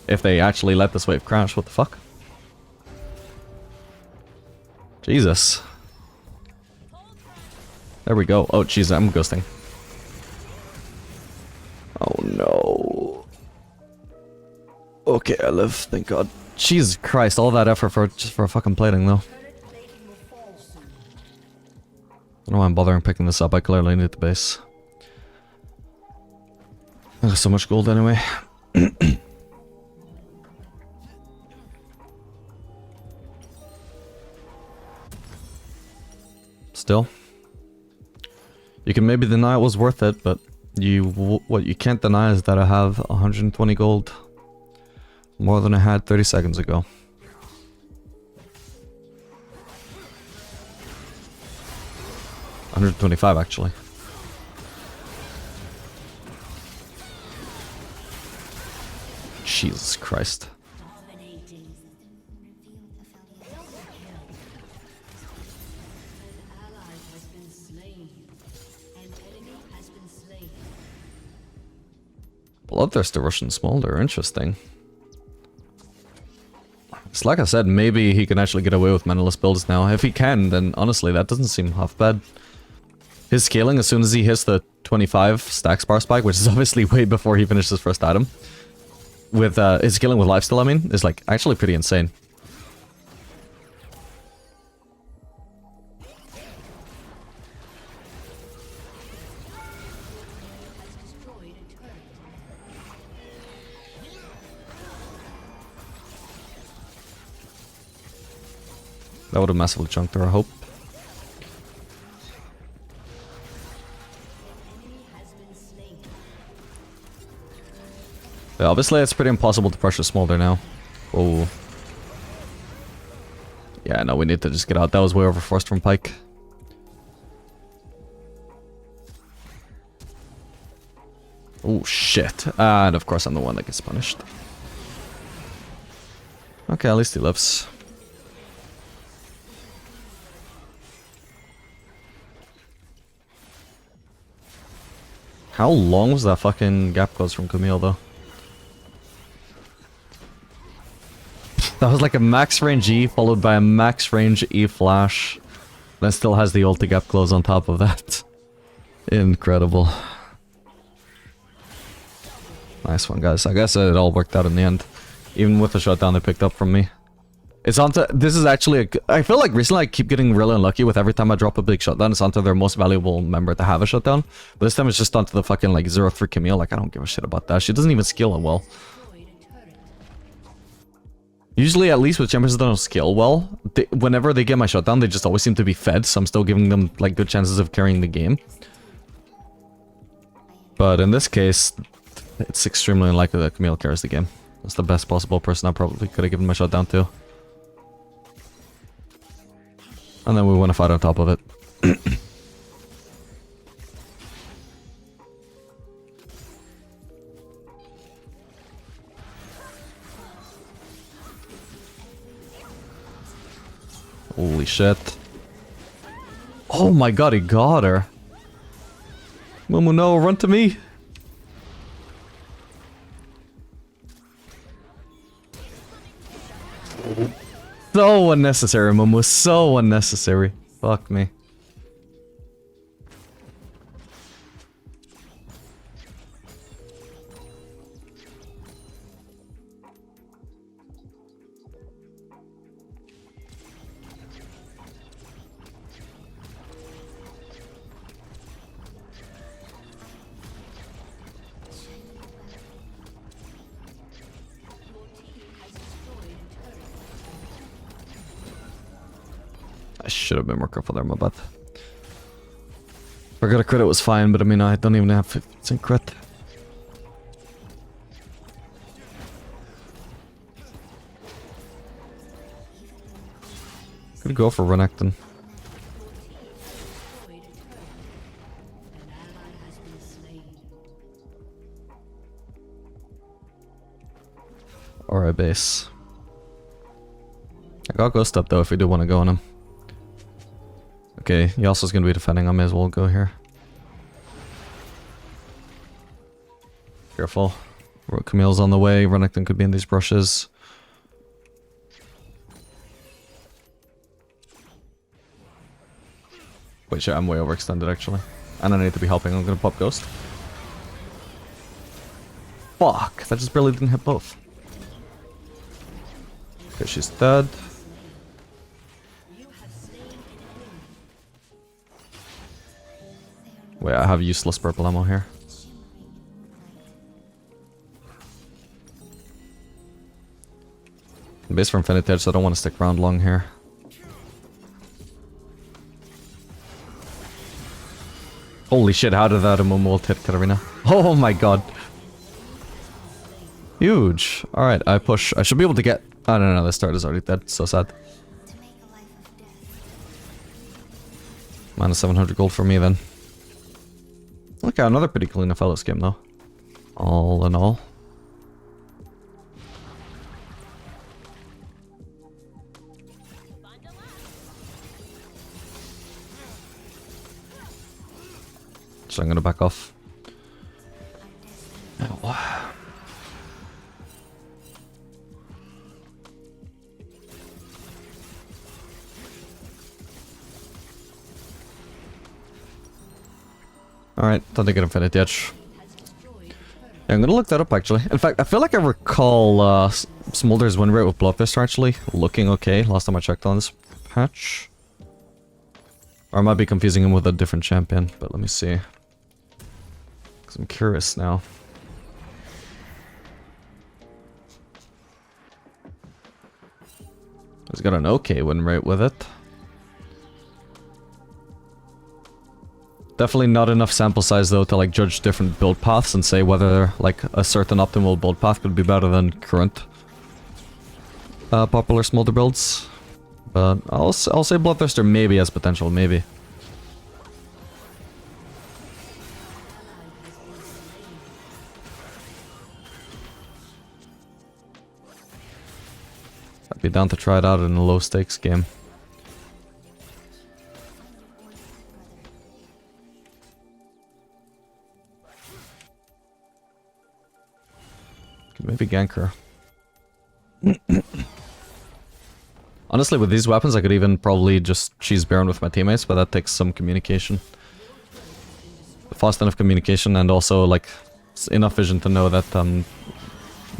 If they actually let this wave crash, what the fuck? Jesus. There we go. Oh, jeez, I'm ghosting. Oh, no. Okay, I live, thank God. Jesus Christ, all that effort for just for fucking plating, though. I don't know why I'm bothering picking this up. I clearly need the base. I got so much gold anyway. Still. You can maybe deny it was worth it, but what you can't deny is that I have 120 gold. More than I had 30 seconds ago. $125 actually. Jesus Christ. Dominating. An ally has been slain. An enemy has been slain. Bloodthirsty Russian Smolder, interesting. It's like I said, maybe he can actually get away with manaless builds now. If he can, then honestly, that doesn't seem half bad. His scaling, as soon as he hits the 25 stack spar spike, which is obviously way before he finishes his first item, with his scaling with lifesteal, I mean, is like actually pretty insane. That would have massively chunked her, I hope. Yeah, obviously it's pretty impossible to pressure Smolder now. Oh. Yeah, no, we need to just get out. That was way overforced from Pyke. Oh, shit. And of course I'm the one that gets punished. Okay, at least he lives. How long was that fucking gap close from Camille, though? That was like a max range E followed by a max range E flash. Then still has the ulti gap close on top of that. Incredible. Nice one, guys. I guess it all worked out in the end. Even with the shutdown they picked up from me. It's onto... This is actually I feel like recently I keep getting really unlucky with every time I drop a big shutdown. It's onto their most valuable member to have a shutdown. But this time it's just onto the fucking like 0-3 Camille. Like I don't give a shit about that. She doesn't even skill it well. Usually, at least with champions that don't scale well, whenever they get my shutdown, they just always seem to be fed, so I'm still giving them, like, good chances of carrying the game. But in this case, it's extremely unlikely that Camille carries the game. That's the best possible person I probably could have given my shutdown to. And then we win a fight on top of it. Holy shit. Oh my god, he got her. Momo, no, run to me. So unnecessary, Momo, so unnecessary. Fuck me. I should have been more careful there, my bad. If I got a crit, it was fine, but I mean, I don't even have 50% crit. Could go for Renekton. Alright, base. I got Ghost up though if we do want to go on him. Okay, Yasuo's gonna be defending, I may as well go here. Careful. Camille's on the way, Renekton could be in these brushes. Wait, shit, I'm way overextended actually. And I need to be helping, I'm gonna pop Ghost. Fuck, that just barely didn't hit both. Okay, she's dead. Wait, I have useless purple ammo here. I'm based for Infinity Edge, so I don't want to stick around long here. Holy shit, how did that Amumu ult hit Katarina? Oh my god. Huge. Alright, I push. I should be able to get... Oh no, no, the start is already dead. So sad. Minus 700 gold for me then. Okay, another pretty clean Aphelios game though. All in all. So I'm gonna back off. Oh. Alright, time to get Infinity Edge. Yeah, I'm gonna look that up actually. In fact, I feel like I recall Smolder's win rate with Bloodthirster actually looking okay last time I checked on this patch. Or I might be confusing him with a different champion, but let me see. Because I'm curious now. He's got an okay win rate with it. Definitely not enough sample size though to like judge different build paths and say whether like a certain optimal build path could be better than current popular Smolder builds. But I'll say Bloodthirster maybe has potential, maybe. I'd be down to try it out in a low stakes game. Maybe gank her. Honestly, with these weapons, I could even probably just cheese Baron with my teammates, but that takes some communication. Fast enough communication and also, like, It's enough vision to know that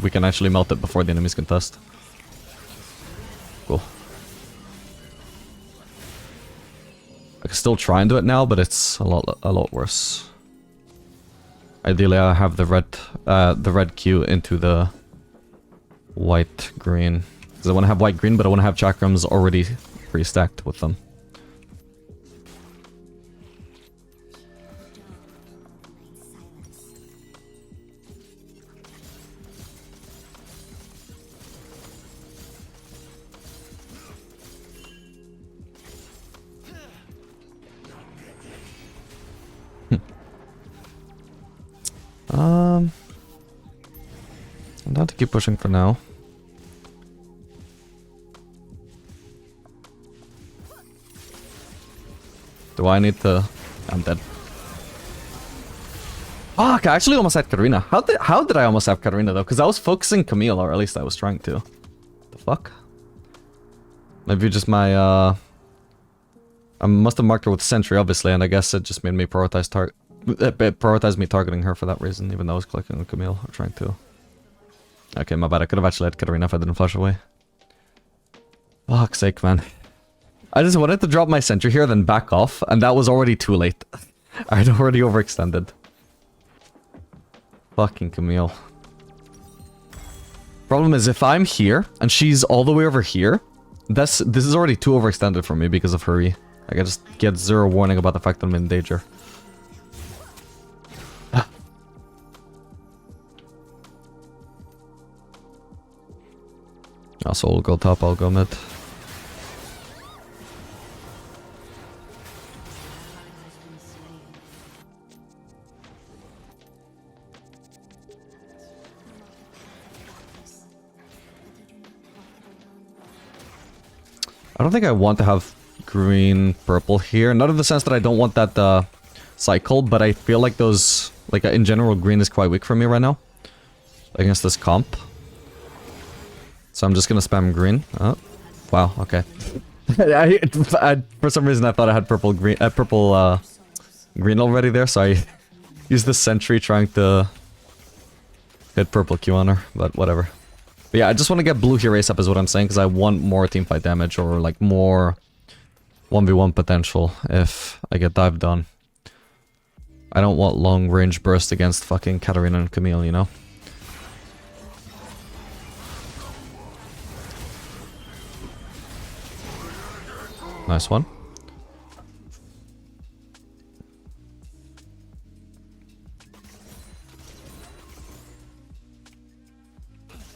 we can actually melt it before the enemies can test. Cool. I can still try and do it now, but it's a lot worse. Ideally, I have the red Q into the white green, because I want to have white green, but I want to have chakrams already pre-stacked with them. I'm down to keep pushing for now. Do I need to... I'm dead. Fuck, I actually almost had Katarina. How did I almost have Katarina though? Because I was focusing Camille, or at least I was trying to. The fuck? Maybe just my I must have marked her with Sentry, obviously, and I guess it just made me prioritize me targeting her for that reason, even though I was clicking on Camille or trying to. Okay, my bad. I could have actually had Katarina if I didn't flash away. Fuck's sake, man. I just wanted to drop my Sentry here, then back off, and that was already too late. I'd already overextended. Fucking Camille. Problem is, if I'm here, and she's all the way over here, this is already too overextended for me because of her E. Like, I just get zero warning about the fact that I'm in danger. So we'll go top, I'll go mid. I don't think I want to have green purple here. Not in the sense that I don't want that cycle, but I feel like those, like in general, green is quite weak for me right now against this comp. So I'm just gonna spam green. Oh, wow, okay. For some reason I thought I had purple green already there, so I used the sentry trying to hit purple Q on her, but whatever. But yeah, I just want to get blue here ASAP is what I'm saying, because I want more teamfight damage or like more 1v1 potential if I get dived on. I don't want long range burst against fucking Katarina and Camille, you know? Nice one.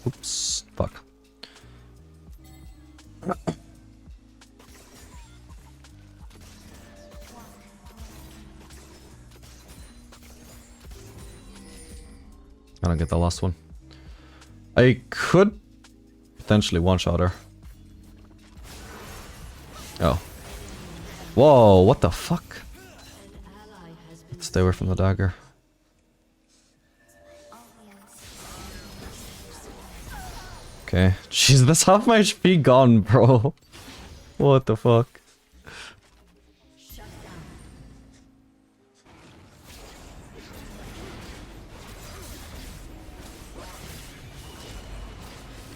Oops, fuck. I don't get the last one. I could potentially one-shot her. Oh. Whoa, what the fuck? Let's stay away from the dagger. Okay. Jeez, that's half my HP gone, bro. What the fuck?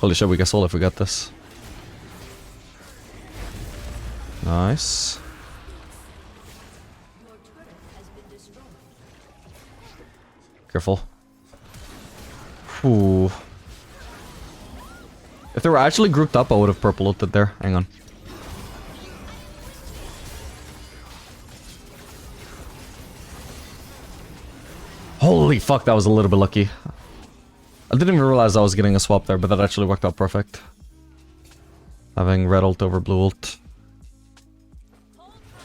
Holy shit, we get soul if we got this. Nice. Careful. Ooh. If they were actually grouped up, I would have purple ulted there. Hang on. Holy fuck, that was a little bit lucky. I didn't even realize I was getting a swap there, but that actually worked out perfect. Having red ult over blue ult.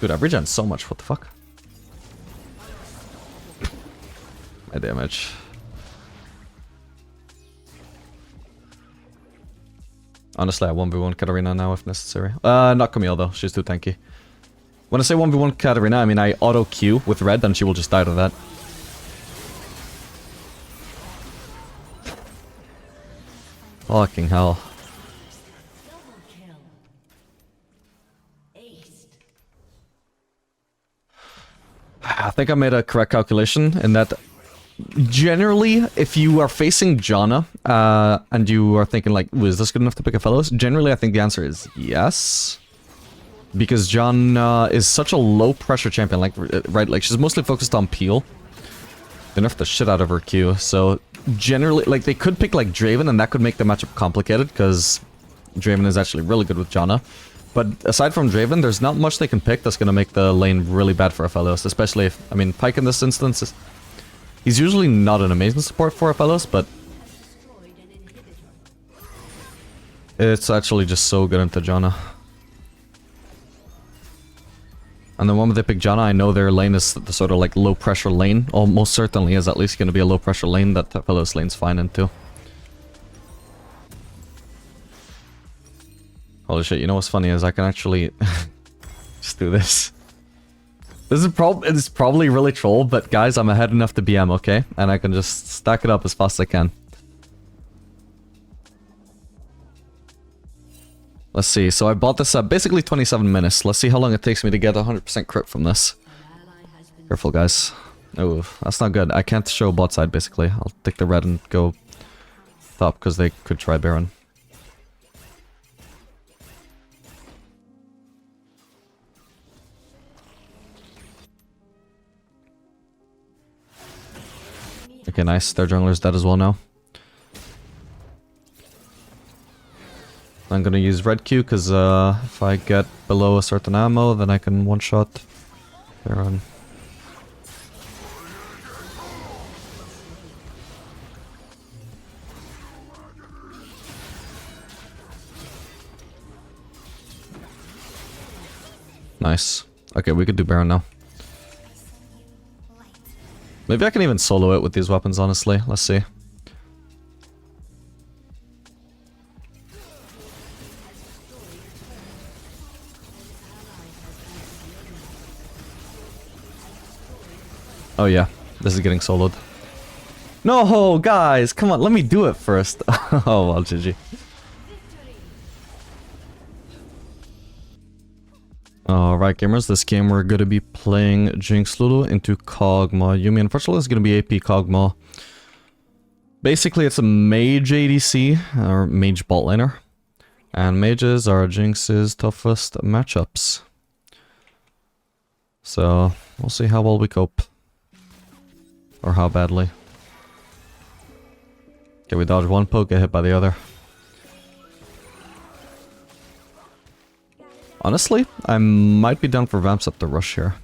Dude, I've regen so much, what the fuck? My damage. Honestly, I 1v1 Katarina now if necessary. Not Camille though, she's too tanky. When I say 1v1 Katarina, I mean I auto Q with red and she will just die to that. Fucking hell. I think I made a correct calculation in that Generally, if you are facing Janna, and you are thinking like, is this good enough to pick Aphelios? Generally, I think the answer is yes. Because Janna is such a low-pressure champion, like, right, like, she's mostly focused on peel. They nerfed the shit out of her Q, so generally, like, they could pick, like, Draven, and that could make the matchup complicated, because Draven is actually really good with Janna. But aside from Draven, there's not much they can pick that's gonna make the lane really bad for Aphelios, especially if, I mean, Pyke in this instance, he's usually not an amazing support for Aphelios, but it's actually just so good into Janna. And the moment they pick Janna, I know their lane is the sort of like low pressure lane. Almost certainly is at least going to be a low pressure lane that Aphelios lane's fine into. Holy shit, you know what's funny is I can actually just do this. This is it's probably really troll, but guys, I'm ahead enough to BM, okay? And I can just stack it up as fast as I can. Let's see, so I bought this at basically 27 minutes. Let's see how long it takes me to get 100% crit from this. Careful, guys. Oh, that's not good. I can't show bot side, basically. I'll take the red and go top, because they could try Baron. Okay, nice. Their jungler's dead as well now. I'm gonna use red Q because if I get below a certain ammo, then I can one-shot Baron. Nice. Okay, we could do Baron now. Maybe I can even solo it with these weapons, honestly. Let's see. Oh yeah, this is getting soloed. No, guys, come on, let me do it first. Oh, well, GG. Alright, gamers, this game we're going to be playing Jinx Lulu into Kog'Maw Yuumi. Unfortunately, it's going to be AP Kog'Maw. Basically, it's a mage ADC, or mage bot laner. And mages are Jinx's toughest matchups. So, we'll see how well we cope. Or how badly. Okay, we dodge one poke, get hit by the other. Honestly, I might be down for Vamps up the rush here.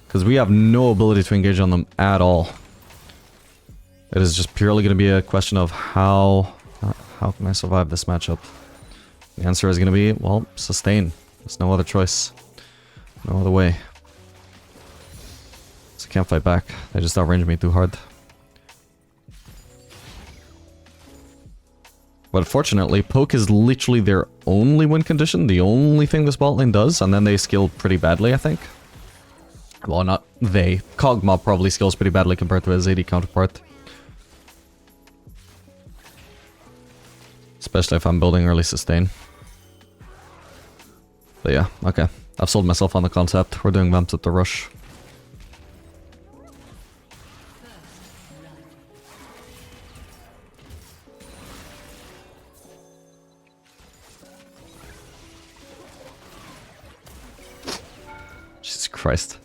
Because we have no ability to engage on them at all. It is just purely going to be a question of how can I survive this matchup? The answer is going to be, well, sustain. There's no other choice. No other way. So I can't fight back. They just outrange me too hard. But fortunately, poke is literally their only win condition, the only thing this bot lane does, and then they skill pretty badly, I think. Well, not they. Kog'Maw probably skills pretty badly compared to his AD counterpart. Especially if I'm building early sustain. But yeah, okay. I've sold myself on the concept. We're doing Vamps at the rush. Jesus Christ.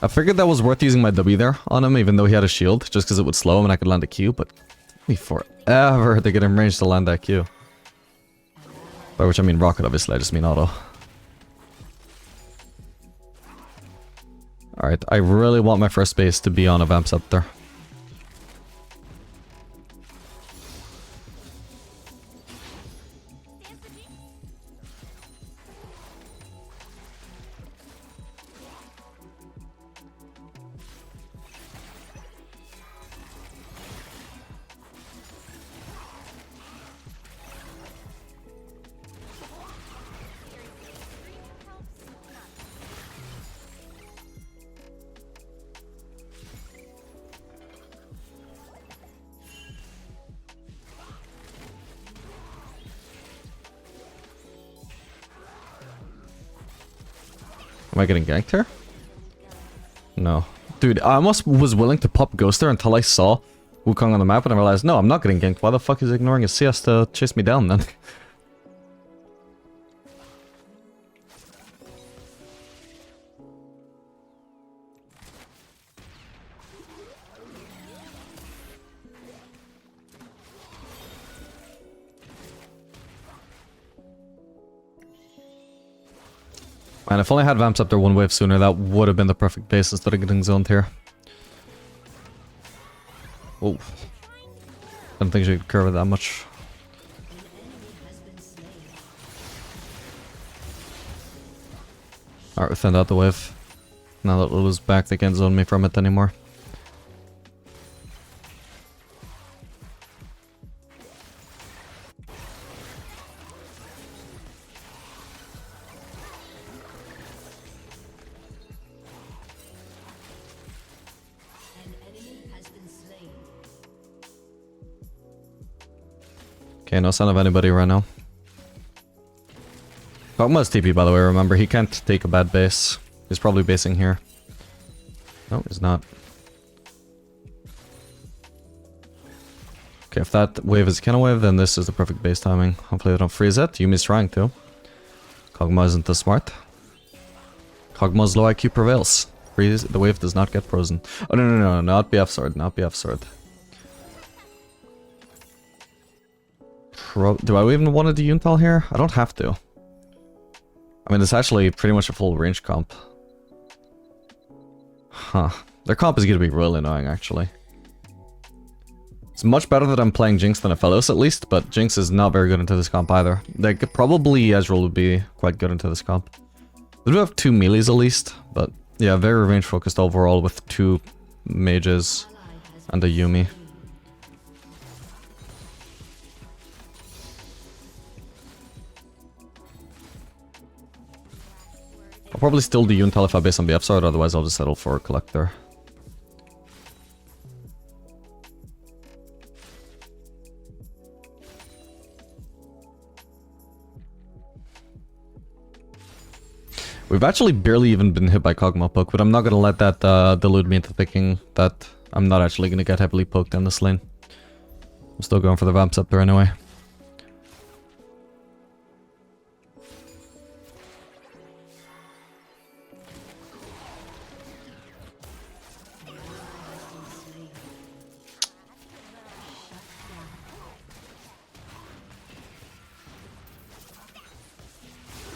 I figured that was worth using my W there on him, even though he had a shield, just because it would slow him and I could land a Q, but it took me forever to get him ranged to land that Q. By which I mean rocket, obviously, I just mean auto. Alright, I really want my first base to be on a Vamp Scepter. Am I getting ganked here? No. Dude, I almost was willing to pop Ghoster until I saw Wukong on the map and I realized, no, I'm not getting ganked. Why the fuck is he ignoring his CS to chase me down then? Man, if only I had Vamps up there one wave sooner, that would have been the perfect base instead of getting zoned here. Oh. Didn't think she could curve it that much. Alright, we thinned out the wave. Now that Lulu's back, they can't zone me from it anymore. Okay, no sign of anybody right now. Kog'Maw's TP, by the way, remember, he can't take a bad base. He's probably basing here. No, he's not. Okay, if that wave is a Kenna wave, then this is the perfect base timing. Hopefully they don't freeze it. Yuumi's trying to. Kog'Maw isn't this smart. Kog'Maw's low IQ prevails. Freeze, the wave does not get frozen. Oh, no, not BF sword, not BF sword. Do I even want to do Yuntal here? I don't have to. I mean, it's actually pretty much a full range comp. Huh. Their comp is going to be really annoying, actually. It's much better that I'm playing Jinx than Aphelios, at least, but Jinx is not very good into this comp either. Like, probably Ezreal would be quite good into this comp. They do have 2 melees at least, but yeah, very range focused overall with 2 mages and a Yuumi. I'll probably still do Yuntal if I base on BF sword, otherwise I'll just settle for a Collector. We've actually barely even been hit by Kog'Maw poke, but I'm not gonna let that delude me into thinking that I'm not actually gonna get heavily poked in this lane. I'm still going for the Vamps up there anyway.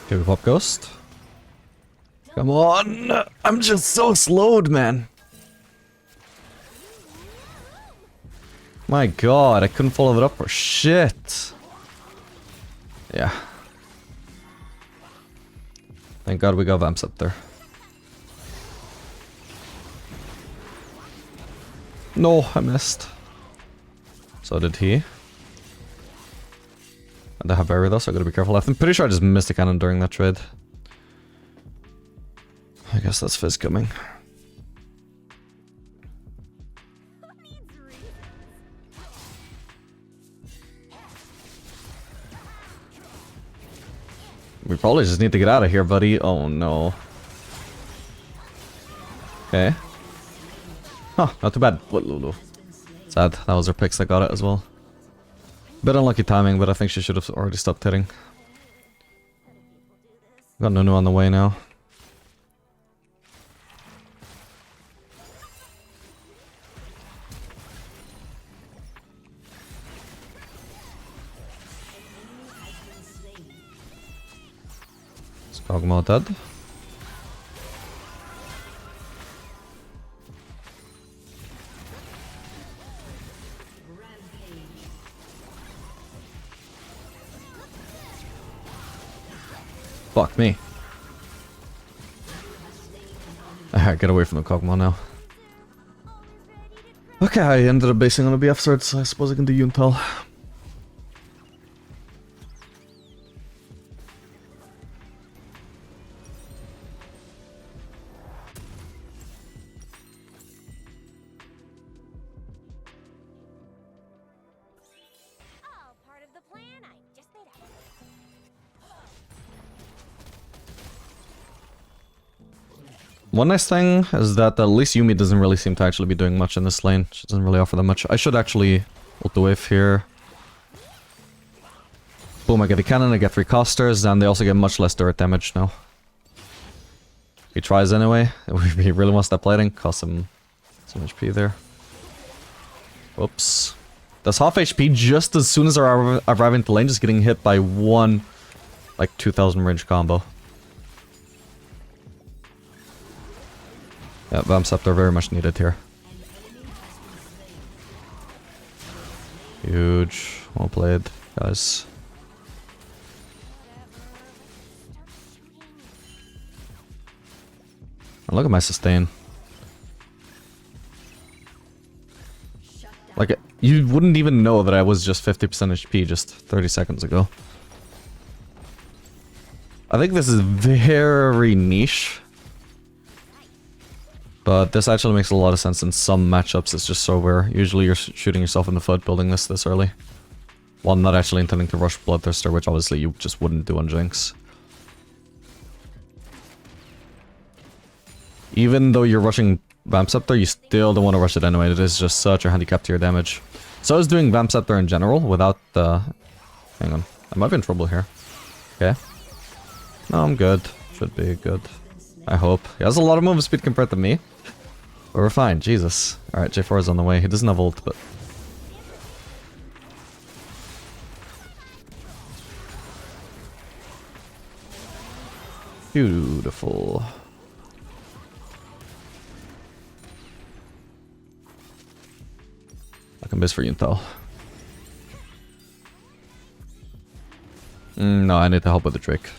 Okay, we pop Ghost. Come on! I'm just so slowed, man! My god, I couldn't follow it up for shit! Yeah. Thank god we got Vamps up there. No, I missed. So did he. And I have Barrier though, so I gotta be careful. I'm pretty sure I just missed a cannon during that trade. I guess that's Fizz coming. We probably just need to get out of here, buddy. Oh no. Okay. Huh, not too bad. What, Lulu? Sad, that was her picks that got it as well. Bit unlucky timing, but I think she should have already stopped hitting. Got Nunu on the way now. Is Kog'Maw dead? Fuck me. Alright, get away from the Kog'Maw now. Okay, I ended up basing on a BF sword, so I suppose I can do Yuntal. All part of the plan I just made up. One nice thing is that at least Yuumi doesn't really seem to actually be doing much in this lane. She doesn't really offer that much. I should actually ult the wave here. Boom, I get a cannon, I get 3 casters, and they also get much less turret damage now. He tries anyway. If he really wants that plating, cost him some HP there. Whoops. That's half HP just as soon as I arrive into lane, just getting hit by one, like, 2000 range combo. Yeah, Vamp Scepter very much needed here. Huge. Well played, guys. And look at my sustain. Like, you wouldn't even know that I was just 50% HP just 30 seconds ago. I think this is very niche. But this actually makes a lot of sense in some matchups. It's just so rare. Usually you're shooting yourself in the foot building this early. While not actually intending to rush Bloodthirster, which obviously you just wouldn't do on Jinx. Even though you're rushing Vamp Scepter, you still don't want to rush it anyway. It is just such a handicap to your damage. So I was doing Vamp Scepter in general without the... Hang on. I might be in trouble here. Okay. No, I'm good. Should be good. I hope. He has a lot of move speed compared to me. But we're fine. Jesus. Alright, J4 is on the way. He doesn't have ult, but... Beautiful. I can base for Yuntal. No, I need to help with the Drake.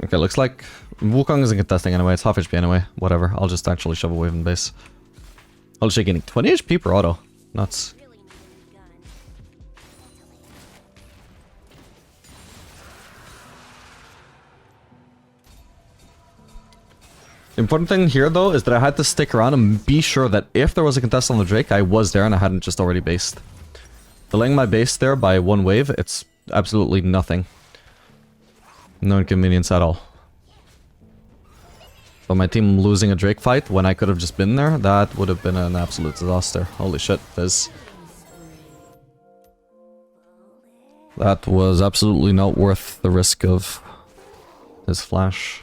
Okay, looks like Wukong isn't contesting anyway. It's half HP anyway. Whatever. I'll just actually shove a wave in base. Holy shit, getting 20 HP per auto. Nuts. The important thing here, though, is that I had to stick around and be sure that if there was a contest on the Drake, I was there and I hadn't just already based. Delaying my base there by one wave, it's absolutely nothing. No inconvenience at all. But my team losing a Drake fight when I could have just been there, that would have been an absolute disaster. Holy shit, Fizz. That was absolutely not worth the risk of his flash.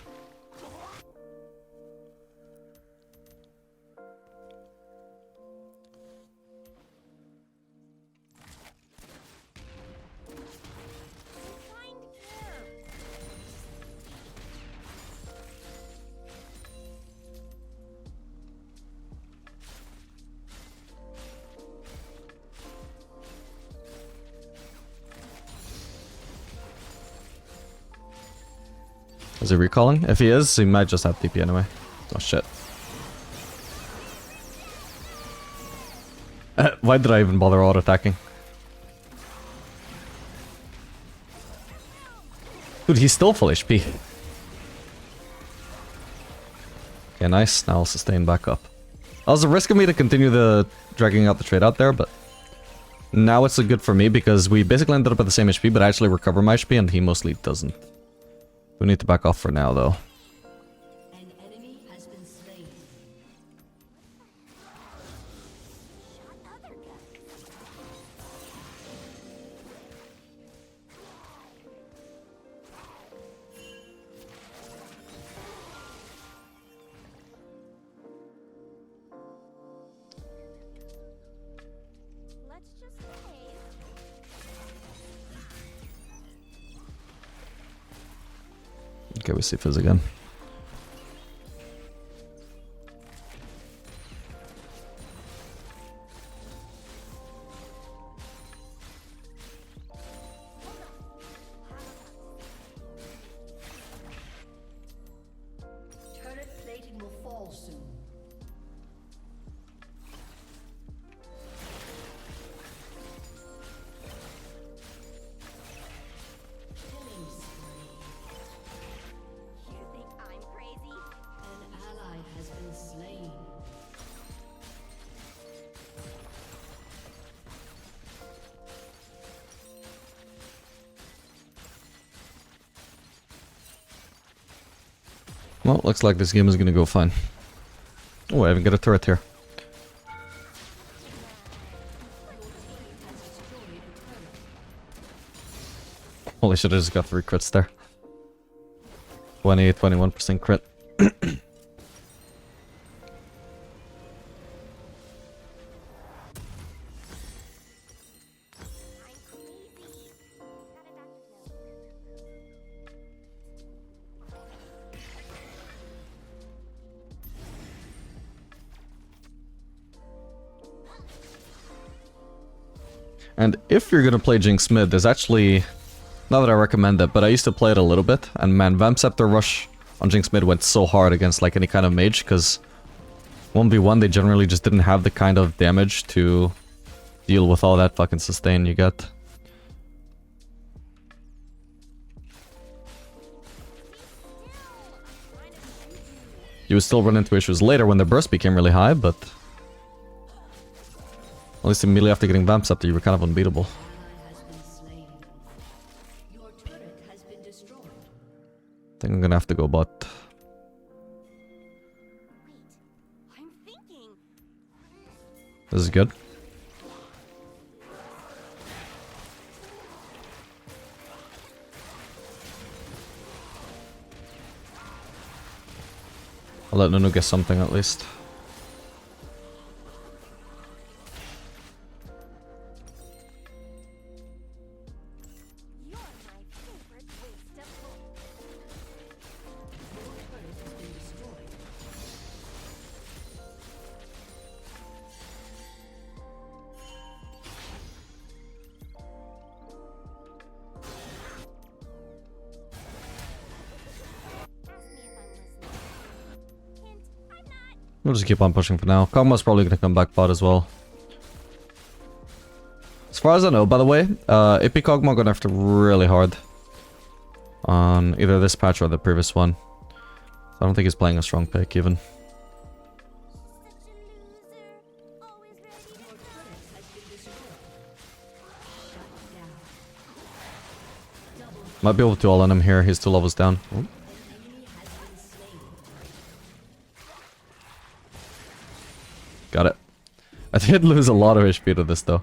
Is he recalling? If he is, he might just have TP anyway. Oh shit. Why did I even bother auto-attacking? Dude, he's still full HP. Okay, nice. Now I'll sustain back up. That was a risk of me to continue the dragging out the trade out there, but now it's good for me because we basically ended up at the same HP, but I actually recover my HP and he mostly doesn't. We need to back off for now, though. An enemy has been slain. Let's just behave. Okay, we see Fizz again. Turret plating will fall soon. Killing spree. You think Well, looks like this game is gonna go fine. Oh, I even get a turret here. Holy shit, I just got 3 crits there. 21% crit. And if you're gonna play Jinx mid, there's actually... Not that I recommend it, but I used to play it a little bit. And man, Vamp Scepter Rush on Jinx mid went so hard against like any kind of mage, because 1v1 they generally just didn't have the kind of damage to deal with all that fucking sustain you get. You would still run into issues later when the burst became really high, but... At least immediately after getting Vamp Scepter, you were kind of unbeatable. I think I'm gonna have to go bot. I'm thinking. This is good. I'll let Nunu get something at least. We'll just keep on pushing for now. Kog'Maw's probably gonna come back bot as well. As far as I know, by the way, AP Kog'Maw gonna have to really hard on either this patch or the previous one. I don't think he's playing a strong pick even. Might be able to all on him here. He's 2 levels down. Ooh. Got it. I did lose a lot of HP to this though.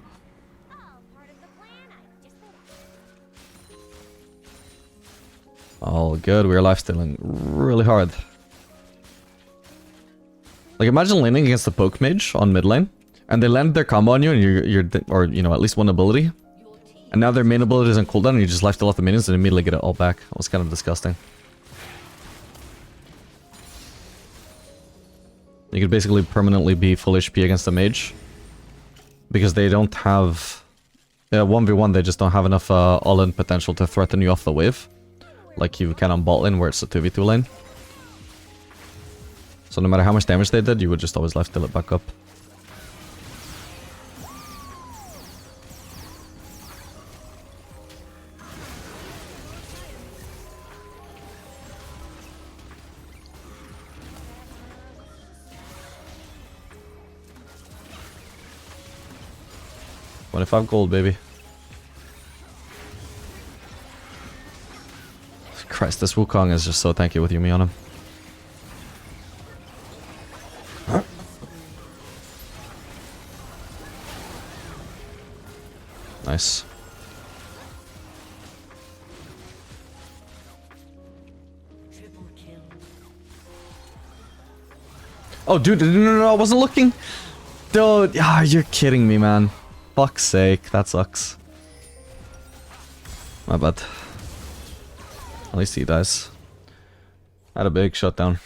All good. We are lifestealing really hard. Like imagine laning against the poke mage on mid lane, and they land their combo on you, and you're or you know at least one ability, and now their main ability is on cooldown, and you just lifesteal off the minions and immediately get it all back. It was kind of disgusting. You could basically permanently be full HP against a mage. Because they don't have... 1v1, they just don't have enough all-in potential to threaten you off the wave. Like you can on bot lane where it's a 2v2 lane. So no matter how much damage they did, you would just always lifesteal it back up. $25 gold, baby. Christ, this Wukong is just so tanky with Yuumi on him. Nice. Oh, dude, no, I wasn't looking. Dude, ah, you're kidding me, man. Fuck's sake, that sucks. My bad. At least he dies. Had a big shutdown.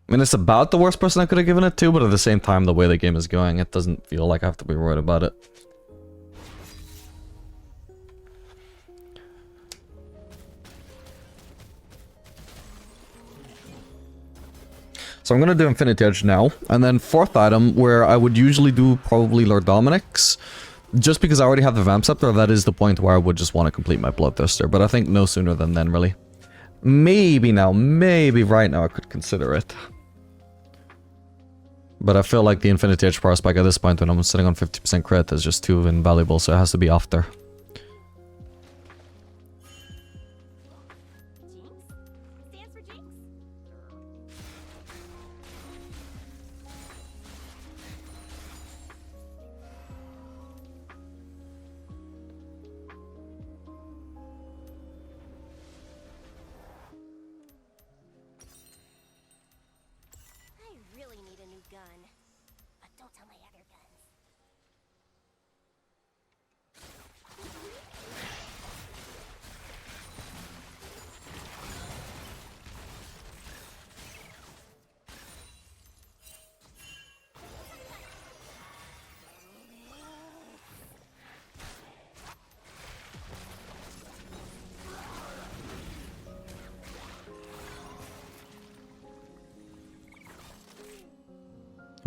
I mean, it's about the worst person I could have given it to, but at the same time, the way the game is going, it doesn't feel like I have to be worried about it. So I'm gonna do Infinity Edge now, and then 4th item, where I would usually do probably Lord Dominic's, just because I already have the Vamp Scepter, that is the point where I would just want to complete my Bloodthirster, but I think no sooner than then, really. Maybe now, maybe right now I could consider it. But I feel like the Infinity Edge power spike at this point, when I'm sitting on 50% crit, is just too invaluable, so it has to be after.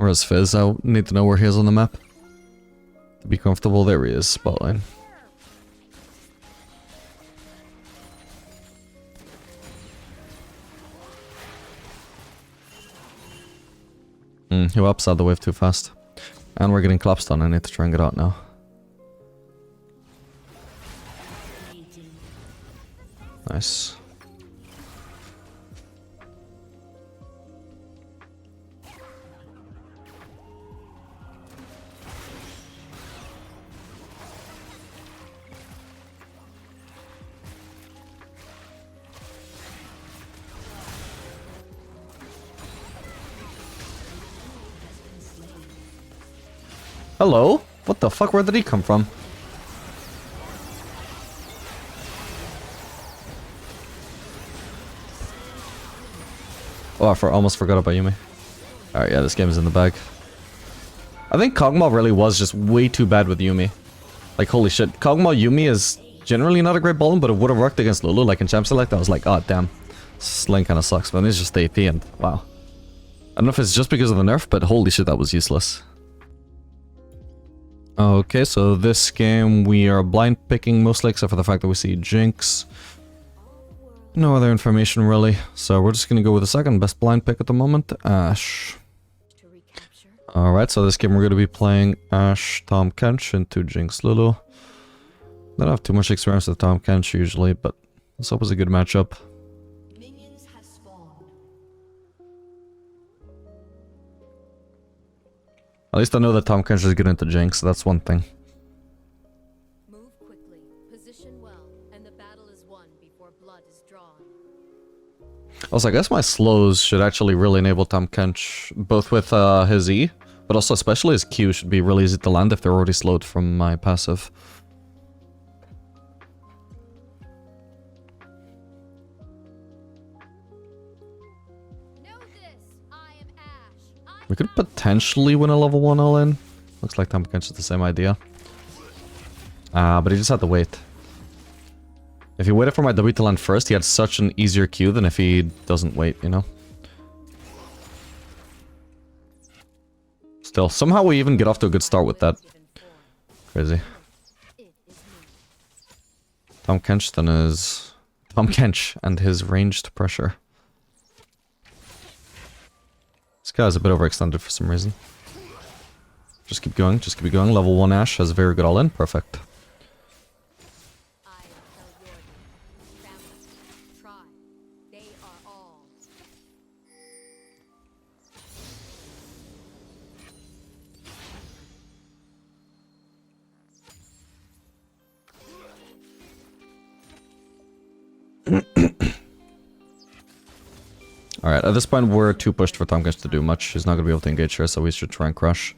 Where's Fizz? I need to know where he is on the map. To be comfortable, there he is, spotline. He ups out the wave too fast. And we're getting collapsed on, I need to try and get out now. Nice. Hello? What the fuck? Where did he come from? Oh, I almost forgot about Yuumi. Alright, yeah, this game is in the bag. I think Kog'Maw really was just way too bad with Yuumi. Like, holy shit. Kog'Maw Yuumi is generally not a great ball, but it would have worked against Lulu. Like, in Champ Select, I was like, oh, damn. This lane kind of sucks, but it's just AP and wow. I don't know if it's just because of the nerf, but holy shit, that was useless. Okay, so this game we are blind picking mostly, except for the fact that we see Jinx. No other information really, so we're just gonna go with the second best blind pick at the moment, Ashe. Alright, so this game we're gonna be playing Ashe, Tahm, Kench into Jinx, Lulu. Don't have too much experience with Tahm, Kench usually, but this hope is a good matchup. Minions have spawned. At least I know that Tahm, Kench is good into Jinx, so that's one thing. Move quickly, position well, and the battle is won before blood is drawn. Also, I guess my slows should actually really enable Tahm, Kench, both with his E, but also especially his Q should be really easy to land if they're already slowed from my passive. Know this, I am Ashe. We could potentially win a level 1 all-in. Looks like Tahm, Kench is the same idea. But he just had to wait. If he waited for my W to land first, he had such an easier Q than if he doesn't wait, you know? Still, somehow we even get off to a good start with that. Crazy. Tahm, Kench then is... Tahm, Kench and his ranged pressure. This guy's a bit overextended for some reason. Just keep going, just keep going. Level 1 Ashe has a very good all-in. Perfect. I am Jordan. Family, tribe, they are all. Alright, at this point we're too pushed for Tahm, Kench to do much. He's not going to be able to engage here, so we should try and crush.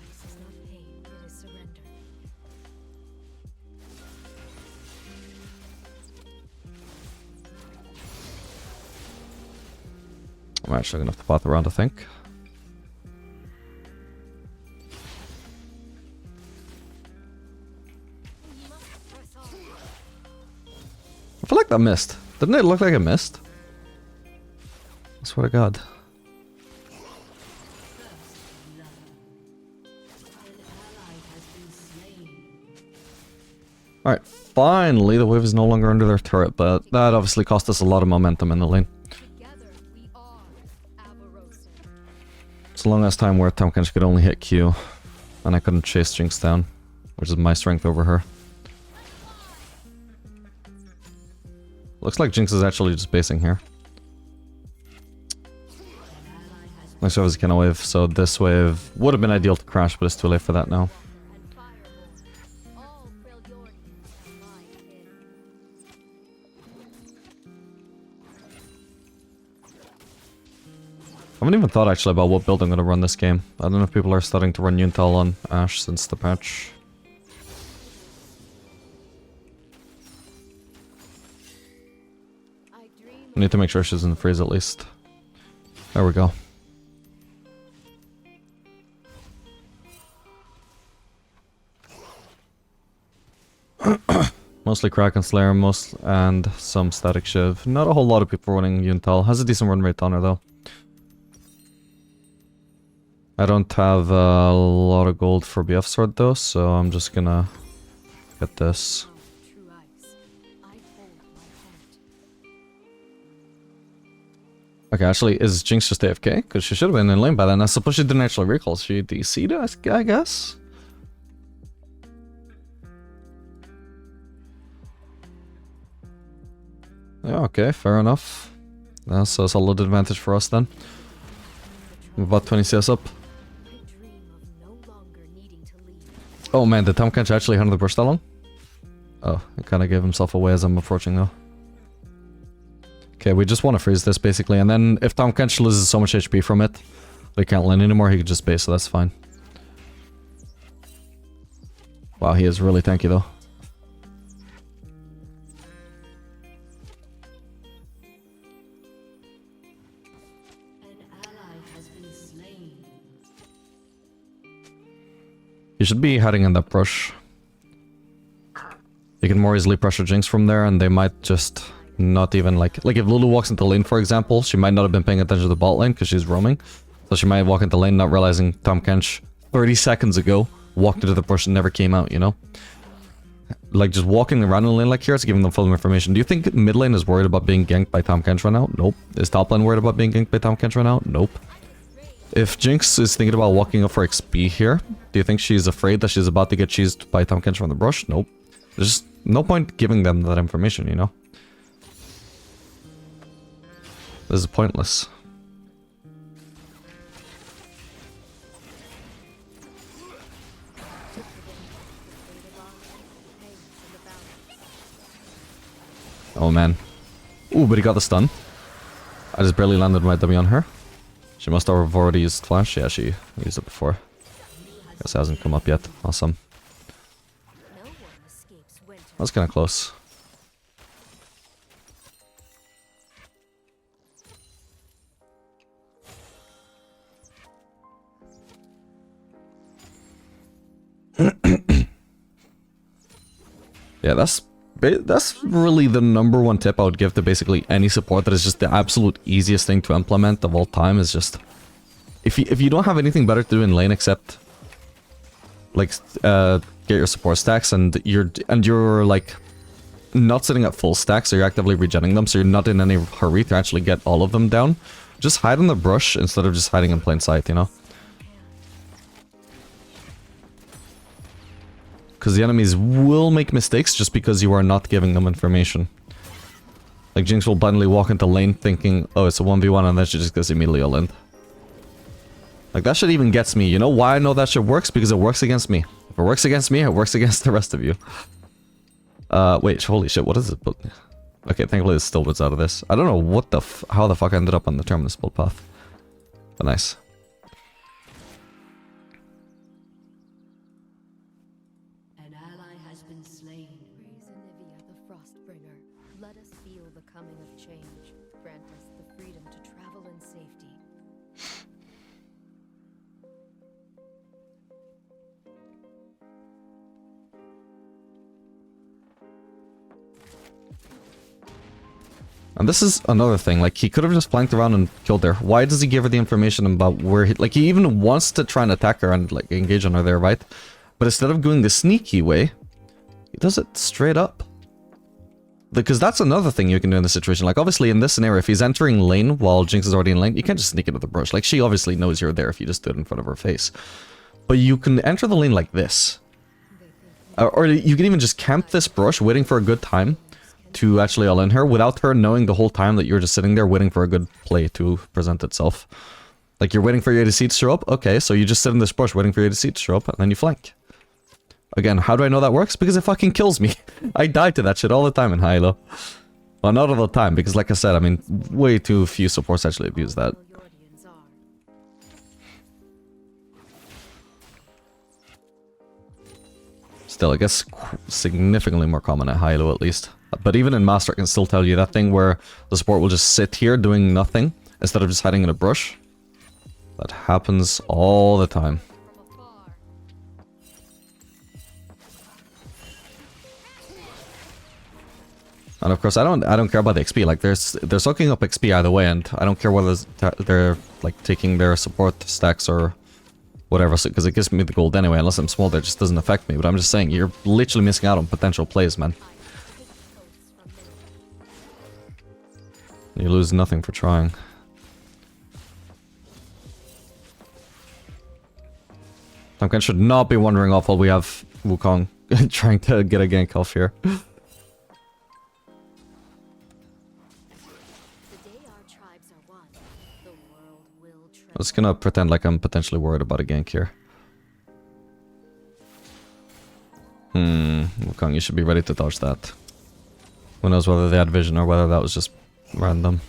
This is not pain, it is surrender. I'm actually going to have to path around, I think. I feel like that missed. Didn't it look like it missed? I swear to God. Alright, finally the wave is no longer under their turret, but that obviously cost us a lot of momentum in the lane. Together we are Avarosum. It's a long ass time where Tahm, Kench could only hit Q, and I couldn't chase Jinx down, which is my strength over her. Looks like Jinx is actually just basing here. Next wave is a Kenna wave, so this wave would have been ideal to crash, but it's too late for that now. And Fireborn, all Freljordians are my kin. I haven't even thought actually about what build I'm going to run this game. I don't know if people are starting to run Yuntal on Ashe since the patch. I dream I need to make sure she's in the freeze at least. There we go. Mostly Kraken Slayer, and some Static Shiv. Not a whole lot of people running Yuntal. Has a decent run rate on her though. I don't have a lot of gold for BF Sword though, so I'm just gonna get this. True ice. I hold my heart. Okay, actually, is Jinx just AFK? Because she should have been in lane by then. I suppose she didn't actually recall. She DC'd us, I guess? Yeah, okay, fair enough. That's a solid advantage for us then. About 20 CS up. I dream of no longer needing to leave. Oh man, did Tahm Kench actually handle the burst that long? Oh, he kind of gave himself away as I'm approaching though. Okay, we just want to freeze this basically, and then if Tahm Kench loses so much HP from it, they can't lane anymore, he could just base, so that's fine. Wow, he is really tanky though. He should be heading in that brush. You can more easily pressure Jinx from there, and they might just not even like if Lulu walks into lane, for example, she might not have been paying attention to the bot lane because she's roaming. So she might walk into lane not realizing Tahm Kench 30 seconds ago walked into the brush and never came out, you know? Like just walking around in lane like here, it's giving them full information. Do you think mid lane is worried about being ganked by Tahm Kench right now? Nope. Is top lane worried about being ganked by Tahm Kench right now? Nope. If Jinx is thinking about walking up for XP here, do you think she's afraid that she's about to get cheesed by Tahm Kench from the brush? Nope. There's just no point giving them that information, you know? This is pointless. Oh man. Ooh, but he got the stun. I just barely landed my W on her. She must have already used flash. Yeah, she used it before. Guess it hasn't come up yet. Awesome. No one escapes winter. That's kind of close. Yeah, that's really the #1 tip I would give to basically any support that is just the absolute easiest thing to implement of all time is just if you don't have anything better to do in lane except like get your support stacks and you're like not sitting at full stacks, so you're actively regenning them, so you're not in any hurry to actually get all of them down. Just hide in the brush instead of just hiding in plain sight, you know? Because the enemies will make mistakes just because you are not giving them information. Like Jinx will blindly walk into lane thinking, oh, it's a 1v1, and then she just gets immediately ulted. Like that shit even gets me. You know why I know that shit works? Because it works against me. If it works against me, it works against the rest of you. Wait, holy shit, what is it? Okay, thankfully the Stillwood's out of this. I don't know what the how the fuck I ended up on the Terminus build path. But nice. An ally has been slain. Praise Anivia, the Frostbringer. Let us feel the coming of change. Grant us the freedom to travel in safety. And this is another thing, like, he could have just flanked around and killed her. Why does he give her the information about where he... Like, he even wants to try and attack her and, like, engage on her there, right? But instead of going the sneaky way, he does it straight up. Because that's another thing you can do in this situation. Like, obviously, in this scenario, if he's entering lane while Jinx is already in lane, you can't just sneak into the brush. Like, she obviously knows you're there if you just stood in front of her face. But you can enter the lane like this. Or you can even just camp this brush, waiting for a good time to actually all in her without her knowing the whole time that you're just sitting there waiting for a good play to present itself. Like you're waiting for your ADC to show up, okay, so you just sit in this brush waiting for your ADC to show up and then you flank. Again, how do I know that works? Because it fucking kills me. I die to that shit all the time in high elo. Well, not all the time, because like I said, I mean, way too few supports actually abuse that. Yordians are. Still, I guess significantly more common at high elo at least. But even in Master, I can still tell you that thing where the support will just sit here doing nothing instead of just hiding in a brush. That happens all the time. From afar. And of course, I don't care about the XP. Like, they're soaking up XP either way, and I don't care whether they're like taking their support stacks or whatever, because it gives me the gold anyway. Unless I'm small, that just doesn't affect me. But I'm just saying, you're literally missing out on potential plays, man. You lose nothing for trying. Kench should not be wandering off while we have Wukong trying to get a gank off here. I'm just gonna pretend like I'm potentially worried about a gank here. Wukong, you should be ready to dodge that. Who knows whether they had vision or whether that was just random.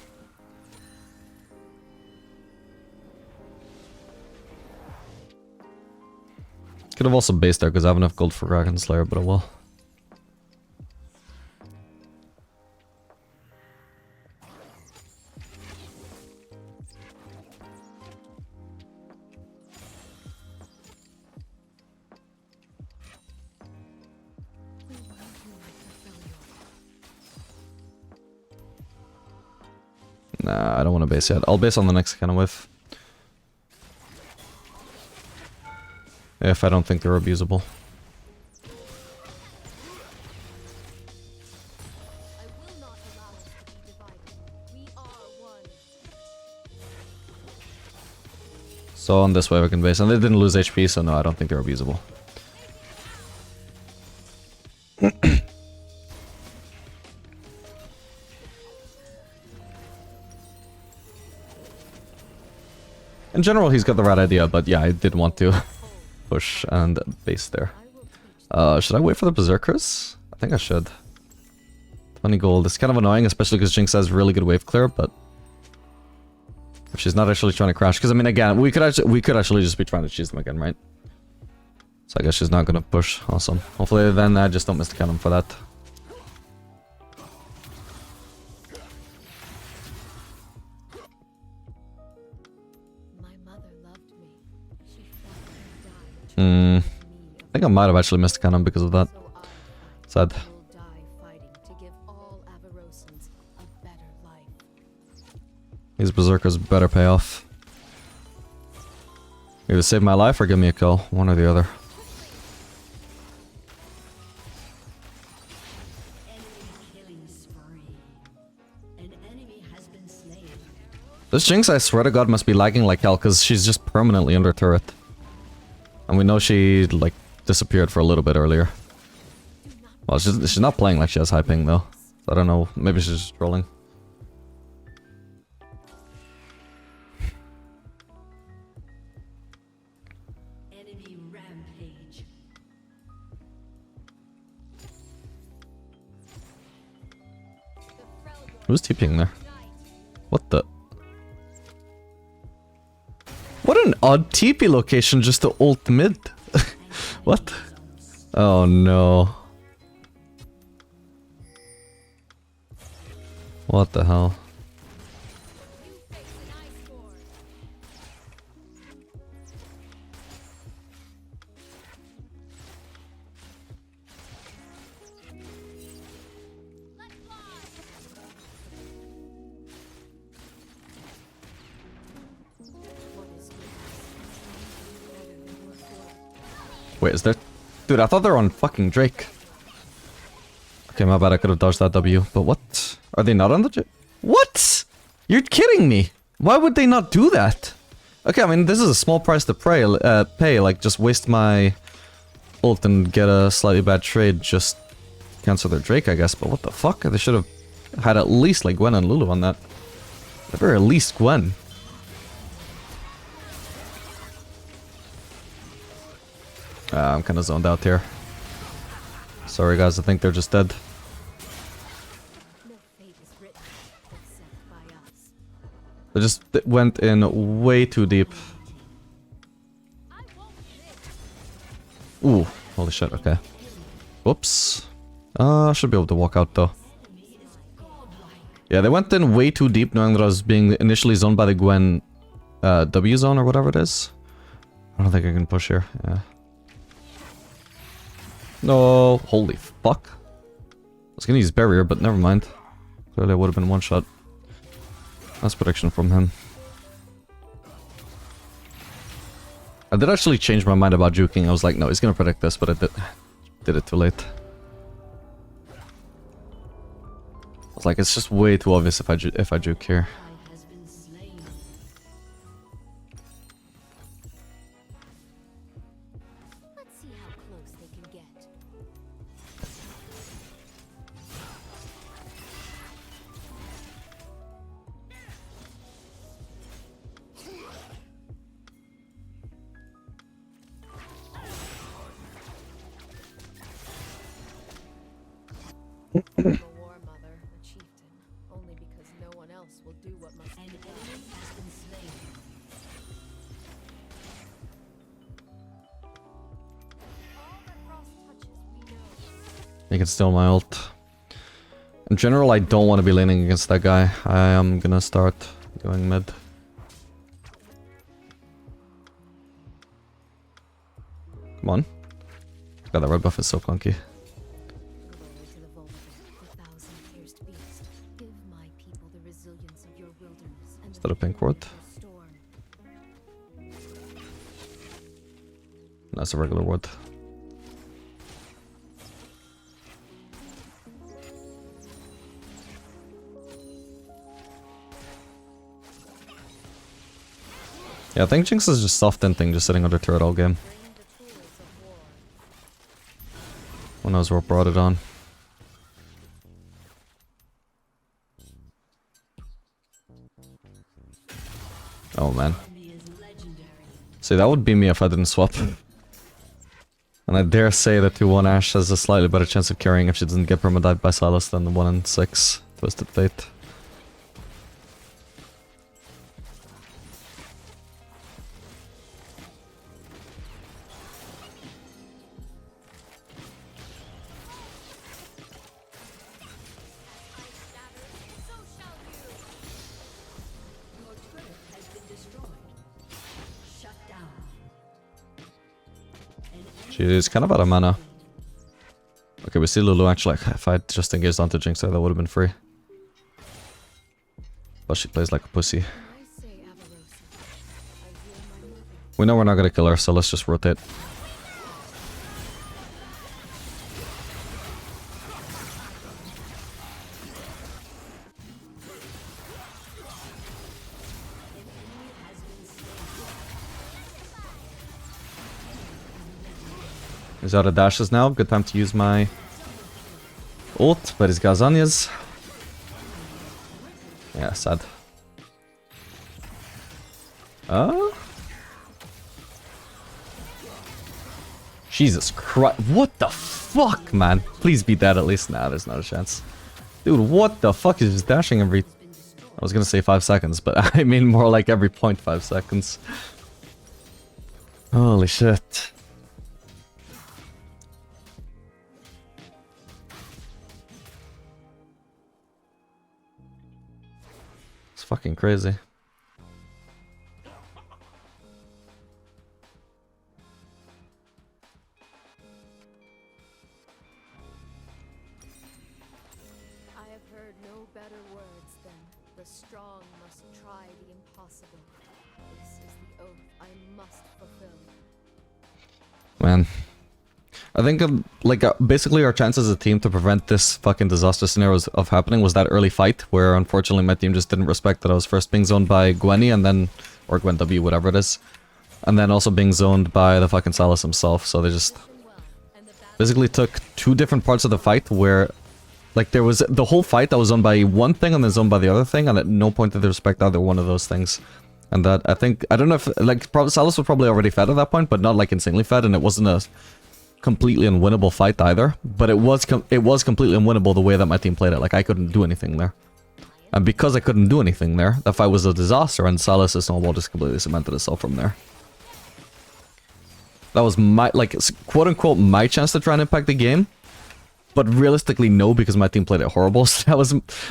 Could have also based there because I have enough gold for Dragon Slayer, but I will. Nah, I don't want to base yet. I'll base on the next kind of wave. If I don't think they're abusable. So on this wave I can base. And they didn't lose HP, so no, I don't think they're abusable. In general, he's got the right idea, but yeah, I did want to push and base there. Should I wait for the Berserkers? I think I should. 20 gold. It's kind of annoying, especially because Jinx has really good wave clear, but if she's not actually trying to crash, because I mean, again, we could actually just be trying to cheese them again, right? So I guess she's not gonna push. Awesome. Hopefully, then I just don't miss the cannon for that. I think I might have actually missed cannon because of that. Sad. These berserkers better pay off. Either save my life or give me a kill. One or the other. This Jinx, I swear to God, must be lagging like hell because she's just permanently under turret. And we know she, like, disappeared for a little bit earlier. Well, she's not playing like she has high ping, though. So I don't know. Maybe she's just trolling. Enemy rampage. Who's TPing there? What the? What an odd TP location just to ult mid. What? Oh no. What the hell? Wait, is there... Dude, I thought they were on fucking Drake. Okay, my bad, I could have dodged that W. But what? Are they not on the... What? You're kidding me! Why would they not do that? Okay, I mean, this is a small price to pay. Like, just waste my ult and get a slightly bad trade. Just cancel their Drake, I guess. But what the fuck? They should have had at least, like, Gwen and Lulu on that. At the very least, Gwen. I'm kind of zoned out here. Sorry guys, I think they're just dead. They just went in way too deep. Ooh, holy shit, okay. Whoops. Should be able to walk out though. Yeah, they went in way too deep knowing that I was being initially zoned by the Gwen W zone or whatever it is. I don't think I can push here, yeah. No, holy fuck. I was gonna use barrier, but never mind. Clearly it would have been one shot. Nice prediction from him. I did actually change my mind about juking. I was like, no, he's gonna predict this, but I did it too late. I was like, it's just way too obvious if I juke here. Has been slain. Let's see how close they can get. I'm a war mother, a chieftain, only because no one else will do what must An be done. enemy has been slain. All that Frost touches, we know. You can steal my ult. In general, I don't want to be leaning against that guy. I am gonna start going mid. Come on. God, that red buff is so clunky. Glory to the vulnerable, the thousand-pierced beast. Give my people the resilience of your wilderness and Is that a pink ward? the storm. That's a regular ward. Yeah, I think Jinx is just soft inting, just sitting under turret all game. Bring the tools of war. Who knows what brought it on. Oh man. Enemy is legendary. See, that would be me if I didn't swap. And I dare say that 2-1 Ashe has a slightly better chance of carrying if she doesn't get perma-dived by Silas than the 1 in 6 Twisted Fate. Your turret has been destroyed. Shut down. An enemy She is kind of out of mana. Okay, we see Lulu actually. If I just engaged onto Jinx there, that would have been free. But she plays like a pussy. I say Aphelios. I hear my mother. We know we're not gonna kill her, so let's just rotate. He's out of dashes now. Good time to use my ult, but he's got Zanyas. Yeah, sad. Jesus Christ. What the fuck, man? Please be dead at least. Nah, there's not a chance. Dude, what the fuck is just dashing every... I was gonna say 5 seconds, but I mean more like every 0.5 seconds. Holy shit. It's fucking crazy. I have heard no better words than the strong must try the impossible. This is the oath I must fulfill. Man. I think basically our chance as a team to prevent this fucking disaster scenarios of happening was that early fight where unfortunately my team just didn't respect that I was first being zoned by Gwenny and then, or Gwen W, whatever it is, and then also being zoned by the fucking Silas himself, so they just basically took 2 different parts of the fight where like there was the whole fight that was zoned by one thing and then zoned by the other thing, and at no point did they respect either one of those things. And that, I think, I don't know if, like, Silas was probably already fed at that point, but not like insanely fed, and it wasn't a completely unwinnable fight either, but it was completely unwinnable the way that my team played it. Like, I couldn't do anything there. And because I couldn't do anything there, that fight was a disaster, and Silas' snowball just completely cemented itself from there. That was my, like, quote-unquote, my chance to try and impact the game, but realistically, no, because my team played it horrible, so that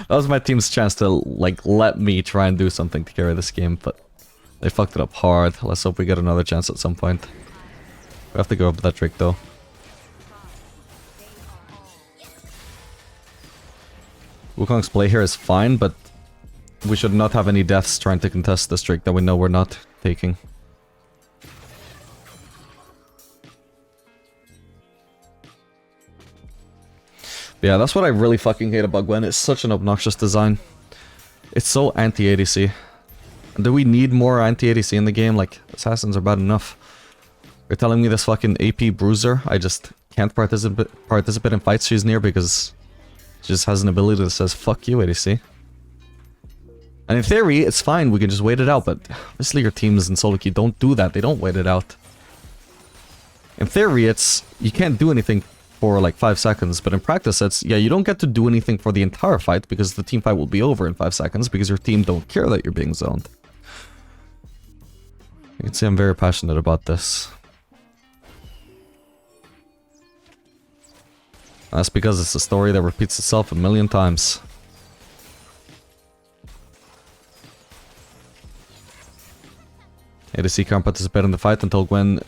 was my team's chance to, like, let me try and do something to carry this game, but they fucked it up hard. Let's hope we get another chance at some point. We have to go up with that Drake, though. Wukong's play here is fine, but we should not have any deaths trying to contest the streak that we know we're not taking. But yeah, that's what I really fucking hate about Gwen. It's such an obnoxious design. It's so anti-ADC. Do we need more anti-ADC in the game? Like, assassins are bad enough. You're telling me this fucking AP bruiser, I just can't participate in fights she's near because she just has an ability that says, fuck you, ADC. And in theory, it's fine, we can just wait it out, but obviously your teams in solo queue don't do that, they don't wait it out. In theory, it's, you can't do anything for like 5 seconds, but in practice it's, yeah, you don't get to do anything for the entire fight because the team fight will be over in 5 seconds because your team don't care that you're being zoned. You can see I'm very passionate about this. That's because it's a story that repeats itself a million times. ADC can't participate in the fight until Gwen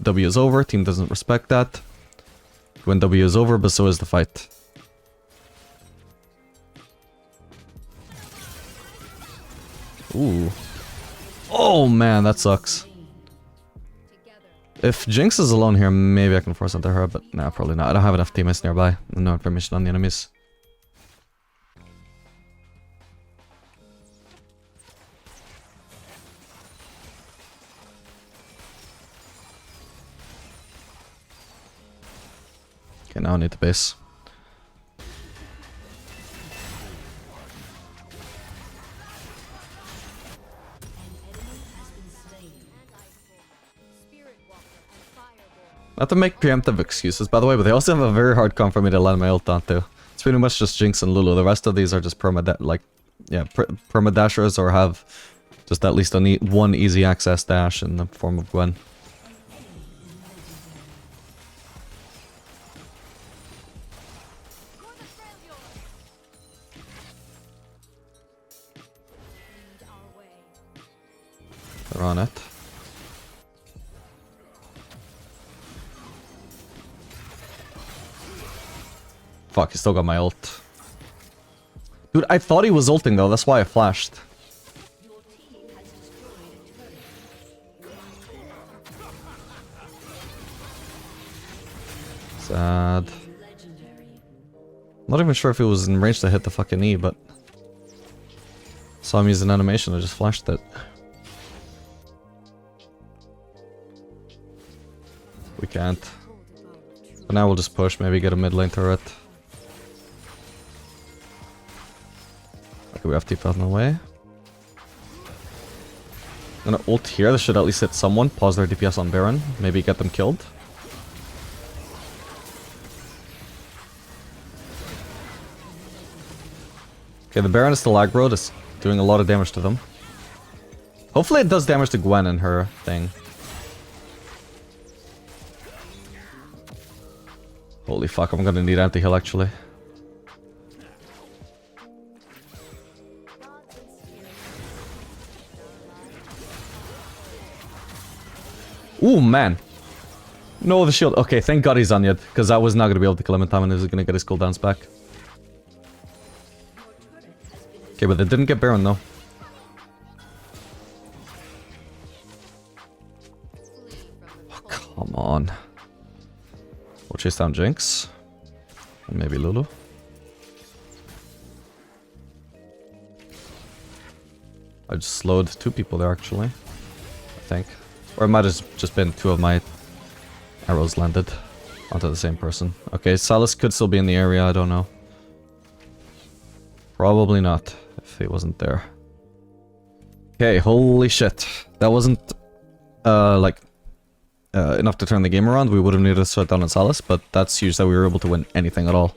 W is over. Team doesn't respect that. Gwen W is over, but so is the fight. Ooh. Oh man, that sucks. If Jinx is alone here, maybe I can force onto her, but nah, probably not. I don't have enough teammates nearby. No information on the enemies. Okay, now I need to base. Not to make preemptive excuses, by the way, but they also have a very hard comp for me to land my ult onto. It's pretty much just Jinx and Lulu. The rest of these are just perma-dashers or have just at least one easy access dash in the form of Gwen. They're on it. Fuck, he still got my ult. Dude, I thought he was ulting though, that's why I flashed. Sad. Not even sure if he was in range to hit the fucking E, but saw him use an animation, I just flashed it. We can't. But now we'll just push, maybe get a mid lane turret. Okay, we have TP out in the way. I'm gonna ult here, this should at least hit someone. Pause their DPS on Baron, maybe get them killed. Okay, the Baron is still aggro, just doing a lot of damage to them. Hopefully it does damage to Gwen and her thing. Holy fuck, I'm gonna need anti-heal actually. Ooh, man. No, the shield. Okay, thank god he's on yet, because I was not gonna be able to kill him in time and he was gonna get his cooldowns back. Okay, but they didn't get Baron though. Oh, come on. We'll chase down Jinx. And maybe Lulu. I just slowed 2 people there actually. I think. Or it might have just been 2 of my arrows landed onto the same person. Okay, Silas could still be in the area, I don't know. Probably not, if he wasn't there. Okay, holy shit. That wasn't, enough to turn the game around. We would have needed to shut down on Silas, but that's huge that we were able to win anything at all.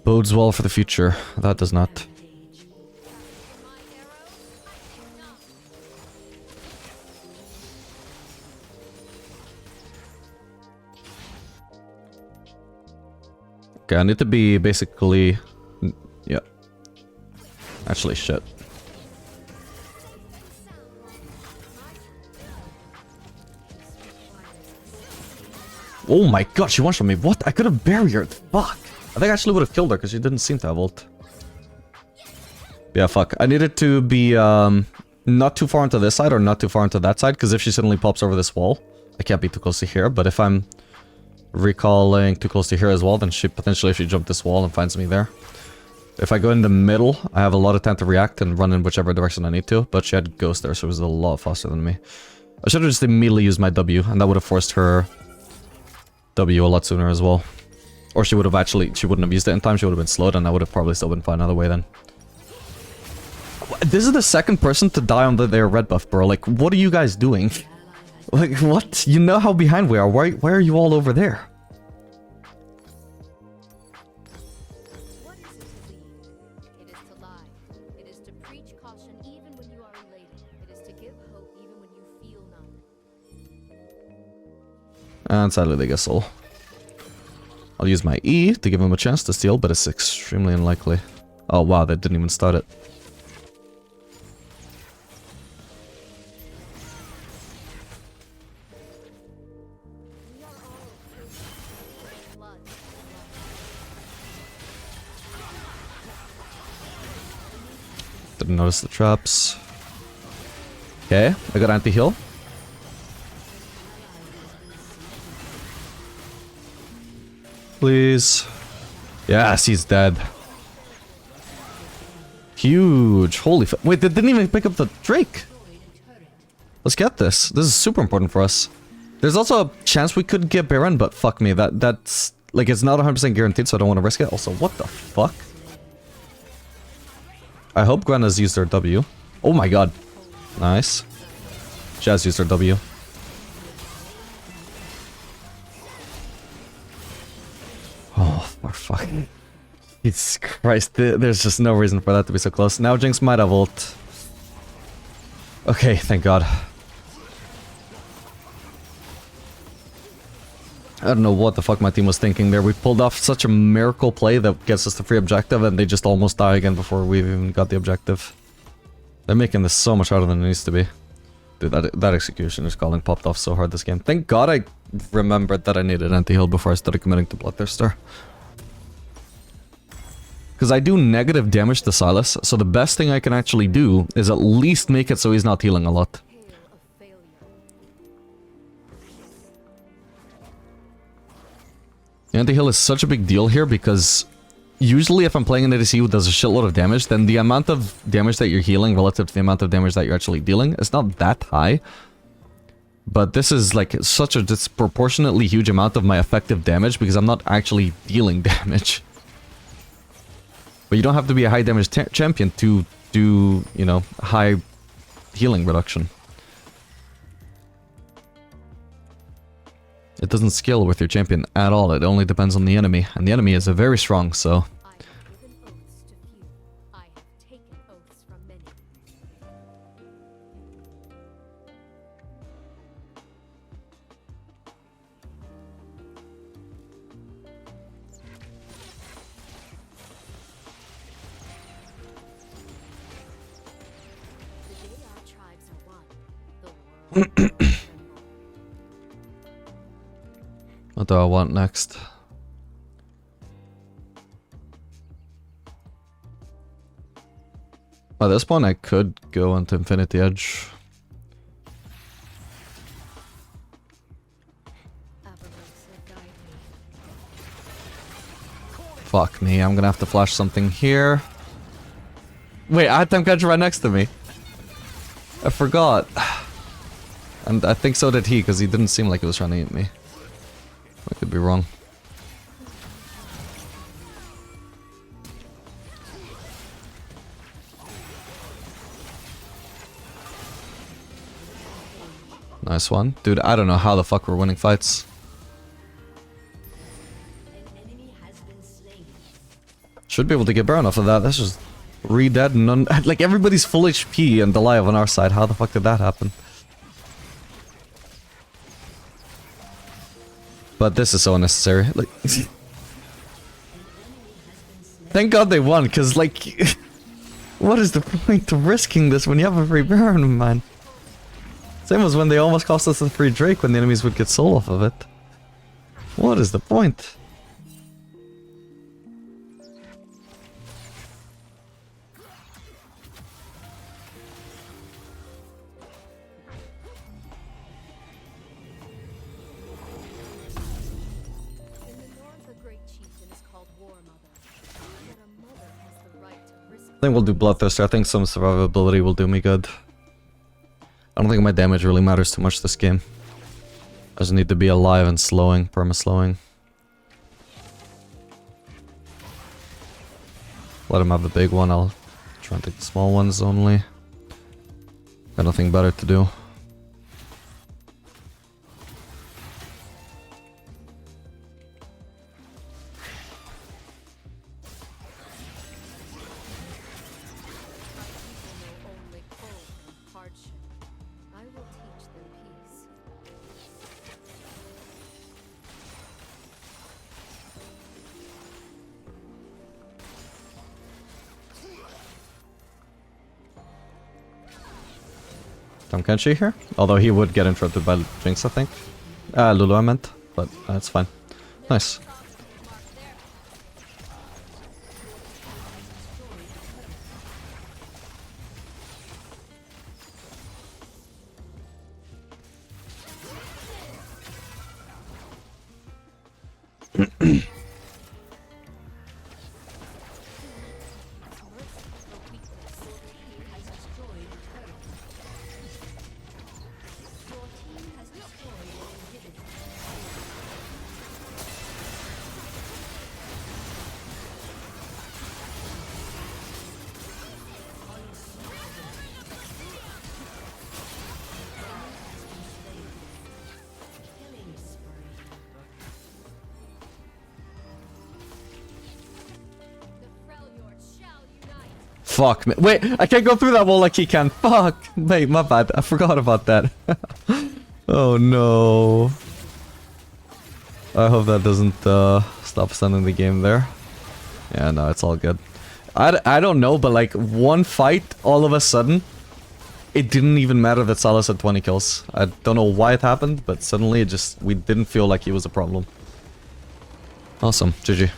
Bodes well for the future. That does not. Okay, I need to be basically... yeah. Actually, shit. Oh my god, she one-shot me. What? I could have barriered. Fuck. I think I actually would have killed her because she didn't seem to have ult. Yeah, fuck. I needed to be not too far into this side or not too far into that side, because if she suddenly pops over this wall, I can't be too close to here. But if I'm recalling too close to here as well, then she potentially, if she jumped this wall and finds me there. If I go in the middle, I have a lot of time to react and run in whichever direction I need to. But she had Ghost there, so it was a lot faster than me. I should have just immediately used my W, and that would have forced her W a lot sooner as well. Or she would have actually, she wouldn't have used it in time, she would have been slowed, and I would have probably still been fine either way then. This is the second person to die on their red buff, bro. Like, what are you guys doing? Like, what? You know how behind we are. Why are you all over there? What is it to lead? It is to lie. It is to preach caution even when you are elated. It is to give hope even when you feel none. And sadly they get soul. I'll use my E to give him a chance to steal, but it's extremely unlikely. Oh wow, they didn't even start it. Didn't notice the traps. Okay, I got anti-heal. Please. Yes, he's dead. Huge. Holy f- Wait, they didn't even pick up the Drake. Let's get this. This is super important for us. There's also a chance we could get Baron, but fuck me. That's... Like, it's not 100% guaranteed, so I don't want to risk it. Also, what the fuck? I hope Gwen has used her W. Oh my god. Nice. She has used her W. Oh, for fucking... Jesus Christ, there's just no reason for that to be so close. Now Jinx might have ult. Okay, thank god. I don't know what the fuck my team was thinking there. We pulled off such a miracle play that gets us the free objective, and they just almost die again before we even got the objective. They're making this so much harder than it needs to be. Dude, that execution is calling popped off so hard this game. Thank god I remembered that I needed anti-heal before I started committing to Bloodthirster. Because I do negative damage to Silas, so the best thing I can actually do is at least make it so he's not healing a lot. Hail of failure. Anti-heal is such a big deal here because usually if I'm playing an ADC who does a shitload of damage, then the amount of damage that you're healing relative to the amount of damage that you're actually dealing is not that high. But this is like such a disproportionately huge amount of my effective damage because I'm not actually dealing damage. But you don't have to be a high damage champion to do, you know, high healing reduction. It doesn't scale with your champion at all, it only depends on the enemy. And the enemy is very strong, so... I have given oaths to few. I have taken oaths from many. The day our tribes are one, the world will tremble. What do I want next? At this point I could go into Infinity Edge. Fuck me, I'm gonna have to flash something here. Wait, I had Tahm Kench right next to me. I forgot. And I think so did he, because he didn't seem like he was trying to eat me. I could be wrong. Nice one. Dude, I don't know how the fuck we're winning fights. Should be able to get Baron off of that. That's just re-dead and none. Like, everybody's full HP and alive on our side. How the fuck did that happen? But this is so unnecessary. Like, thank god they won, because, like, what is the point of risking this when you have a free Baron, man? Same as when they almost cost us a free Drake when the enemies would get soul off of it. What is the point? think we'll do Bloodthirster. I think some survivability will do me good. I don't think my damage really matters too much this game. I just need to be alive and slowing, perma-slowing. Let him have the big one, I'll try and take the small ones only. Got nothing better to do. Only cold and hardship. I will teach them peace. Tahm Kench here? Although he would get interrupted by Jinx, I think. Lulu I meant, but that's fine. Nice. Fuck me. Wait, I can't go through that wall like he can. Fuck. Wait, my bad. I forgot about that. Oh no. I hope that doesn't stop us ending the game there. Yeah, no, it's all good. I don't know, but like one fight, all of a sudden, it didn't even matter that Salas had 20 kills. I don't know why it happened, but suddenly it just, we didn't feel like he was a problem. Awesome. GG.